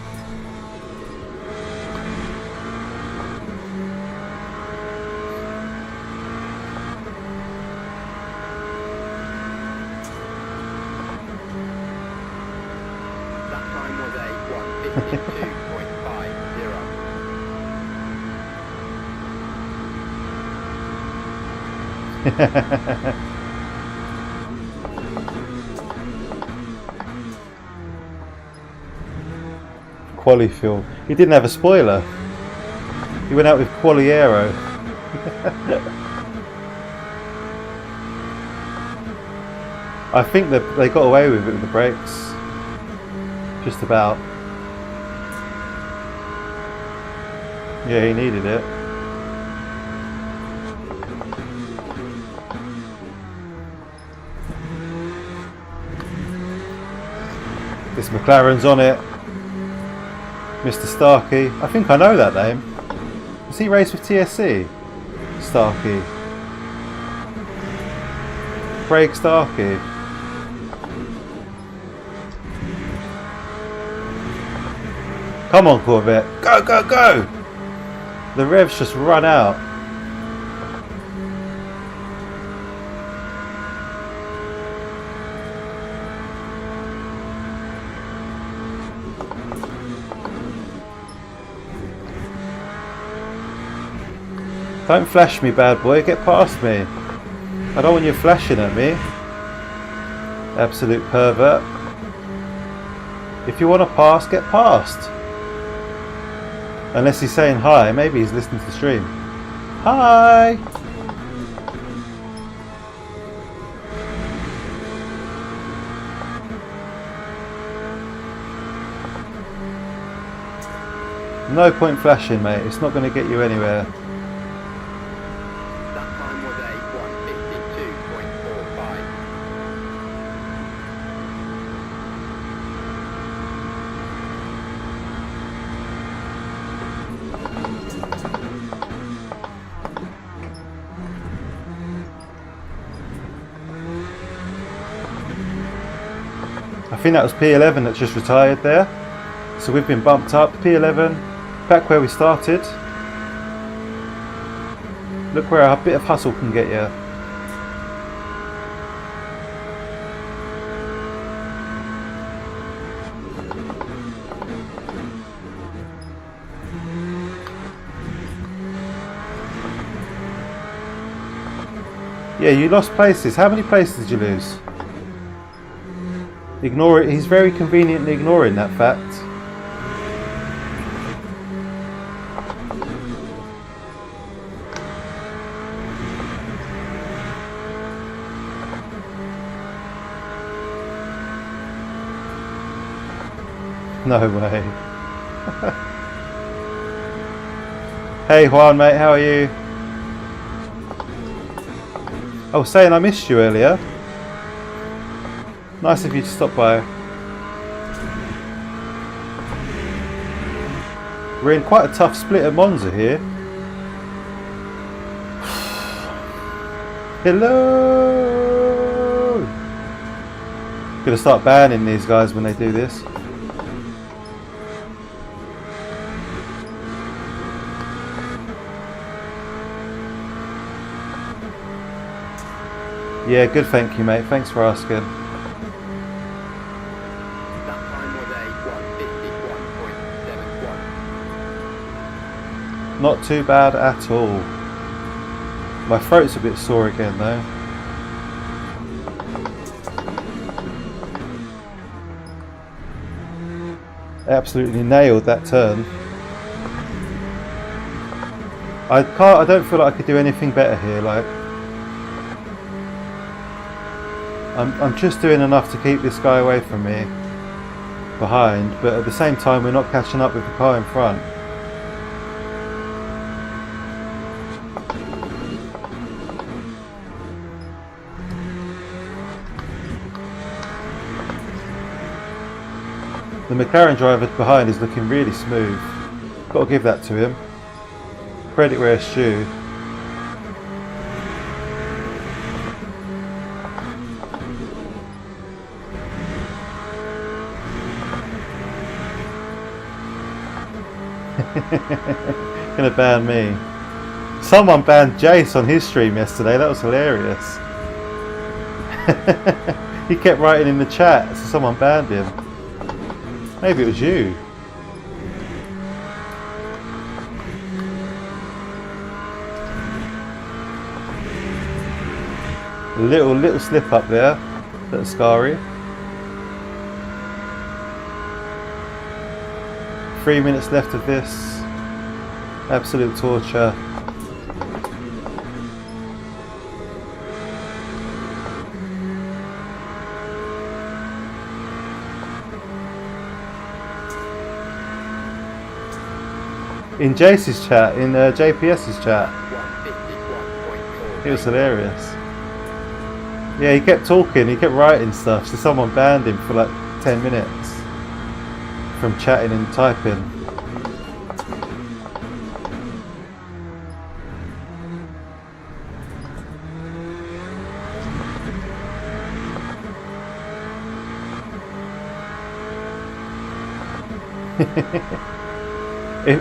That time was a 1:52.50. Quali fuel. He didn't have a spoiler. He went out with Quali Aero. I think that they got away with it with the brakes. Just about. Yeah, he needed it. This McLaren's on it. Mr. Starkey. I think I know that name. Does he race with TSC? Starkey. Craig Starkey. Come on, Corvette. Go, go, go! The revs just run out. Don't flash me, bad boy. Get past me. I don't want you flashing at me. Absolute pervert. If you want to pass, get past. Unless he's saying hi. Maybe he's listening to the stream. Hi! No point flashing, mate. It's not going to get you anywhere. That time was a 1:52.45. I think that was P11 that's just retired there. So we've been bumped up. P11, back where we started. Look where a bit of hustle can get you. Yeah, you lost places. How many places did you lose? Ignore it. He's very conveniently ignoring that fact. No way. Hey Juan, mate, how are you? I was saying I missed you earlier. Nice of you to stop by. We're in quite a tough split at Monza here. Hello! Gonna start banning these guys when they do this. Yeah, good, thank you, mate. Thanks for asking. That time was a 1:51.71. Not too bad at all. My throat's a bit sore again though. Absolutely nailed that turn. I don't feel like I could do anything better here. Like, I'm just doing enough to keep this guy away from me behind, but at the same time we're not catching up with the car in front. The McLaren driver behind is looking really smooth. Got to give that to him. Credit where it's due. Gonna ban me. Someone banned Jace on his stream yesterday. That was hilarious. He kept writing in the chat, so someone banned him. Maybe it was you. A little slip up there. Little scary. 3 minutes left of this. Absolute torture. In Jace's chat, in JPS's chat, 1:51.4. it was hilarious. Yeah, he kept talking, he kept writing stuff, so someone banned him for like 10 minutes from chatting and typing.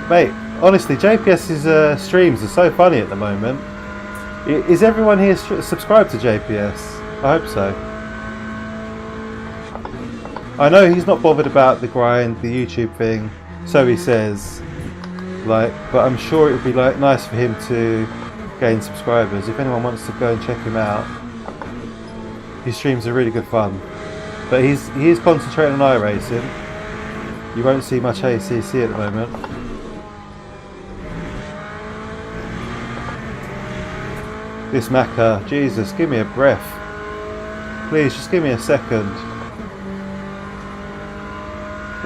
Mate, honestly, JPS's streams are so funny at the moment. Is everyone here subscribed to JPS? I hope so. I know he's not bothered about the grind, the YouTube thing, so he says. Like, but I'm sure it would be like nice for him to gain subscribers. If anyone wants to go and check him out, his streams are really good fun. But he is concentrating on iRacing. You won't see much ACC at the moment. This Macca, Jesus, give me a breath. Please, just give me a second.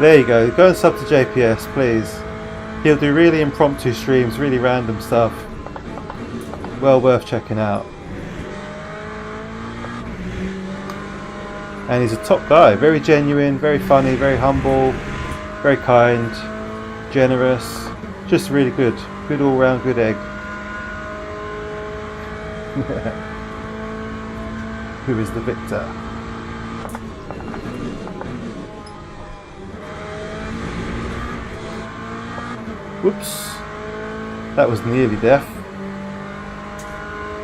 There you go, go and sub to JPS, please. He'll do really impromptu streams, really random stuff. Well worth checking out. And he's a top guy, very genuine, very funny, very humble, very kind, generous, just really good all round good egg. Who is the victor? Whoops, that was nearly death.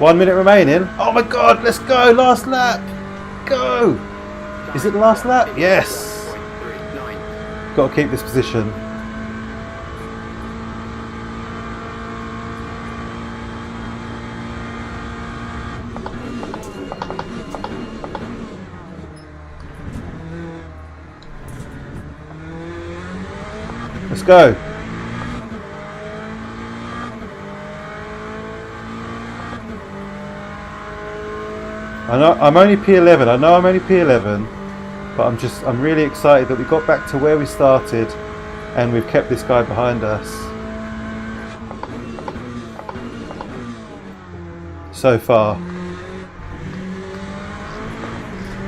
1 minute remaining. Oh my god, let's go, last lap, go! Is it the last lap? Yes! Got to keep this position. Let's go. I know I'm only P11. I know I'm only P11, but I'm really excited that we got back to where we started, and we've kept this guy behind us. So far,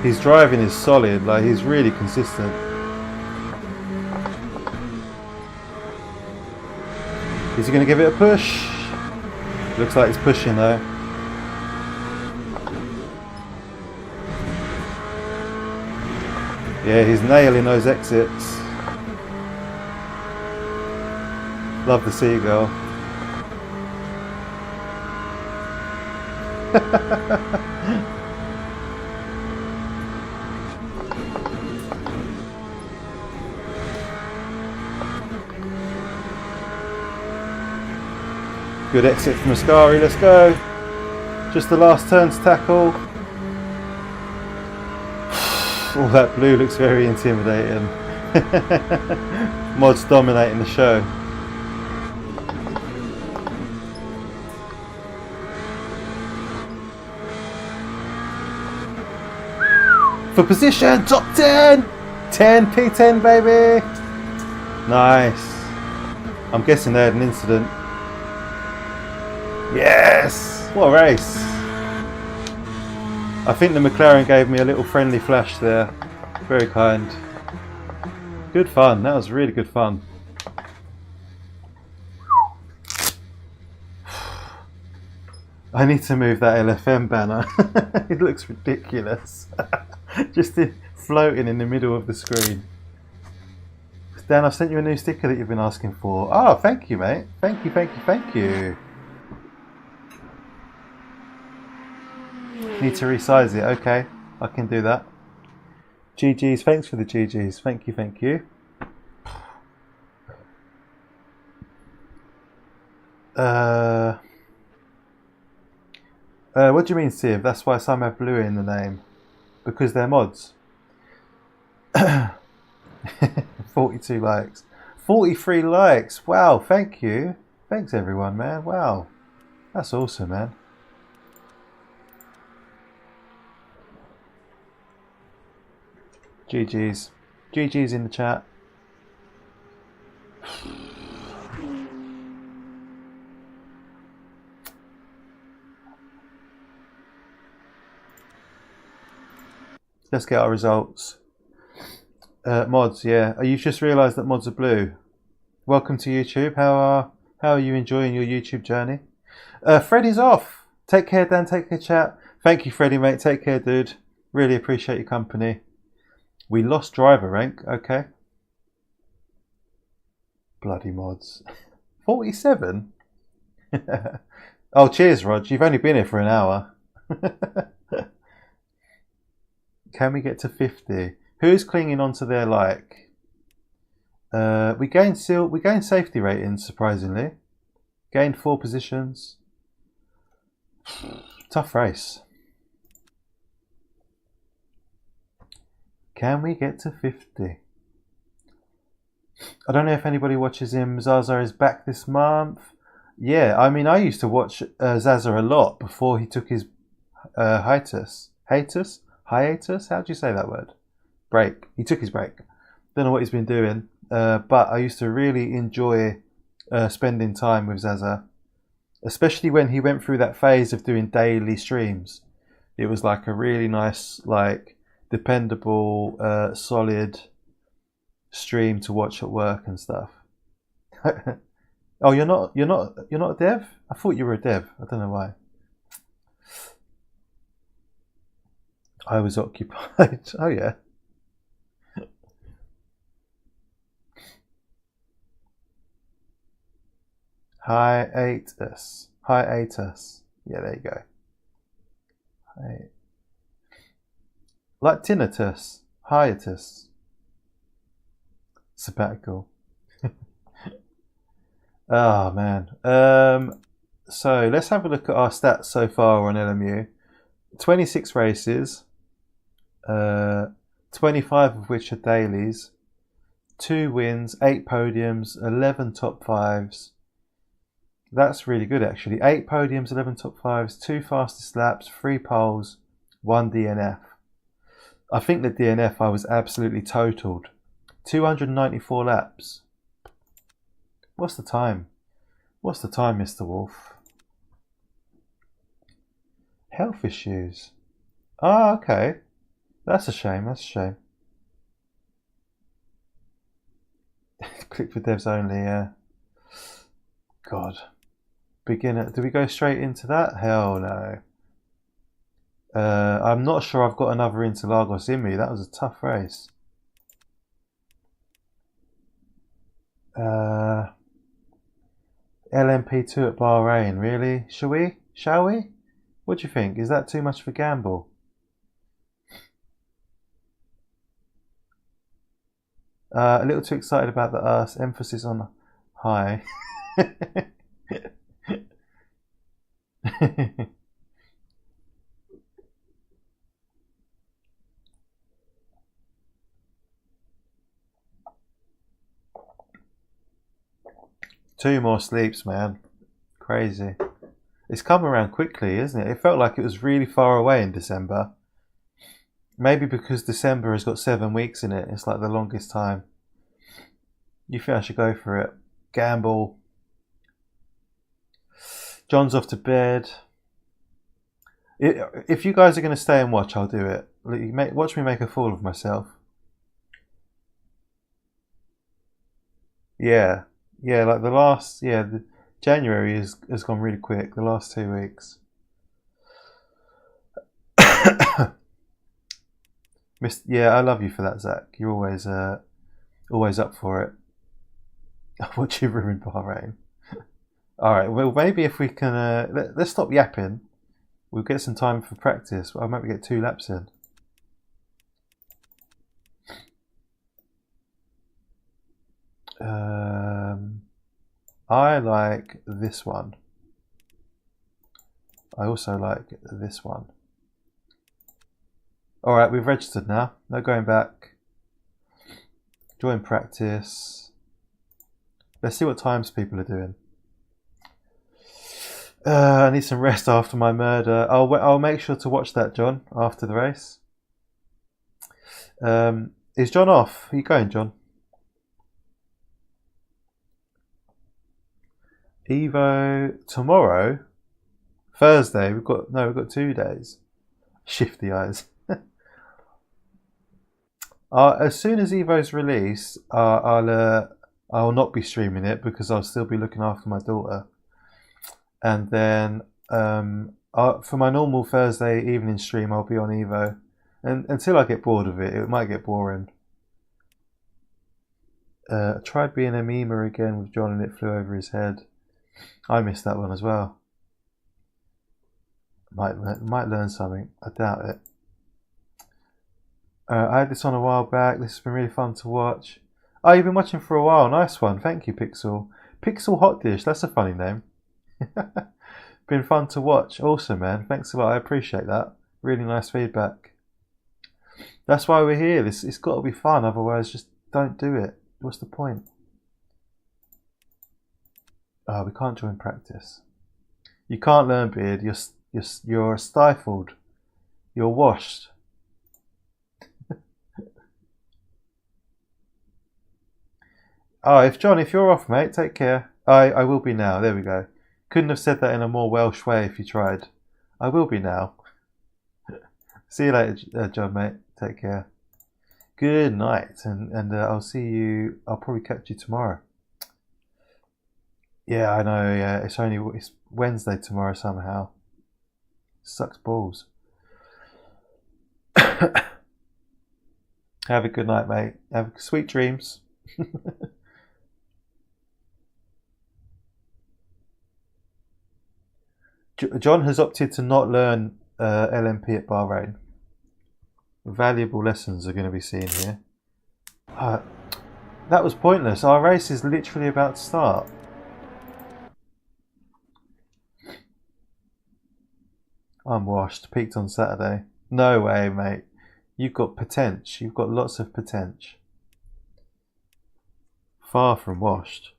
his driving is solid. Like, he's really consistent. Is he going to give it a push? Looks like he's pushing though. Yeah, he's nailing those exits. Love the seagull. Good exit from Ascari, let's go. Just the last turn to tackle. All that blue looks very intimidating. Mod's dominating the show. For position, top 10! 10, P10 baby! Nice. I'm guessing they had an incident. Yes! What a race! I think the McLaren gave me a little friendly flash there. Very kind. Good fun. That was really good fun. I need to move that LFM banner. It looks ridiculous. Just floating in the middle of the screen. Dan, I've sent you a new sticker that you've been asking for. Oh, thank you, mate. Thank you, thank you, thank you. Need to resize it. Okay, I can do that. GG's, thanks for the GG's. Thank you, thank you. What do you mean, Civ? That's why some have blue in the name. Because they're mods. 42 likes. 43 likes. Wow, thank you. Thanks everyone, man. Wow. That's awesome, man. GG's. GG's in the chat. Let's get our results. Mods, yeah. You've just realised that mods are blue. Welcome to YouTube. How are you enjoying your YouTube journey? Freddie's off. Take care, Dan. Take care, chat. Thank you, Freddie, mate. Take care, dude. Really appreciate your company. We lost driver rank. Okay. Bloody mods. 47? Oh, cheers, Rog. You've only been here for an hour. Can we get to 50? Who's clinging onto their like? We gained safety ratings, surprisingly. Gained 4 positions. Tough race. Can we get to 50? I don't know if anybody watches him. Zaza is back this month. Yeah, I mean, I used to watch Zaza a lot before he took his hiatus. Hiatus? How do you say that word? Break. He took his break. Don't know what he's been doing. But I used to really enjoy spending time with Zaza, especially when he went through that phase of doing daily streams. It was like a really nice, like dependable, solid stream to watch at work and stuff. Oh, you're not a dev? I thought you were a dev. I don't know why. I was occupied. Oh yeah. Hiatus. Hiatus. Yeah, there you go. Like tinnitus. Hiatus. Sabbatical. Oh man. So let's have a look at our stats so far on LMU. 26 races, 25 of which are dailies, 2 wins, 8 podiums, 11 top 5s. That's really good actually. 8 podiums, 11 top 5s, 2 fastest laps, 3 poles, 1 DNF. I think the DNF I was absolutely totaled. 294 laps. What's the time? What's the time, Mr. Wolf? Health issues. Ah, okay. That's a shame. That's a shame. Click for devs only, yeah. God. Beginner. Do we go straight into that? Hell no. I'm not sure I've got another Interlagos in me. That was a tough race. LMP2 at Bahrain, really? Shall we? Shall we? What do you think? Is that too much of a gamble? A little too excited about the us. Emphasis on high. 2 more sleeps, man. Crazy. It's come around quickly, isn't it? It felt like it was really far away in December. Maybe because December has got 7 weeks in it. It's like the longest time. You think I should go for it? Gamble. John's off to bed. If you guys are going to stay and watch, I'll do it. Watch me make a fool of myself. Yeah. Yeah, like the January has gone really quick, the last 2 weeks. Yeah, I love you for that, Zach. You're always up for it. What you ruined Bahrain. Alright, well maybe if we can let's stop yapping. We'll get some time for practice. I might get 2 laps in. I like this one. I also like this one. Alright, we've registered now. No going back. Join practice. Let's see what times people are doing. I need some rest after my murder. I'll make sure to watch that, John, after the race. Is John off? Are you going, John? Evo tomorrow, Thursday. We've got 2 days. Shifty eyes. As soon as Evo's released, I'll not be streaming it because I'll still be looking after my daughter. And then for my normal Thursday evening stream, I'll be on Evo, and until I get bored of it, it might get boring. I tried being a memer again with John, and it flew over his head. I missed that one as well. Might learn something. I doubt it. I had this on a while back. This has been really fun to watch. Oh, you've been watching for a while. Nice one. Thank you, Pixel. Pixel Hot Dish. That's a funny name. Been fun to watch. Awesome, man. Thanks a lot. I appreciate that. Really nice feedback. That's why we're here. It's got to be fun. Otherwise, just don't do it. What's the point? Oh, we can't join practice. You can't learn, Beard. You're stifled. You're washed. Oh, if you're off, mate, take care. I will be now. There we go. Couldn't have said that in a more Welsh way if you tried. I will be now. See you later, John, mate. Take care. Good night, and I'll see you. I'll probably catch you tomorrow. Yeah, I know. Yeah, it's Wednesday tomorrow somehow. Sucks balls. Have a good night, mate. Have sweet dreams. John has opted to not learn LMP at Bahrain. Valuable lessons are going to be seen here. That was pointless. Our race is literally about to start. I'm washed. Peaked on Saturday. No way, mate. You've got potential. You've got lots of potential. Far from washed.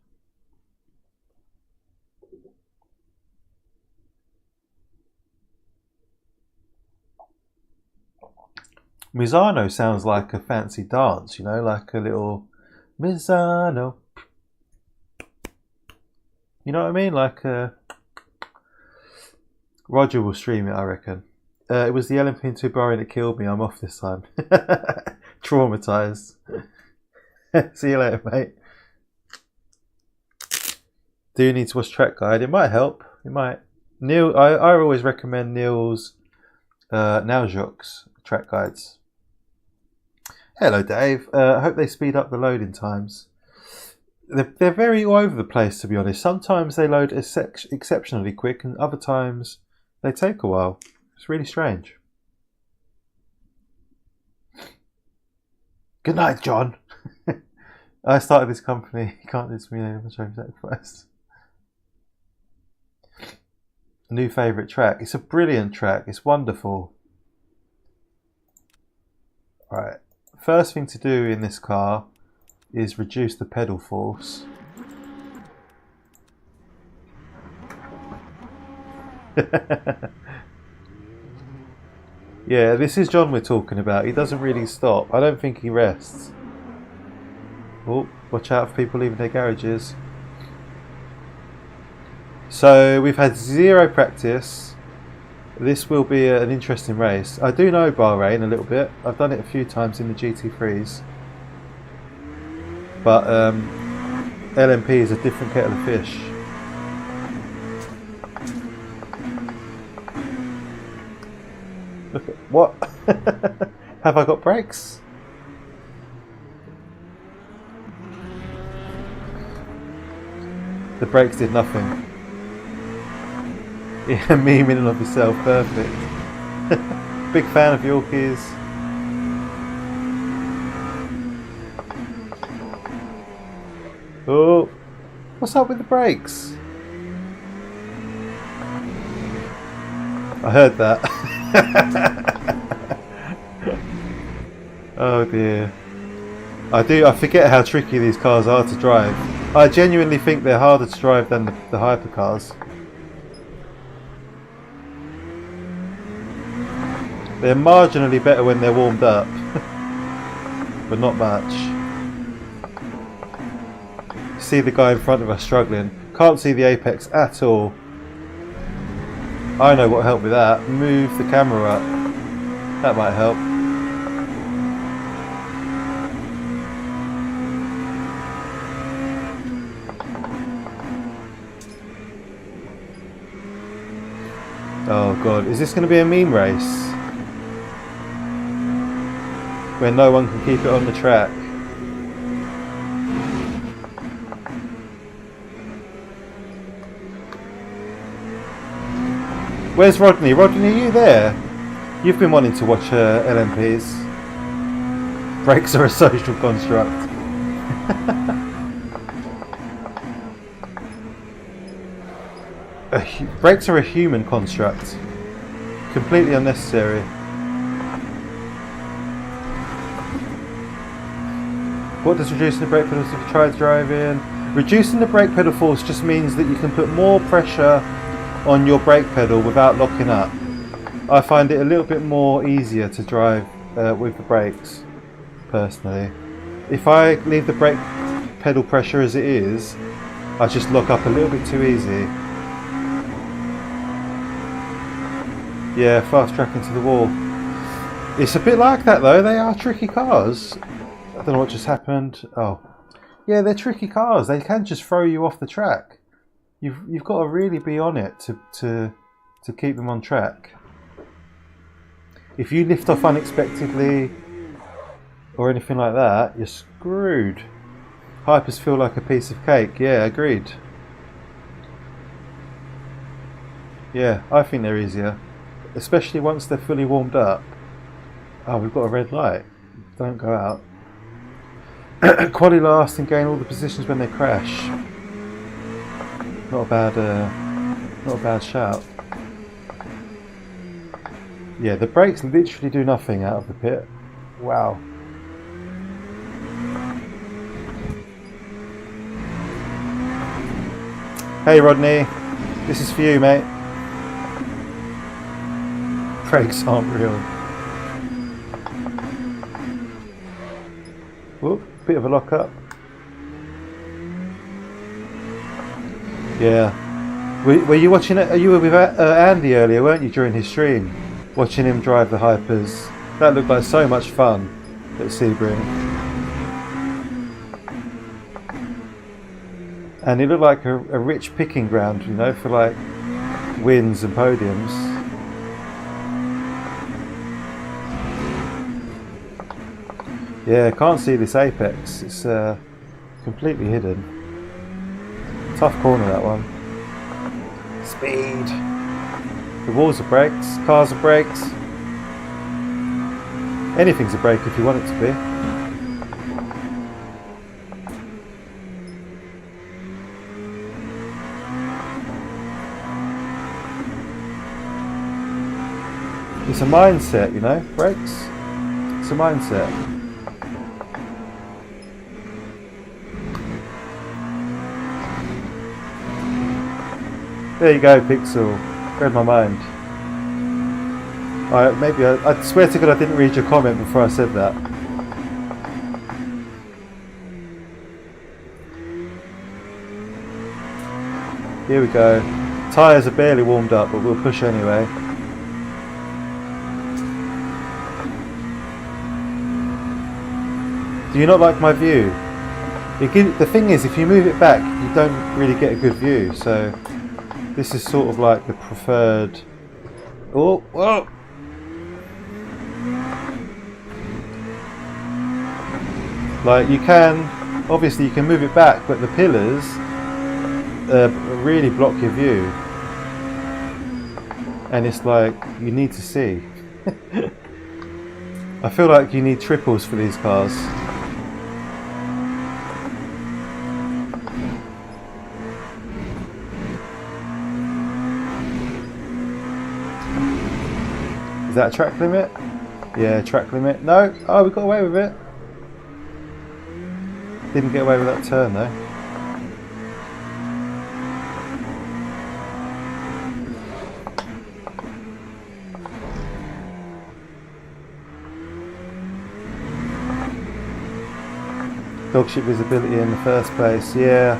Misano sounds like a fancy dance, you know, like a little Misano. You know what I mean? Like Roger will stream it, I reckon. It was the LMP2 Bahrain that killed me. I'm off this time. Traumatized. See you later, mate. Do you need to watch Track Guide? It might help. It might. Neil, I always recommend Neil's Naljok's track guides. Hello, Dave. I hope they speed up the loading times. They're very all over the place, to be honest. Sometimes they load exceptionally quick, and other times they take a while. It's really strange. Good night, John. I started this company. You can't diss me. I'm showing sacrifice. New favourite track. It's a brilliant track. It's wonderful. Right. First thing to do in this car is reduce the pedal force. Yeah, this is John we're talking about. He doesn't really stop. I don't think he rests. Oh, watch out for people leaving their garages. So we've had zero practice. This will be an interesting race. I do know Bahrain a little bit. I've done it a few times in the GT3s. But LMP is a different kettle of fish. Look at what? Have I got brakes? The brakes did nothing. Yeah, me in and of yourself, perfect. Big fan of Yorkies. Oh, what's up with the brakes? I heard that. Oh dear. I forget how tricky these cars are to drive. I genuinely think they're harder to drive than the hypercars. They're marginally better when they're warmed up, but not much. See the guy in front of us struggling. Can't see the apex at all. I know what helped with that. Move the camera up. That might help. Oh god, is this going to be a meme race? Where no one can keep it on the track. Where's Rodney? Rodney, are you there? You've been wanting to watch LMPs. Brakes are a social construct. Brakes are a human construct. Completely unnecessary. What does reducing the brake pedal if you try driving? Reducing the brake pedal force just means that you can put more pressure on your brake pedal without locking up. I find it a little bit more easier to drive with the brakes, personally. If I leave the brake pedal pressure as it is, I just lock up a little bit too easy. Yeah, fast track into the wall. It's a bit like that though, they are tricky cars. I don't know what just happened. Oh. Yeah, they're tricky cars. They can just throw you off the track. You've got to really be on it to keep them on track. If you lift off unexpectedly or anything like that, you're screwed. Hypers feel like a piece of cake. Yeah, agreed. Yeah, I think they're easier. Especially once they're fully warmed up. Oh, we've got a red light. Don't go out. Quali last and gain all the positions when they crash. Not a bad shout. Yeah, the brakes literally do nothing out of the pit. Wow. Hey Rodney, this is for you, mate. Brakes aren't real. Whoop, bit of a lock up. Yeah. Were you watching it? You were with Andy earlier, weren't you, during his stream? Watching him drive the Hypers. That looked like so much fun at Sebring. And it looked like a rich picking ground, you know, for like wins and podiums. Yeah, can't see this apex. It's completely hidden. Tough corner, that one. Speed. The walls are brakes, cars are brakes. Anything's a brake if you want it to be. It's a mindset, you know, brakes. It's a mindset. There you go, Pixel. Read my mind. I swear to God I didn't read your comment before I said that. Here we go. Tyres are barely warmed up, but we'll push anyway. Do you not like my view? The thing is, if you move it back, you don't really get a good view, so this is sort of like the preferred... Oh, whoa! Like you can, obviously you can move it back, but the pillars really block your view. And it's like, you need to see. I feel like you need triples for these cars. Is that a track limit? Yeah, track limit. No! Oh, we got away with it. Didn't get away with that turn though. Dogship visibility in the first place, yeah.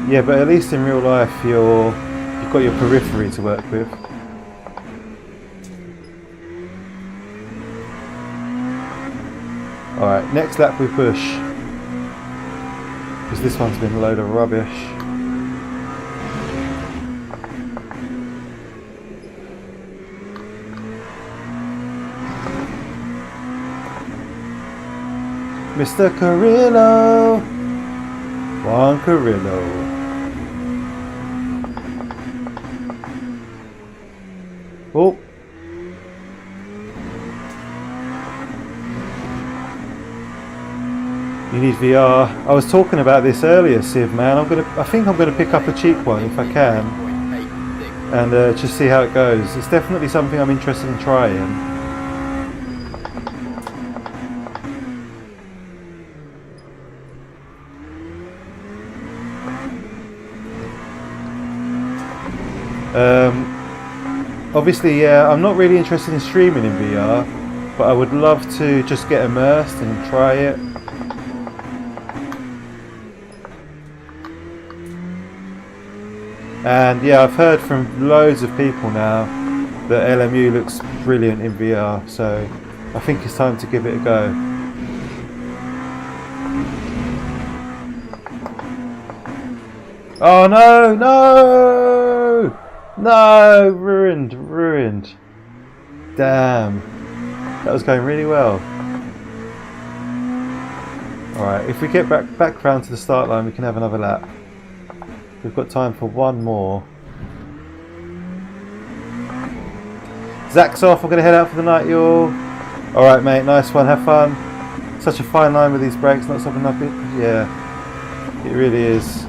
Yeah, but at least in real life you've got your periphery to work with. Alright, next lap we push. Because this one's been a load of rubbish. Mr. Carrillo! Juan Carrillo. Oh! You need VR. I was talking about this earlier, Civ, man. I think I'm gonna pick up a cheap one if I can, and just see how it goes. It's definitely something I'm interested in trying. Obviously, yeah, I'm not really interested in streaming in VR, but I would love to just get immersed and try it. And yeah, I've heard from loads of people now that LMU looks brilliant in VR, so I think it's time to give it a go. Oh no, no! No! Ruined. Damn. That was going really well. Alright, if we get back round to the start line, we can have another lap. We've got time for one more. Zach's off, I'm going to head out for the night, y'all. Alright mate, nice one, have fun. Such a fine line with these brakes, not something like it. Yeah, it really is.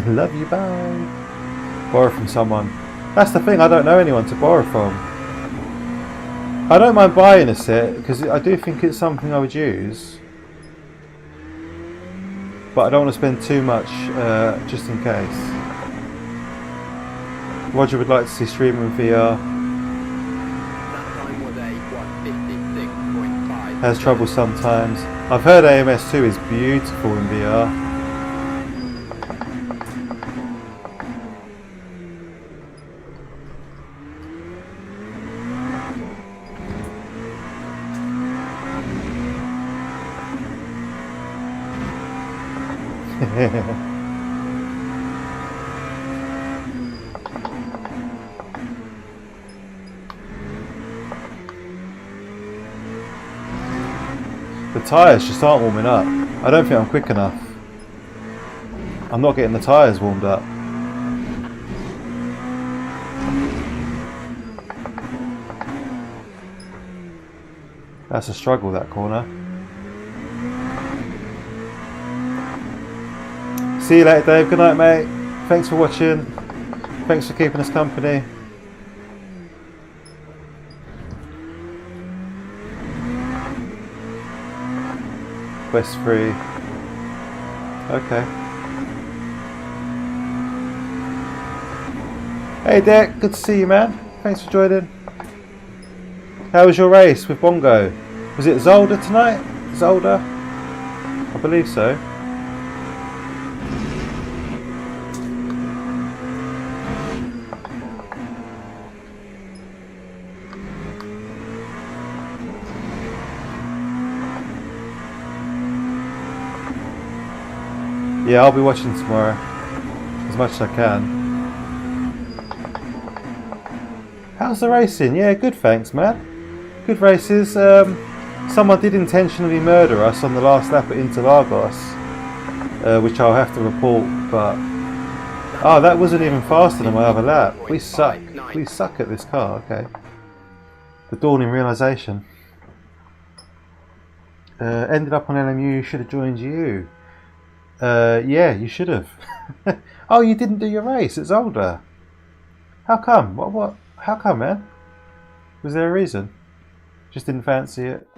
Love you, bye. Borrow from someone. That's the thing, I don't know anyone to borrow from. I don't mind buying a set because I do think it's something I would use, but I don't want to spend too much just in case. Roger would like to see streaming VR. That time was a 156.5. Has trouble sometimes. I've heard AMS2 is beautiful in VR. The tyres just aren't warming up. I don't think I'm quick enough. I'm not getting the tyres warmed up. That's a struggle, that corner. See you later, Dave. Good night, mate. Thanks for watching. Thanks for keeping us company. Quest free. Okay. Hey, Dick. Good to see you, man. Thanks for joining. How was your race with Bongo? Was it Zolder tonight? Zolder? I believe so. Yeah, I'll be watching tomorrow, as much as I can. How's the racing? Yeah, good, thanks, man. Good races. Someone did intentionally murder us on the last lap at Interlagos, which I'll have to report, but... Oh, that wasn't even faster than my other lap. We suck. We suck at this car, okay. The dawning realisation. Ended up on LMU, should have joined you. Yeah, you should have. Oh, you didn't do your race. It's older. How come? What? How come, man? Was there a reason? Just didn't fancy it.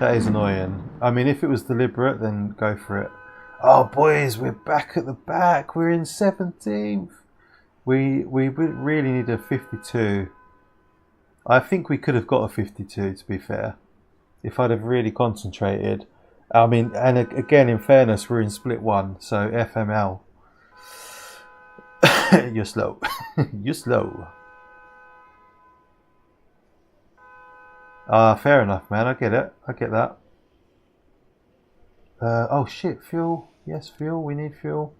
That is annoying. I mean, if it was deliberate, then go for it. Oh, boys, we're back at the back. We're in 17th. We really need a 52. I think we could have got a 52, to be fair, if I'd have really concentrated. I mean, and again, in fairness, we're in split 1, so FML. You're slow. You're slow. Ah, fair enough, man. I get it. I get that. Oh shit, fuel. Yes, fuel. We need fuel.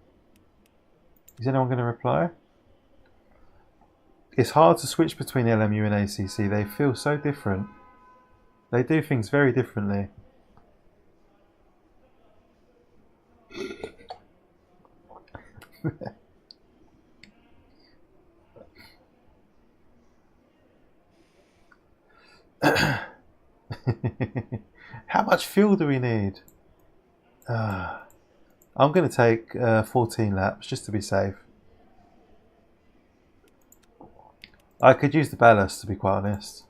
Is anyone going to reply? It's hard to switch between LMU and ACC. They feel so different. They do things very differently. How much fuel do we need? I'm going to take 14 laps just to be safe. I could use the ballast, to be quite honest.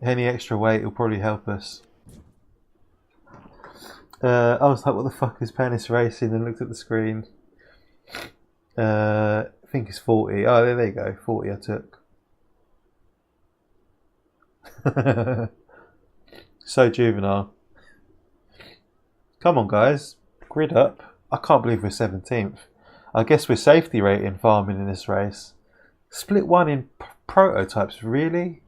Any extra weight will probably help us. I was like, what the fuck is Panis Racing? And looked at the screen. I think it's 40. Oh, there you go. 40 I took. So juvenile. Come on, guys. Grid up. I can't believe we're 17th. I guess we're safety rating farming in this race. Split one in prototypes. Really?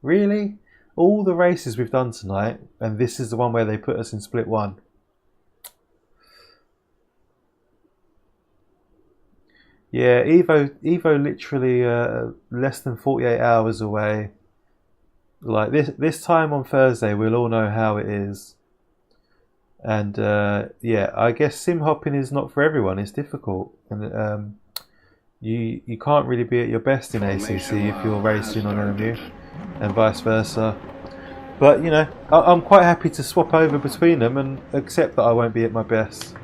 Really? All the races we've done tonight, and this is the one where they put us in split one. Yeah, Evo literally less than 48 hours away. Like this time on Thursday, we'll all know how it is. And yeah, I guess sim hopping is not for everyone. It's difficult, and you can't really be at your best in ACC if you're racing on LMU, and vice versa. But you know, I'm quite happy to swap over between them and accept that I won't be at my best.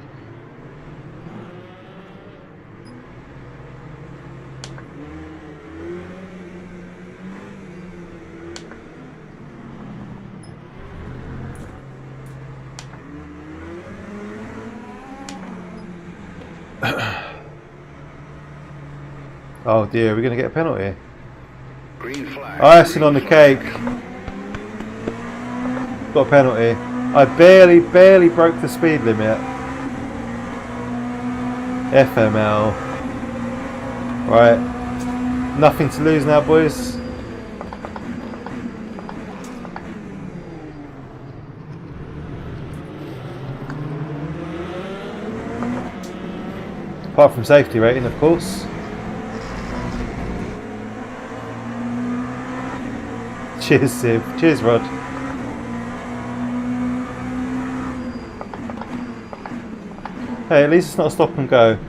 Oh dear, we're going to get a penalty. Green flag. Icing on the cake. Got a penalty. I barely broke the speed limit. FML. Right. Nothing to lose now, boys. Apart from safety rating, of course. Cheers, Siv. Cheers, Rod. Hey, at least it's not a stop and go.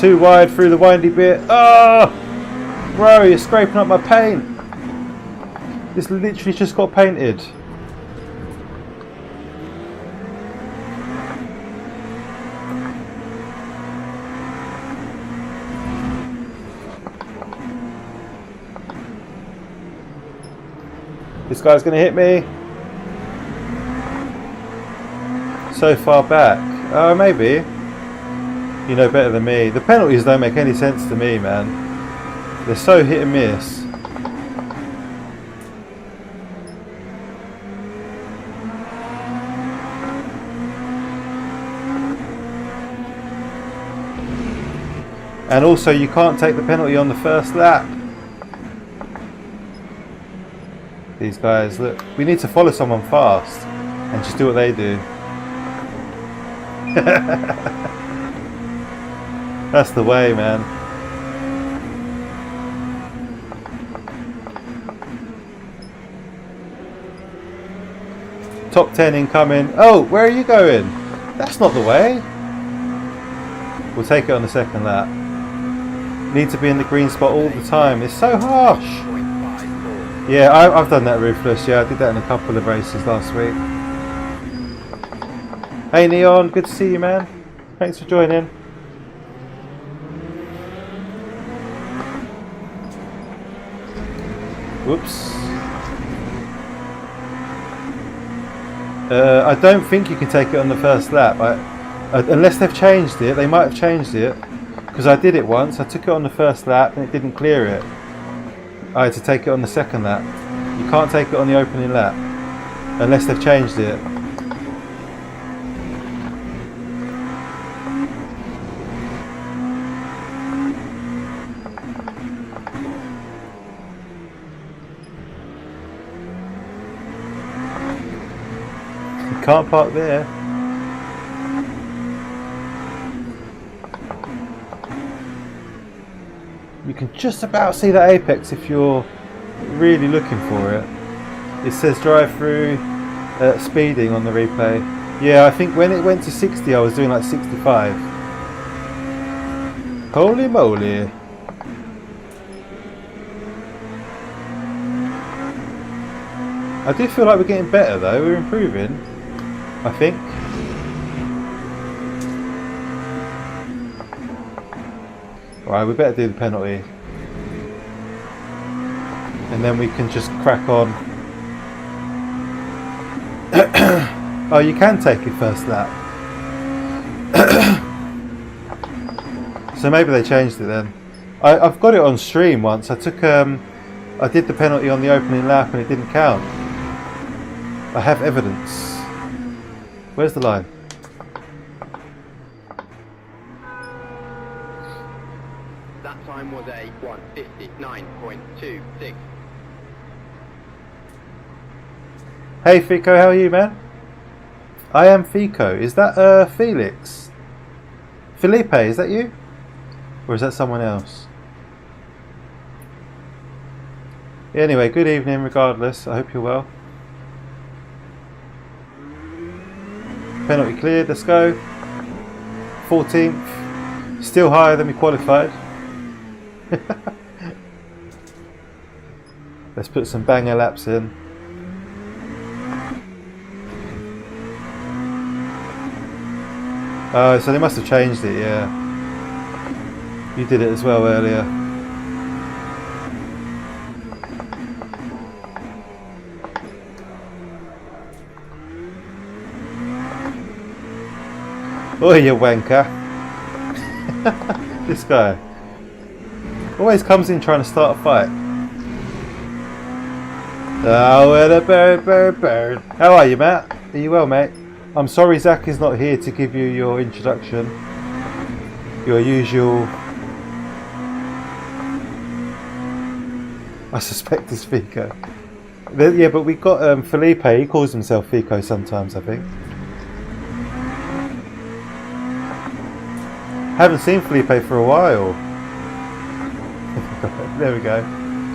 Too wide through the windy bit. Oh! Bro, you're scraping up my paint. This literally just got painted. This guy's going to hit me. So far back. Oh, maybe. You know better than me. The penalties don't make any sense to me, man. They're so hit and miss. And also, you can't take the penalty on the first lap. These guys, look, we need to follow someone fast and just do what they do. That's the way, man. Top 10 incoming. Oh, where are you going? That's not the way. We'll take it on the second lap. Need to be in the green spot all the time. It's so harsh. Yeah, I've done that, Ruthless. Yeah, I did that in a couple of races last week. Hey, Neon. Good to see you, man. Thanks for joining. Whoops. I don't think you can take it on the first lap. Unless they've changed it. They might have changed it. Because I did it once. I took it on the first lap and it didn't clear it. I had to take it on the second lap. You can't take it on the opening lap. Unless they've changed it. You can't park there. You can just about see the apex if you're really looking for it. It says drive through speeding on the replay. Yeah, I think when it went to 60 I was doing like 65. Holy moly. I do feel like we're getting better though, we're improving, I think. Right, we better do the penalty. And then we can just crack on. Oh, you can take it first lap. So maybe they changed it then. I've got it on stream once. I took I did the penalty on the opening lap and it didn't count. I have evidence. Where's the line? That time was a 1:59.26. Hey Fico, how are you, man? I am Fico. Is that Felix? Felipe, is that you? Or is that someone else? Anyway, good evening regardless. I hope you're well. Penalty cleared, let's go. 14th. Still higher than we qualified. Let's put some banger laps in. Oh, so they must have changed it, yeah. You did it as well earlier. Oh, you wanker. This guy always comes in trying to start a fight. Oh, what a bird. How are you, Matt? Are you well, mate? I'm sorry Zach is not here to give you your introduction. Your usual... I suspect it's Fico. Yeah, but we got Felipe. He calls himself Fico sometimes, I think. Haven't seen Felipe for a while. There we go.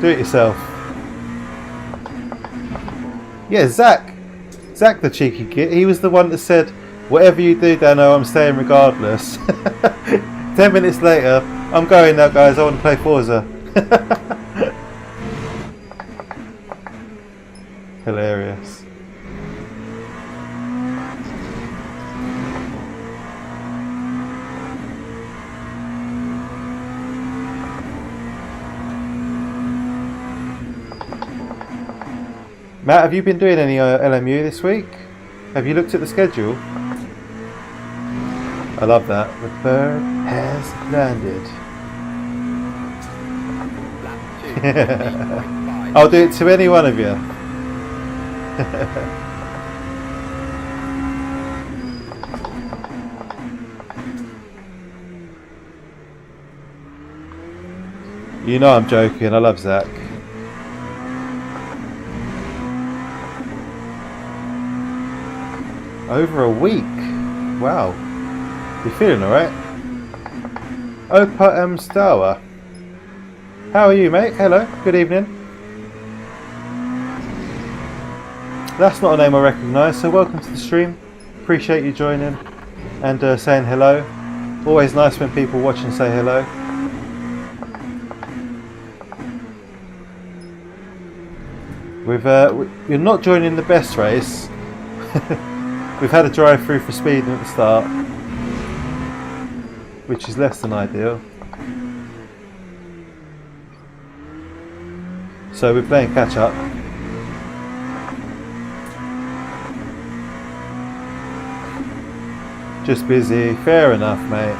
Do it yourself. Yeah, Zach the cheeky git. He was the one that said, whatever you do, Dano, I'm staying regardless. 10 minutes later, I'm going now, guys. I want to play Forza. Hilarious. Matt, have you been doing any LMU this week? Have you looked at the schedule? I love that. The bird has landed. I'll do it to any one of you. You know I'm joking, I love Zach. Over a week? Wow. You feeling alright? Opa Stawa. How are you, mate? Hello, good evening. That's not a name I recognise, so welcome to the stream. Appreciate you joining and saying hello. Always nice when people watch and say hello. You're not joining the best race. We've had a drive-through for speeding at the start, which is less than ideal. So we're playing catch-up. Just busy. Fair enough, mate.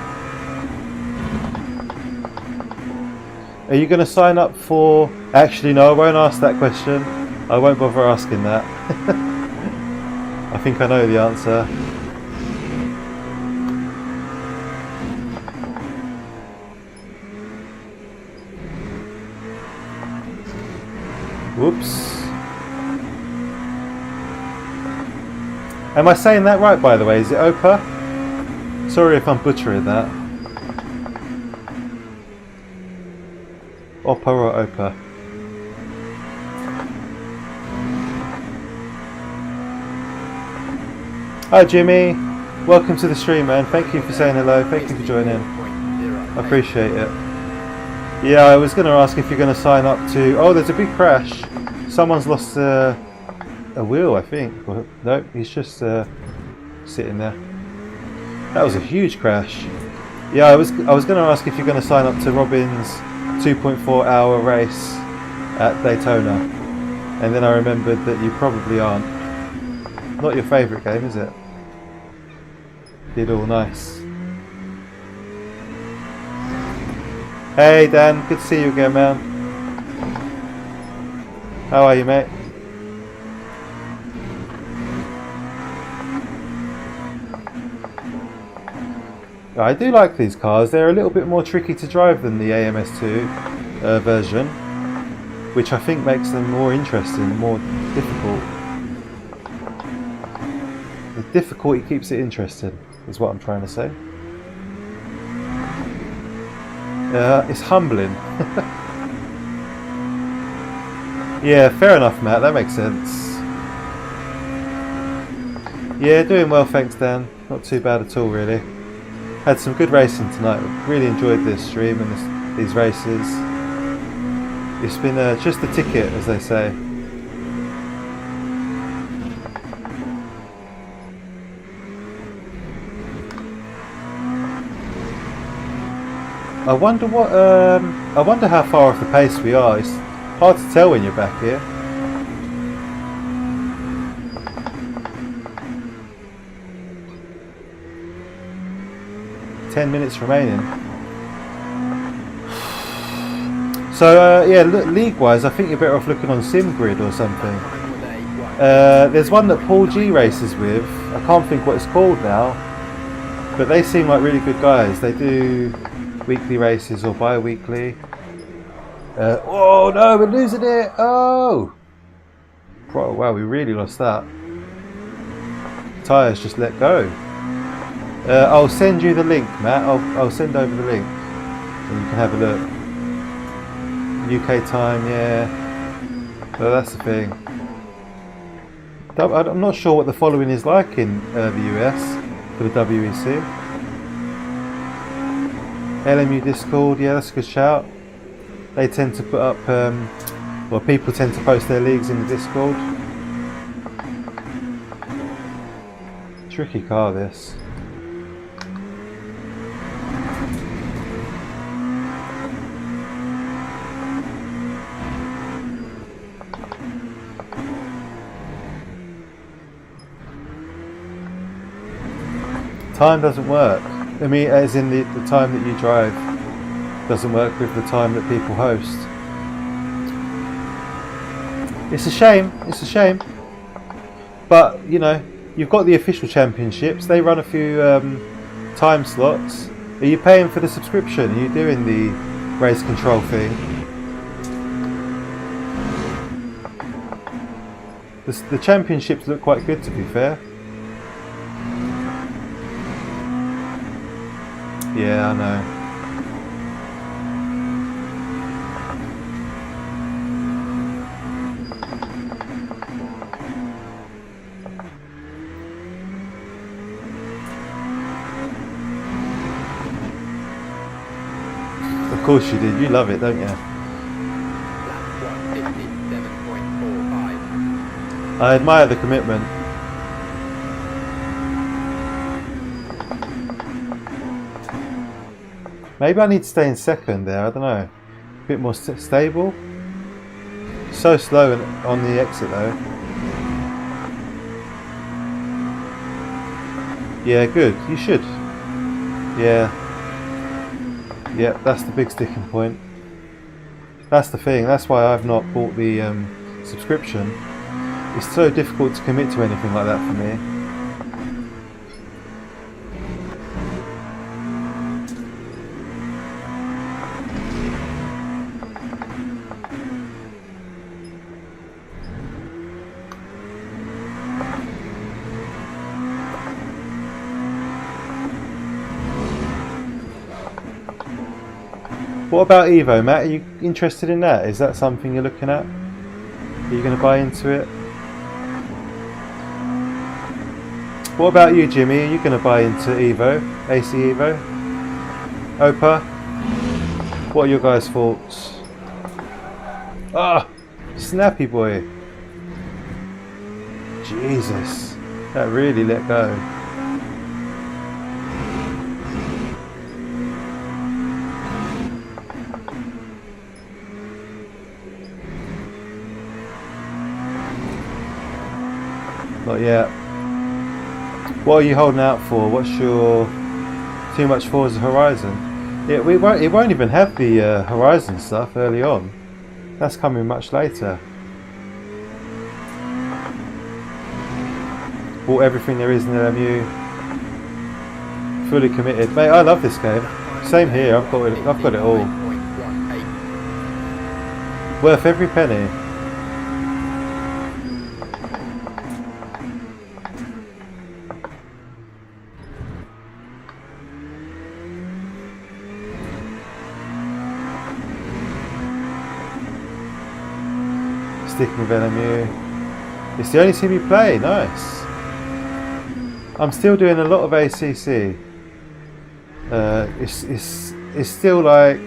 Are you going to sign up for... Actually, no, I won't ask that question. I won't bother asking that. I think I know the answer. Whoops. Am I saying that right, by the way? Is it Opa? Sorry if I'm butchering that. Oppa or Opa? Hi Jimmy, welcome to the stream, man. Thank you for saying hello, thank you for joining. I appreciate it. Yeah, I was going to ask if you're going to sign up to... Oh, there's a big crash. Someone's lost a wheel, I think. Or, nope, he's just sitting there. That was a huge crash. Yeah, I was going to ask if you're going to sign up to Robin's 2.4-hour race at Daytona, and then I remembered that you probably aren't. Not your favourite game, is it? Did all nice. Hey Dan, good to see you again, man. How are you, mate? I do like these cars. They're a little bit more tricky to drive than the AMS2 version, which I think makes them more interesting, more difficult. The difficulty keeps it interesting, is what I'm trying to say. It's humbling. Yeah, fair enough, Matt. That makes sense. Yeah, doing well, thanks, Dan. Not too bad at all, really. Had some good racing tonight. Really enjoyed this stream and these races. It's been just the ticket, as they say. I wonder what. I wonder how far off the pace we are. It's hard to tell when you're back here. Minutes remaining. So yeah, league-wise, I think you're better off looking on SimGrid or something. There's one that Paul G races with. I can't think what it's called now, but they seem like really good guys. They do weekly races or bi-weekly. Oh no, we're losing it! Oh, wow, we really lost that. Tyres just let go. I'll send you the link, Matt. I'll send over the link, and you can have a look. UK time, yeah. Well, that's the thing. I'm not sure what the following is like in the US for the WEC. LMU Discord, yeah, that's a good shout. They tend to put up, well, people tend to post their leagues in the Discord. Tricky car, this. Time doesn't work. I mean, as in the time that you drive doesn't work with the time that people host. It's a shame. It's a shame. But you know, you've got the official championships. They run a few time slots. Are you paying for the subscription? Are you doing the race control thing? The championships look quite good, to be fair. Yeah, I know. Of course you did. You love it, don't you? I admire the commitment. Maybe I need to stay in second there, I don't know. A bit more stable. So slow on the exit though. Yeah, good. You should. Yeah. Yeah, that's the big sticking point. That's the thing. That's why I've not bought the subscription. It's so difficult to commit to anything like that for me. What about Evo, Matt? Are you interested in that? Is that something you're looking at? Are you going to buy into it? What about you, Jimmy? Are you going to buy into Evo? AC Evo? Opa? What are your guys' thoughts? Ah! Snappy boy! Jesus, that really let go. Not yet. What are you holding out for? What's your too much Forza Horizon? Yeah, it won't even have the Horizon stuff early on. That's coming much later. Bought everything there is in LMU. Fully committed, mate. I love this game. Same here. I've got it all. Worth every penny. Sticking with LMU. It's the only team you play. Nice. I'm still doing a lot of ACC. It's still like,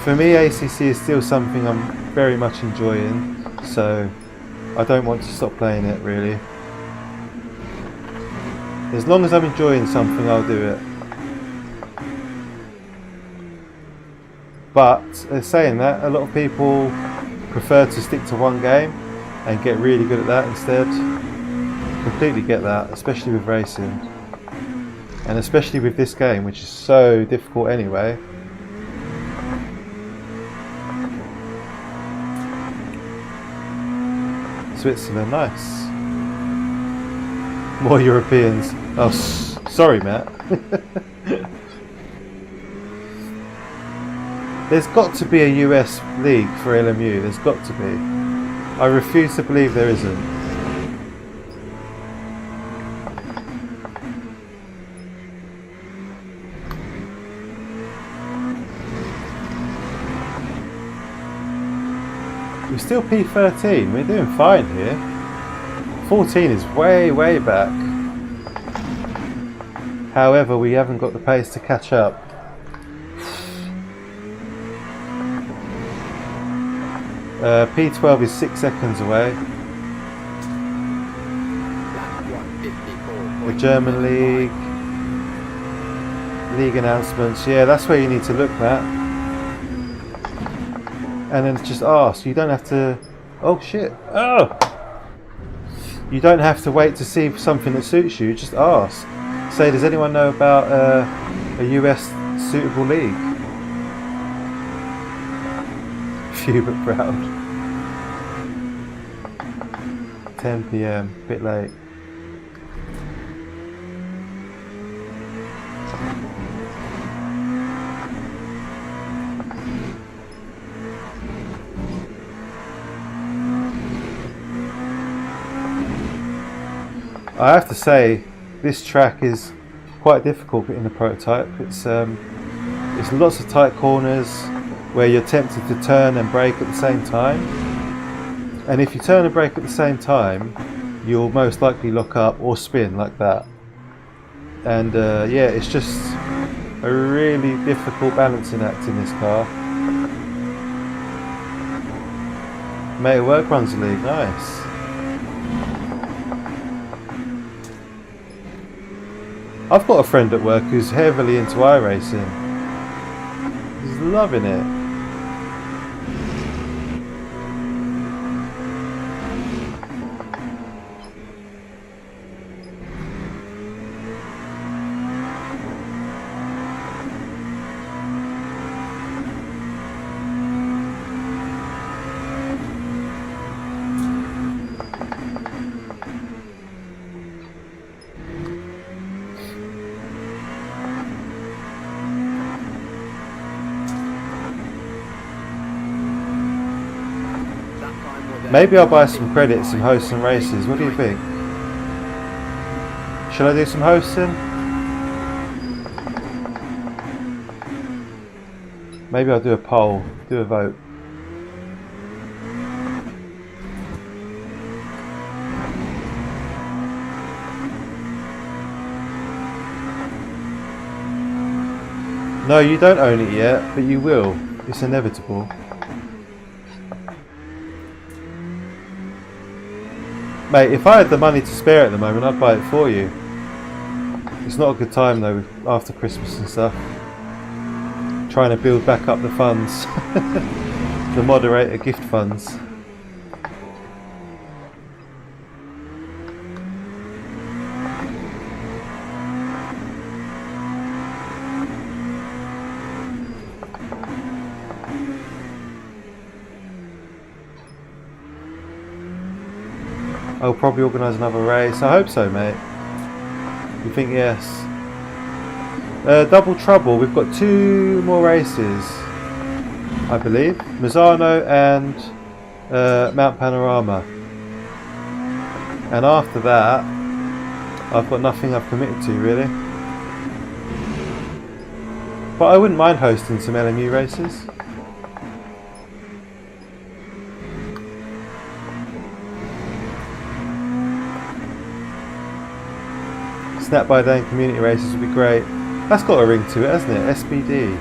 for me, ACC is still something I'm very much enjoying. So I don't want to stop playing it really. As long as I'm enjoying something, I'll do it. But saying that, a lot of people prefer to stick to one game and get really good at that instead. Completely get that, especially with racing, and especially with this game, which is so difficult anyway. Switzerland, nice. More Europeans. Oh, sorry, Matt. There's got to be a US league for LMU. There's got to be. I refuse to believe there isn't. We're still P13. We're doing fine here. 14 is way, way back. However, we haven't got the pace to catch up. P12 is 6 seconds away. The German League announcements. Yeah, that's where you need to look, Matt. And then just ask. You don't have to. Oh shit! Oh! You don't have to wait to see something that suits you. Just ask. Say, does anyone know about a US suitable league? Few but proud. 10 PM, bit late. I have to say, this track is quite difficult in the prototype. It's lots of tight corners where you're tempted to turn and brake at the same time. And if you turn and brake at the same time, you'll most likely lock up or spin like that. And yeah, it's just a really difficult balancing act in this car. Mate at work runs the league, nice. I've got a friend at work who's heavily into iRacing. He's loving it. Maybe I'll buy some credits and host some races. What do you think? Shall I do some hosting? Maybe I'll do a poll, do a vote. No, you don't own it yet, but you will. It's inevitable. Mate, if I had the money to spare at the moment, I'd buy it for you. It's not a good time though, after Christmas and stuff. Trying to build back up the funds. The moderator gift funds. I'll probably organise another race. I hope so, mate. You think yes? Double Trouble. We've got 2 more races, I believe. Misano and Mount Panorama. And after that, I've got nothing I've committed to really. But I wouldn't mind hosting some LMU races. Snap by Day and community races would be great. That's got a ring to it, hasn't it? SBD.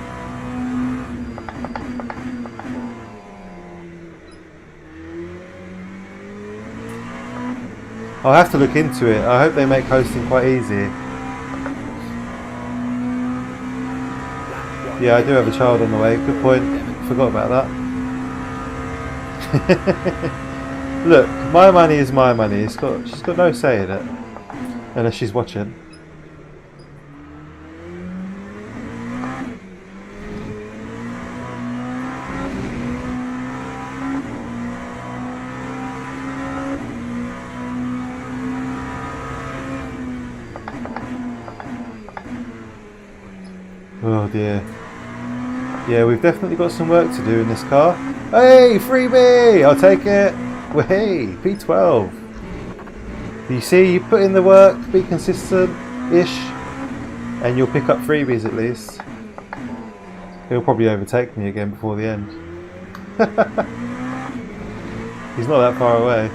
I'll have to look into it. I hope they make hosting quite easy. Yeah, I do have a child on the way. Good point. Forgot about that. Look, my money is my money. She's got no say in it. Unless she's watching. Oh dear. Yeah, we've definitely got some work to do in this car. Hey, freebie! I'll take it. Well, hey, P12. You see, you put in the work, be consistent-ish, and you'll pick up freebies at least. He'll probably overtake me again before the end. He's not that far away.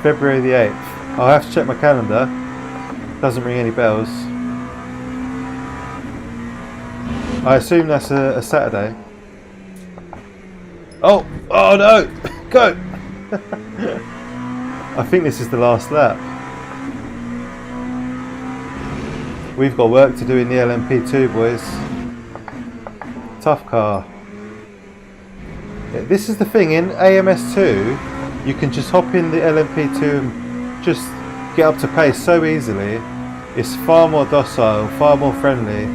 February the 8th. I'll have to check my calendar. Doesn't ring any bells. I assume that's a Saturday. Oh! Oh no! Go! I think this is the last lap. We've got work to do in the LMP2, boys. Tough car. Yeah, this is the thing, in AMS2 you can just hop in the LMP2 and just get up to pace so easily. It's far more docile, far more friendly.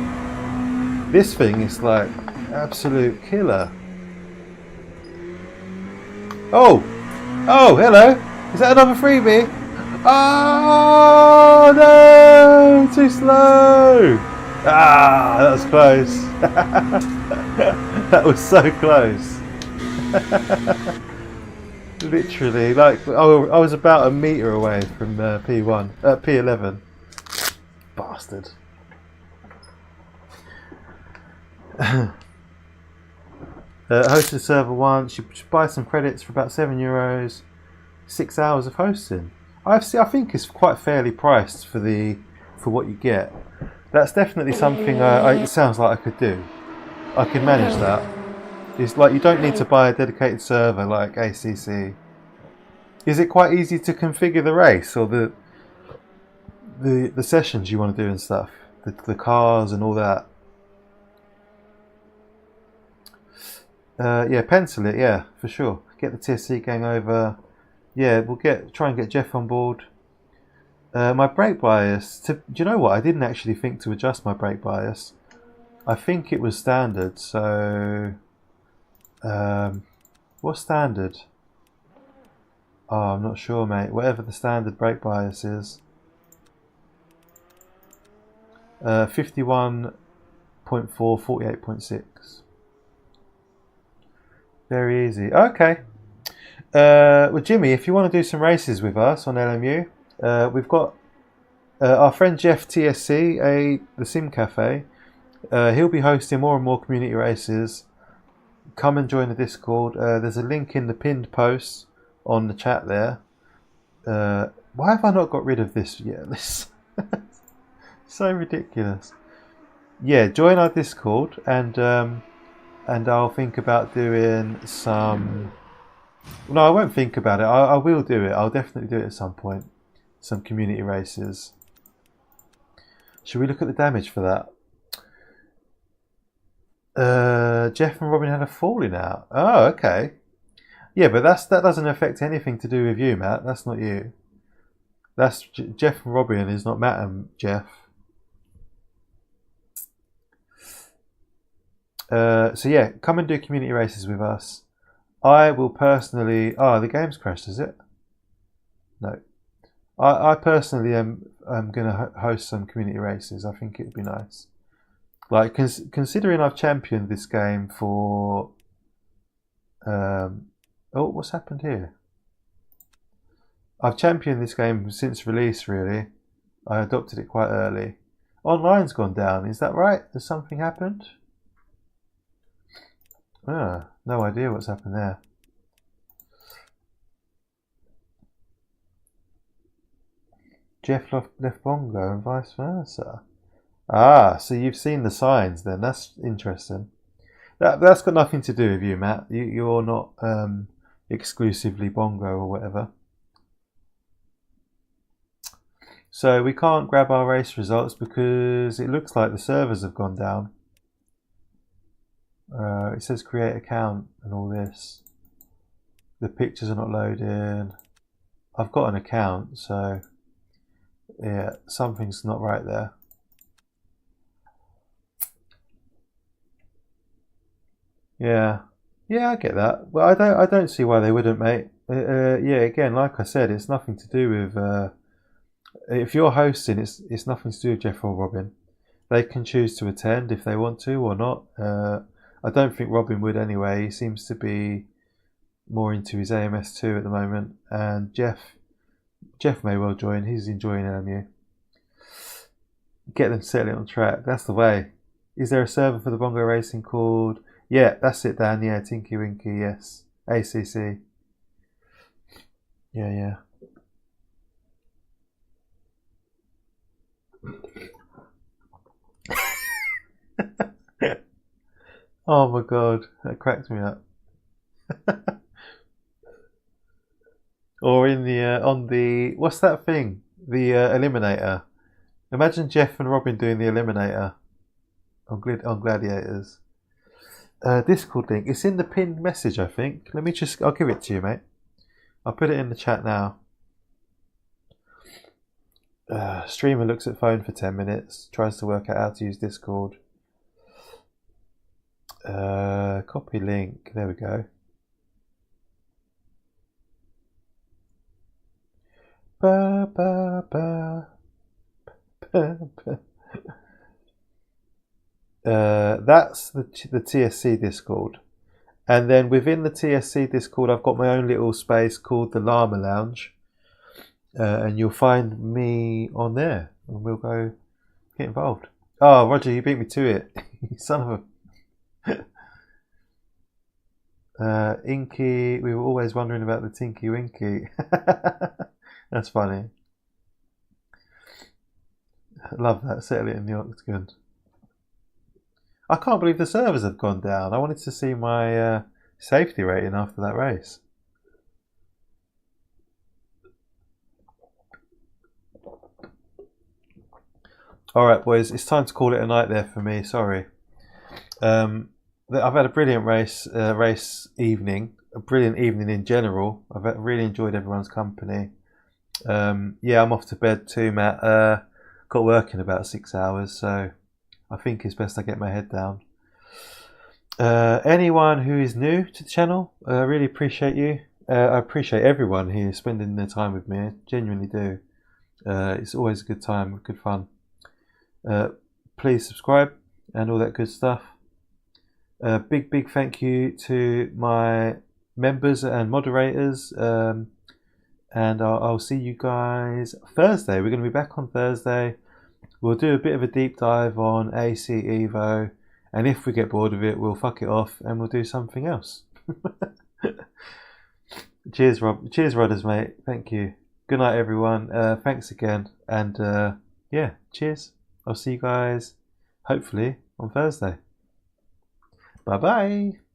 This thing is like absolute killer. Oh! Oh, hello! Is that another freebie? Oh no! Too slow! Ah, that was close. That was so close. Literally, like, I was about a metre away from P11. Bastard. Hosted server once. You should buy some credits for about €7. 6 hours of hosting. I think it's quite fairly priced for what you get. That's definitely something it sounds like I could do. I could manage that. It's like you don't need to buy a dedicated server like ACC. Is it quite easy to configure the race or the sessions you want to do and stuff? The cars and all that? Yeah, pencil it, yeah, for sure. Get the TSC gang over. Yeah, we'll try and get Jeff on board. My brake bias, do you know what? I didn't actually think to adjust my brake bias. I think it was standard, so... what's standard? Oh, I'm not sure, mate. Whatever the standard brake bias is. 51.4, 48.6. Very easy. Okay. Well, Jimmy, if you want to do some races with us on LMU, we've got our friend Jeff TSC, the Sim Cafe. He'll be hosting more and more community races. Come and join the Discord. There's a link in the pinned post on the chat there. Why have I not got rid of this yet? So ridiculous. Yeah, join our Discord and I'll think about doing some. No, I won't think about it. I will do it. I'll definitely do it at some point. Some community races. Should we look at the damage for that? Jeff and Robin had a falling out. Oh, okay. Yeah, but that doesn't affect anything to do with you, Matt. That's not you. That's Jeff and Robin is not Matt and Jeff. So yeah, come and do community races with us. I will personally. Oh, the game's crashed, is it? No. I personally am going to host some community races. I think it'd be nice. Like considering I've championed this game for. Oh, what's happened here? I've championed this game since release. Really, I adopted it quite early. Online's gone down. Is that right? Has something happened? Ah, no idea what's happened there. Jeff left Bongo and vice versa. Ah, so you've seen the signs then. That's interesting. That's got nothing to do with you, Matt. You're not exclusively Bongo or whatever. So we can't grab our race results because it looks like the servers have gone down. It says create account and all this. The pictures are not loading. I've got an account, so yeah, something's not right there. Yeah, I get that. Well, I don't see why they wouldn't, mate. Yeah, again, like I said, it's nothing to do with. If you're hosting, it's nothing to do with Jeff or Robin. They can choose to attend if they want to or not. I don't think Robin would anyway. He seems to be more into his AMS2 at the moment, and Jeff may well join. He's enjoying LMU. Get them settled on track. That's the way. Is there a server for the Bongo Racing called? Yeah, that's it, Dan. Yeah, Tinky Winky. Yes, ACC. Yeah. Oh my god, that cracked me up. Or in the on the what's that thing? The Eliminator. Imagine Jeff and Robin doing the Eliminator on Gladiators. Discord link. It's in the pinned message, I think. I'll give it to you, mate. I'll put it in the chat now. Streamer looks at phone for 10 minutes. Tries to work out how to use Discord. Copy link. There we go. That's the TSC Discord, and then within the TSC Discord I've got my own little space called the Llama Lounge, and you'll find me on there and we'll go get involved. Oh, Roger, you beat me to it. You son of a Inky, we were always wondering about the Tinky Winky. That's funny. I love that. Settle it in the octagon. I can't believe the servers have gone down. I wanted to see my safety rating after that race. Alright boys, it's time to call it a night there for me. Sorry. I've had a brilliant race evening. A brilliant evening in general. I've really enjoyed everyone's company. Yeah, I'm off to bed too, Matt. Got work in about 6 hours, so I think it's best I get my head down. Anyone who is new to the channel, I really appreciate you. I appreciate everyone here spending their time with me. I genuinely do. It's always a good time, good fun. Please subscribe and all that good stuff. Big thank you to my members and moderators. And I'll see you guys Thursday. We're going to be back on Thursday. We'll do a bit of a deep dive on AC Evo, and if we get bored of it, we'll fuck it off and we'll do something else. Cheers, Rob. Cheers, Rodders, mate. Thank you. Good night, everyone. Thanks again, and yeah, cheers. I'll see you guys hopefully on Thursday. Bye bye.